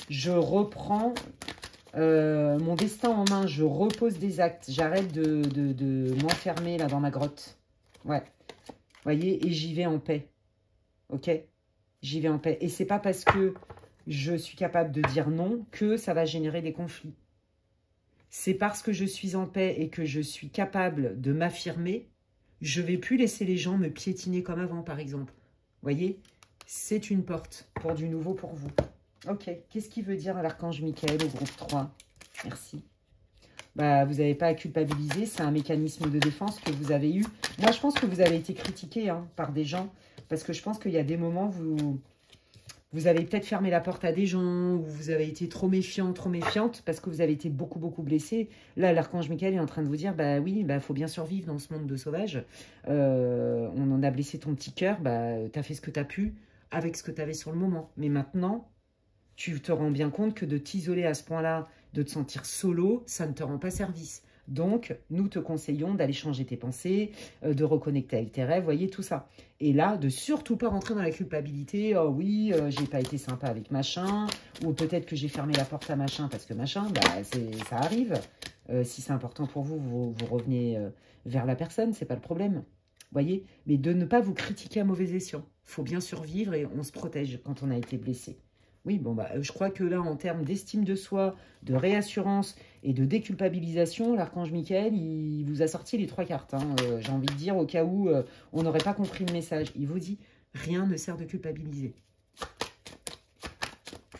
je reprends mon destin en main, je repose des actes, j'arrête de m'enfermer là dans ma grotte. Ouais. Voyez, et j'y vais en paix. Ok? J'y vais en paix. Et c'est pas parce que je suis capable de dire non que ça va générer des conflits. C'est parce que je suis en paix et que je suis capable de m'affirmer, je ne vais plus laisser les gens me piétiner comme avant, par exemple. Voyez? C'est une porte pour du nouveau pour vous. Ok. Qu'est-ce qu'il veut dire l'archange Michael au groupe 3? Merci. Bah, vous n'avez pas à culpabiliser, c'est un mécanisme de défense que vous avez eu. Moi, je pense que vous avez été critiqué hein, par des gens, parce que je pense qu'il y a des moments où vous avez peut-être fermé la porte à des gens, où vous avez été trop méfiant, trop méfiante, parce que vous avez été beaucoup, beaucoup blessé. Là, l'archange Michael est en train de vous dire, bah oui, bah faut bien survivre dans ce monde de sauvages. On en a blessé ton petit cœur, bah t'as fait ce que t'as pu avec ce que t'avais sur le moment. Mais maintenant, tu te rends bien compte que de t'isoler à ce point-là, de te sentir solo, ça ne te rend pas service. Donc, nous te conseillons d'aller changer tes pensées, de reconnecter avec tes rêves, voyez, tout ça. Et là, de surtout pas rentrer dans la culpabilité, oh oui, j'ai pas été sympa avec machin, ou peut-être que j'ai fermé la porte à machin parce que machin, bah, ça arrive. Si c'est important pour vous, vous revenez vers la personne, c'est pas le problème. Voyez, mais de ne pas vous critiquer à mauvais escient. Il faut bien survivre et on se protège quand on a été blessé. Oui, bon, bah, je crois que là, en termes d'estime de soi, de réassurance et de déculpabilisation, l'archange Michael, il vous a sorti les 3 cartes. Hein. J'ai envie de dire, au cas où on n'aurait pas compris le message. Il vous dit, rien ne sert de culpabiliser.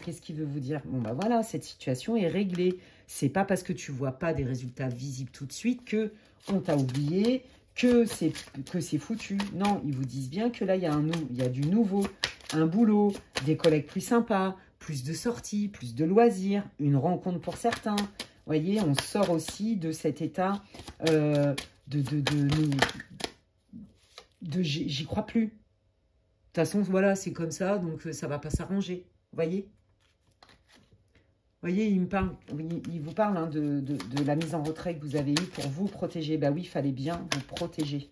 Qu'est-ce qu'il veut vous dire? Bon, bah voilà, cette situation est réglée. C'est pas parce que tu vois pas des résultats visibles tout de suite que on t'a oublié, que c'est foutu. Non, ils vous disent bien que là, il y a du nouveau, un boulot, des collègues plus sympas, plus de sorties, plus de loisirs, une rencontre pour certains. Vous voyez, on sort aussi de cet état j'y crois plus. De toute façon, voilà, c'est comme ça, donc ça va pas s'arranger. Vous voyez? Vous voyez, il vous parle hein, de la mise en retrait que vous avez eue pour vous protéger. Bah oui, il fallait bien vous protéger.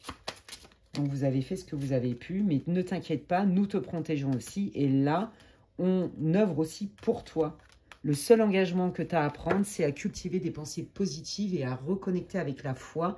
Donc, vous avez fait ce que vous avez pu, mais ne t'inquiète pas, nous te protégeons aussi. Et là, on œuvre aussi pour toi. Le seul engagement que tu as à prendre, c'est à cultiver des pensées positives et à reconnecter avec la foi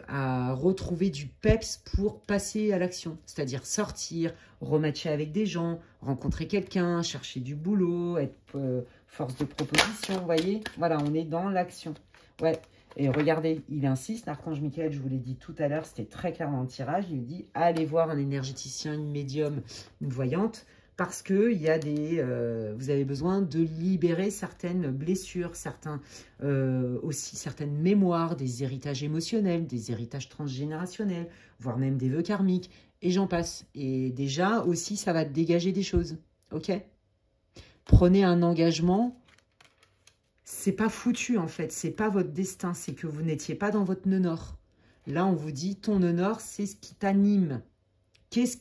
à retrouver du peps pour passer à l'action. C'est-à-dire sortir, rematcher avec des gens, rencontrer quelqu'un, chercher du boulot, être force de proposition, vous voyez? Voilà, on est dans l'action. Ouais. Et regardez, il insiste, l'archange Michael, je vous l'ai dit tout à l'heure, c'était très clair dans le tirage, il dit « Allez voir un énergéticien, une médium, une voyante » parce que il y a vous avez besoin de libérer certaines blessures, aussi certaines mémoires, des héritages émotionnels, des héritages transgénérationnels, voire même des vœux karmiques, et j'en passe. Et déjà, aussi, ça va dégager des choses, ok? Prenez un engagement. C'est pas foutu en fait, c'est pas votre destin, c'est que vous n'étiez pas dans votre nœud nord. Là, on vous dit, ton nœud nord, c'est ce qui t'anime. Qu'est-ce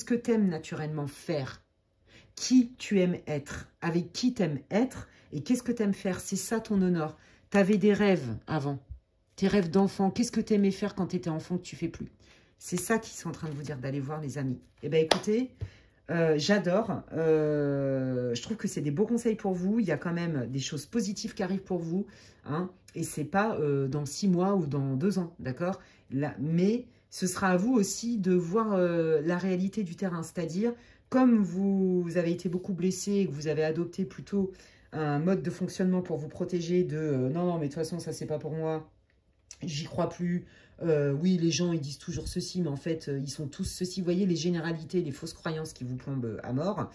que tu aimes naturellement faire? Qui tu aimes être? Avec qui tu aimes être? Et qu'est-ce que tu aimes faire? C'est ça ton nœud nord. Tu avais des rêves avant, tes rêves d'enfant. Qu'est-ce que tu aimais faire quand tu étais enfant que tu fais plus? C'est ça qu'ils sont en train de vous dire d'aller voir, les amis. Eh bien, écoutez... j'adore, je trouve que c'est des beaux conseils pour vous, il y a quand même des choses positives qui arrivent pour vous, hein, et c'est pas dans 6 mois ou dans 2 ans, d'accord? Mais ce sera à vous aussi de voir la réalité du terrain. C'est-à-dire, comme vous avez été beaucoup blessé et que vous avez adopté plutôt un mode de fonctionnement pour vous protéger de non, non, mais de toute façon, ça, c'est pas pour moi, j'y crois plus. Oui, les gens, ils disent toujours ceci, mais en fait, ils sont tous ceci. Vous voyez, les généralités, les fausses croyances qui vous plombent à mort.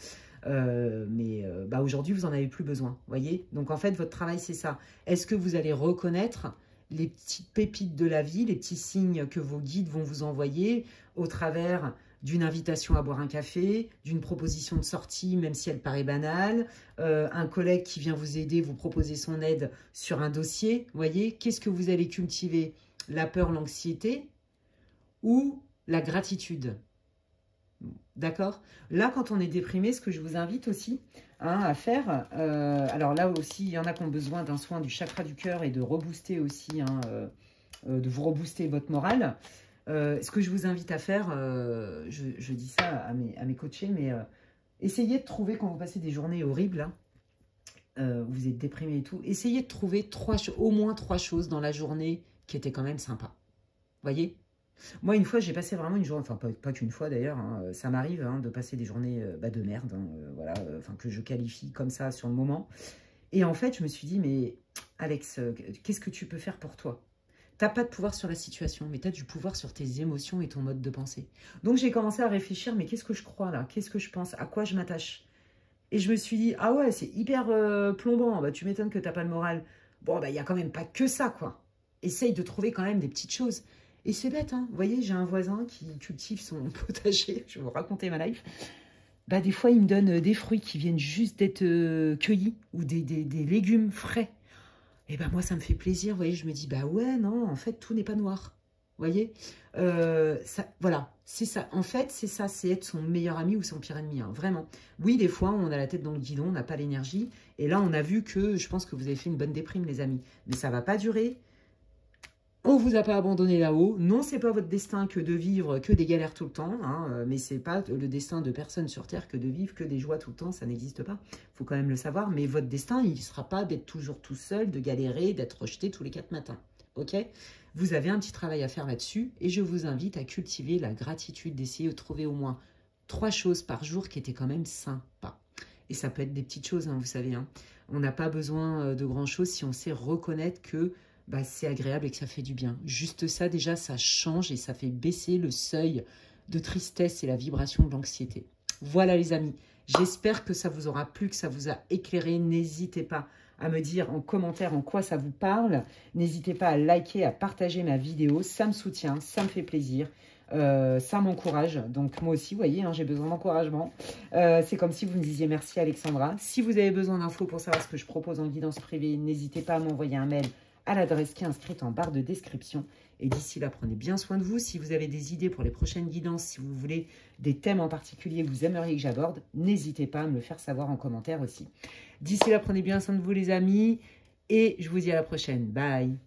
Bah, aujourd'hui, vous n'en avez plus besoin, voyez. Donc, en fait, votre travail, c'est ça. Est-ce que vous allez reconnaître les petites pépites de la vie, les petits signes que vos guides vont vous envoyer au travers d'une invitation à boire un café, d'une proposition de sortie, même si elle paraît banale, un collègue qui vient vous aider, vous proposer son aide sur un dossier, voyez. Qu'est-ce que vous allez cultiver? La peur, l'anxiété ou la gratitude? D'accord? Là, quand on est déprimé, ce que je vous invite aussi à faire, alors là aussi, il y en a qui ont besoin d'un soin du chakra du cœur et de rebooster aussi, de vous rebooster votre morale. Ce que je vous invite à faire, je dis ça à mes coachés, mais essayez de trouver, quand vous passez des journées horribles, là, vous êtes déprimé et tout, essayez de trouver au moins 3 choses dans la journée qui étaient quand même sympas. Voyez? Moi, une fois, j'ai passé vraiment une journée, enfin pas qu'une fois d'ailleurs, hein, ça m'arrive de passer des journées de merde, voilà, que je qualifie comme ça sur le moment. Et en fait, je me suis dit, mais Alex, qu'est-ce que tu peux faire pour toi? T'as pas de pouvoir sur la situation, mais tu as du pouvoir sur tes émotions et ton mode de pensée. Donc, j'ai commencé à réfléchir, mais qu'est-ce que je crois là? Qu'est-ce que je pense? À quoi je m'attache? Et je me suis dit, ah ouais, c'est hyper plombant, bah, tu m'étonnes que t'as pas le moral. Bon, bah, il n'y a quand même pas que ça, quoi. Essaye de trouver quand même des petites choses. Et c'est bête, hein. Vous voyez, j'ai un voisin qui cultive son potager. Je vais vous raconter ma life. Bah, des fois, il me donne des fruits qui viennent juste d'être cueillis ou des légumes frais. Et bah, moi, ça me fait plaisir. Vous voyez, je me dis, bah ouais, non, en fait, tout n'est pas noir. Vous voyez, voilà, c'est ça. En fait, c'est ça, c'est être son meilleur ami ou son pire ennemi, hein, vraiment. Oui, des fois, on a la tête dans le guidon, on n'a pas l'énergie. Et là, on a vu que, je pense que vous avez fait une bonne déprime, les amis. Mais ça ne va pas durer. On ne vous a pas abandonné là-haut. Non, c'est pas votre destin que de vivre que des galères tout le temps. Hein, mais c'est pas le destin de personne sur Terre que de vivre que des joies tout le temps. Ça n'existe pas. Il faut quand même le savoir. Mais votre destin, il ne sera pas d'être toujours tout seul, de galérer, d'être rejeté tous les 4 matins. Ok? Vous avez un petit travail à faire là-dessus. Et je vous invite à cultiver la gratitude, d'essayer de trouver au moins 3 choses par jour qui étaient quand même sympas. Et ça peut être des petites choses, hein, vous savez. Hein. On n'a pas besoin de grand-chose si on sait reconnaître que bah, c'est agréable et que ça fait du bien. Juste ça, déjà, ça change et ça fait baisser le seuil de tristesse et la vibration de l'anxiété. Voilà les amis, j'espère que ça vous aura plu, que ça vous a éclairé. N'hésitez pas à me dire en commentaire en quoi ça vous parle. N'hésitez pas à liker, à partager ma vidéo. Ça me soutient, ça me fait plaisir. Ça m'encourage. Donc moi aussi, vous voyez, hein, j'ai besoin d'encouragement. C'est comme si vous me disiez merci Alexandra. Si vous avez besoin d'infos pour savoir ce que je propose en guidance privée, n'hésitez pas à m'envoyer un mail à l'adresse qui est inscrite en barre de description. Et d'ici là, prenez bien soin de vous. Si vous avez des idées pour les prochaines guidances, si vous voulez des thèmes en particulier que vous aimeriez que j'aborde, n'hésitez pas à me le faire savoir en commentaire aussi. D'ici là, prenez bien soin de vous les amis. Et je vous dis à la prochaine. Bye!